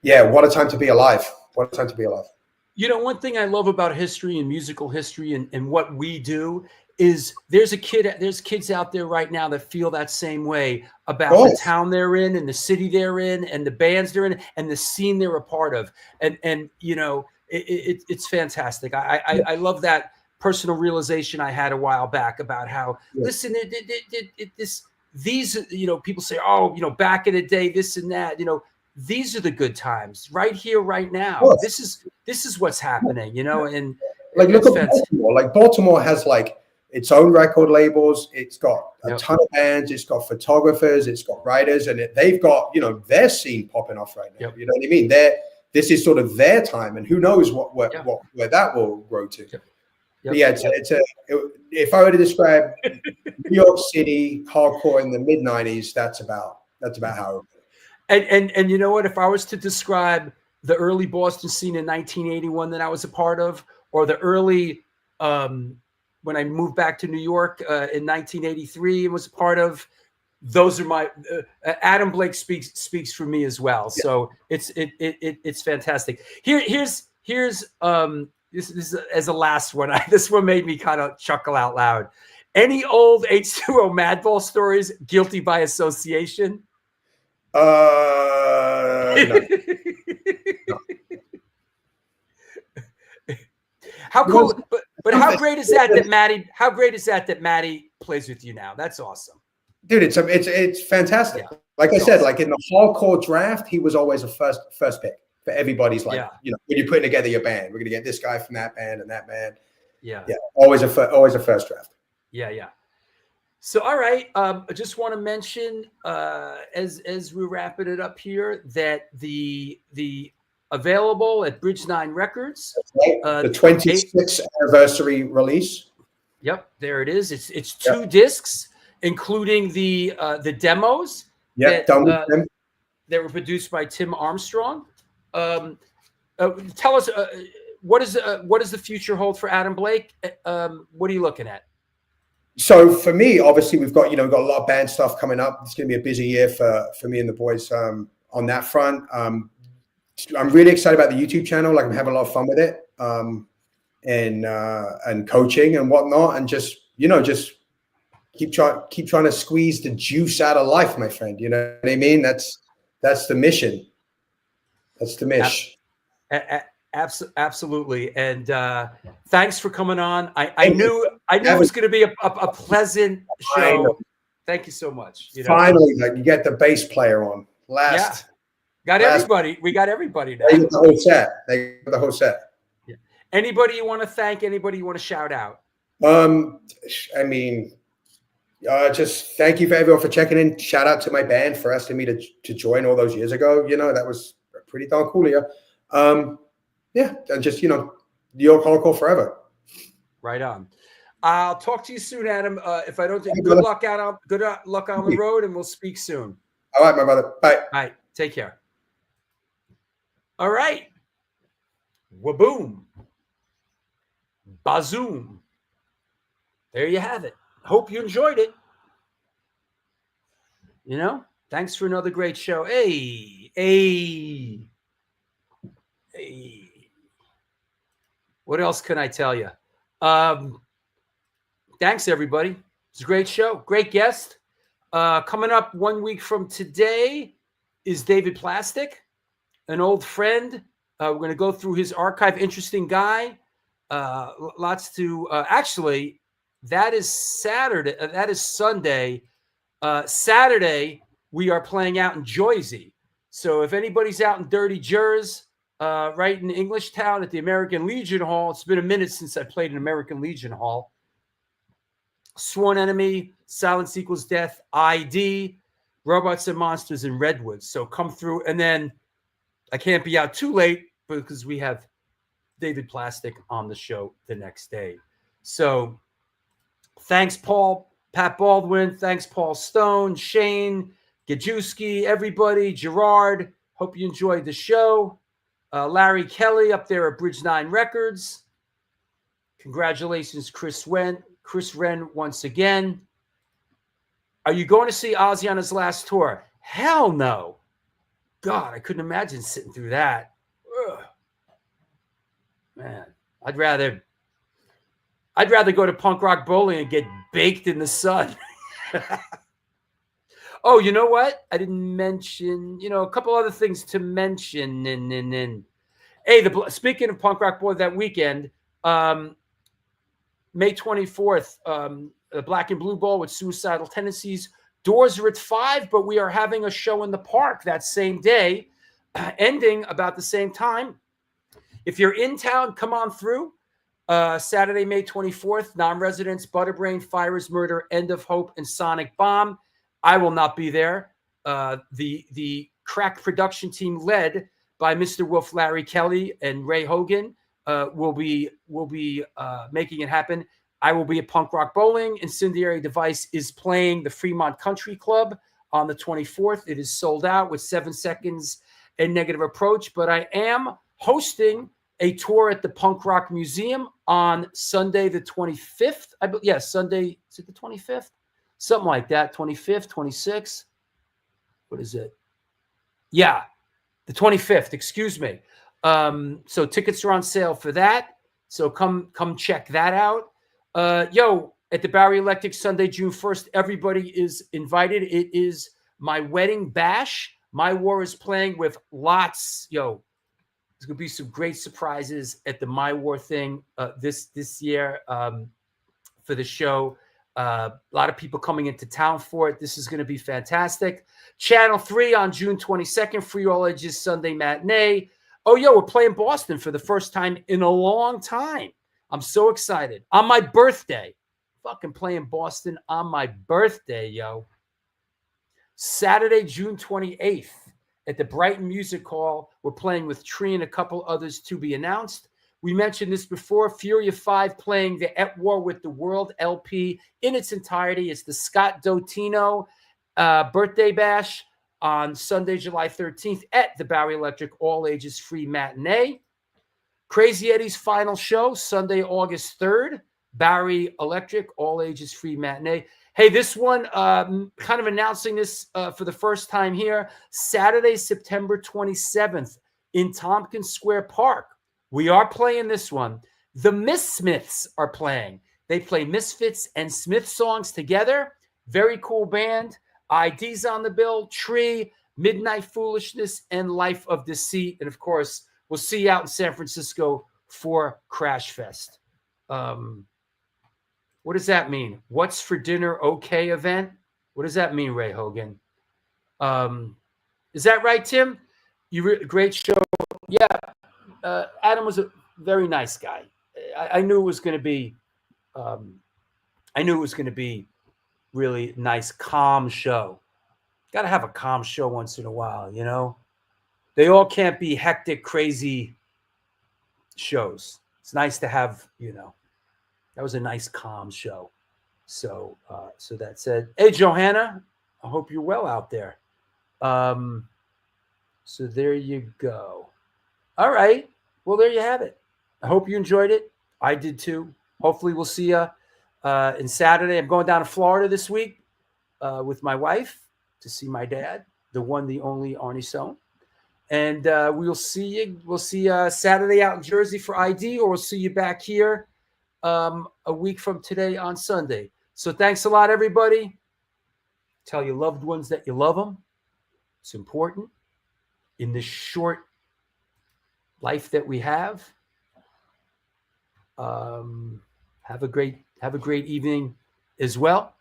yeah, what a time to be alive. What a time to be alive. You know, one thing I love about history and musical history and what we do is there's kids out there right now that feel that same way about the town they're in and the city they're in and the bands they're in and the scene they're a part of. And you know, it's fantastic. I love that personal realization I had a while back about how, listen, these, you know, people say, oh, you know, back in the day, this and that, you know, these are the good times right here, right now. This is what's happening, you know, and like, look at Baltimore. Like Baltimore has like its own record labels. It's got a ton of bands. It's got photographers. It's got writers, and they've got, you know, their scene popping off right now. You know what I mean? This is sort of their time, and who knows where that will grow to. But yeah, if I were to describe New York City hardcore in the mid '90s, that's about how. And you know what? If I was to describe the early Boston scene in 1981 that I was a part of, or the early when I moved back to New York in 1983 and was a part of, those are my Adam Blake speaks for me as well. So it's fantastic. Here's this is as a last one. This one made me kind of chuckle out loud. Any old H2O Madball stories? Guilty by association? No. How cool! But how great is that Maddie? How great is that Maddie plays with you now? That's awesome, dude. It's fantastic. Yeah. Like I said, like in the hardcore draft, he was always a first pick for everybody's. Like, you know, when you're putting together your band, we're gonna get this guy from that band and that band. Yeah. Always a first draft. Yeah. So, all right. I just want to mention, as we're wrapping it up here, that the available at Bridge 9 Records, the 26th anniversary release. Yep, there it is. It's 2 discs, including the demos. That were produced by Tim Armstrong. Tell us what does the future hold for Adam Blake? What are you looking at? So for me, obviously, we've got a lot of band stuff coming up. It's going to be a busy year for me and the boys on that front. I'm really excited about the YouTube channel. Like, I'm having a lot of fun with it, and coaching and whatnot, and just keep trying to squeeze the juice out of life, my friend. You know what I mean? That's the mission. That's the mission. Absolutely. And thanks for coming on. I knew it was going to be a pleasant show. Thank you so much. Finally, you get the bass player on. Everybody. We got everybody now. They got the whole set. Yeah. Anybody you want to thank? Anybody you want to shout out? I mean, just thank you for everyone for checking in. Shout out to my band for asking me to join all those years ago. You know, that was pretty darn cool. Yeah, and just, New York hardcore forever. Right on. I'll talk to you soon, Adam. If I don't think good luck on the road, and we'll speak soon. All right, my brother. Bye. All right, take care. All right. Waboom. Bazoom. There you have it. Hope you enjoyed it. Thanks for another great show. Hey. What else can I tell you? Thanks, everybody. It's a great show. Great guest. Coming up 1 week from today is David Plastic, an old friend. We're going to go through his archive. Interesting guy. Lots to actually, that is Saturday. That is Sunday. Saturday, we are playing out in Jersey. So if anybody's out in Dirty Jersey, right in Englishtown at the American Legion Hall. It's been a minute since I played in American Legion Hall. Sworn Enemy, Silence Equals Death, ID, Robots and Monsters, and Redwoods. So come through. And then I can't be out too late because we have David Plastic on the show the next day. So thanks, Pat Baldwin. Thanks, Paul Stone, Shane, Gajewski, everybody, Gerard. Hope you enjoyed the show. Larry Kelly up there at Bridge 9 Records. Congratulations, Chris Wren once again. Are you going to see Ozzy on his last tour? Hell no. God, I couldn't imagine sitting through that. Ugh. Man, I'd rather go to punk rock bowling and get baked in the sun. Oh, you know what? I didn't mention, a couple other things to mention. Hey, speaking of punk rock bowling, that weekend, May 24th, the Black and Blue Bowl with Suicidal Tendencies. Doors are at 5, but we are having a show in the park that same day, ending about the same time. If you're in town, come on through. Saturday, May 24th, non-residents, Butterbrain, Fires, Murder, End of Hope, and Sonic Bomb. I will not be there. The crack production team led by Mr. Wolf, Larry Kelly, and Ray Hogan will be making it happen. I will be at Punk Rock Bowling. Incendiary Device is playing the Fremont Country Club on the 24th. It is sold out with 7 Seconds and Negative Approach, but I am hosting a tour at the Punk Rock Museum on Sunday the 25th. Sunday, is it the 25th? Something like that, 25th, 26th. What is it? Yeah, the 25th, excuse me. So tickets are on sale for that. So come check that out. At the Bowery Electric Sunday, June 1st, everybody is invited. It is my wedding bash. My War is playing with lots. There's going to be some great surprises at the My War thing this year for the show. A lot of people coming into town for it. This is going to be fantastic. Channel 3 on June 22nd, Free All Ages Sunday Matinee. We're playing Boston for the first time in a long time. I'm so excited. On my birthday. Fucking playing Boston on my birthday, yo. Saturday, June 28th at the Brighton Music Hall. We're playing with Tree and a couple others to be announced. We mentioned this before. Furia 5 playing the At War with the World LP in its entirety. It's the Scott Dotino birthday bash on Sunday, July 13th at the Bowery Electric All Ages Free Matinee. Crazy Eddie's final show, Sunday, August 3rd, Bowery Electric All Ages Free Matinee. Hey, this one, kind of announcing this for the first time here, Saturday, September 27th in Tompkins Square Park. We are playing this one. The Misfits are playing. They play Misfits and Smith songs together. Very cool band. ID's on the bill, Tree, Midnight Foolishness, and Life of Deceit. And, of course, we'll see you out in San Francisco for Crash Fest. What does that mean? What's for dinner okay event? What does that mean, Ray Hogan? Is that right, Tim? Great show. Yeah. Adam was a very nice guy. I knew it was going to be. I knew it was going to be really nice, calm show. Got to have a calm show once in a while, They all can't be hectic, crazy shows. It's nice to have, that was a nice, calm show. So that said, hey, Johanna, I hope you're well out there. So there you go. All right. Well, there you have it. I hope you enjoyed it. I did too. Hopefully we'll see you in Saturday. I'm going down to Florida this week with my wife to see my dad, the one, the only Arnie Stone. And we'll see you. We'll see you Saturday out in Jersey for ID, or we'll see you back here a week from today on Sunday. So thanks a lot, everybody. Tell your loved ones that you love them. It's important in this short life that we have. Have a great evening as well.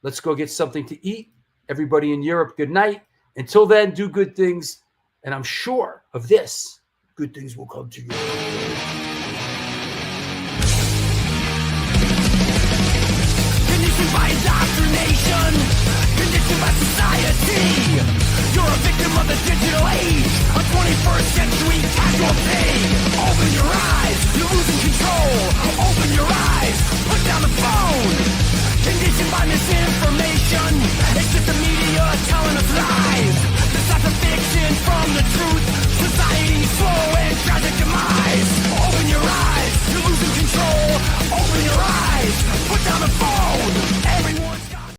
Let's go get something to eat. Everybody in Europe, good night. Until then, do good things. And I'm sure of this, good things will come to you. Conditioned by indoctrination, conditioned by society. You're a victim of the digital age, a 21st century casualty. Open your eyes, you're losing control. Open your eyes, put down the phone. Conditioned by misinformation.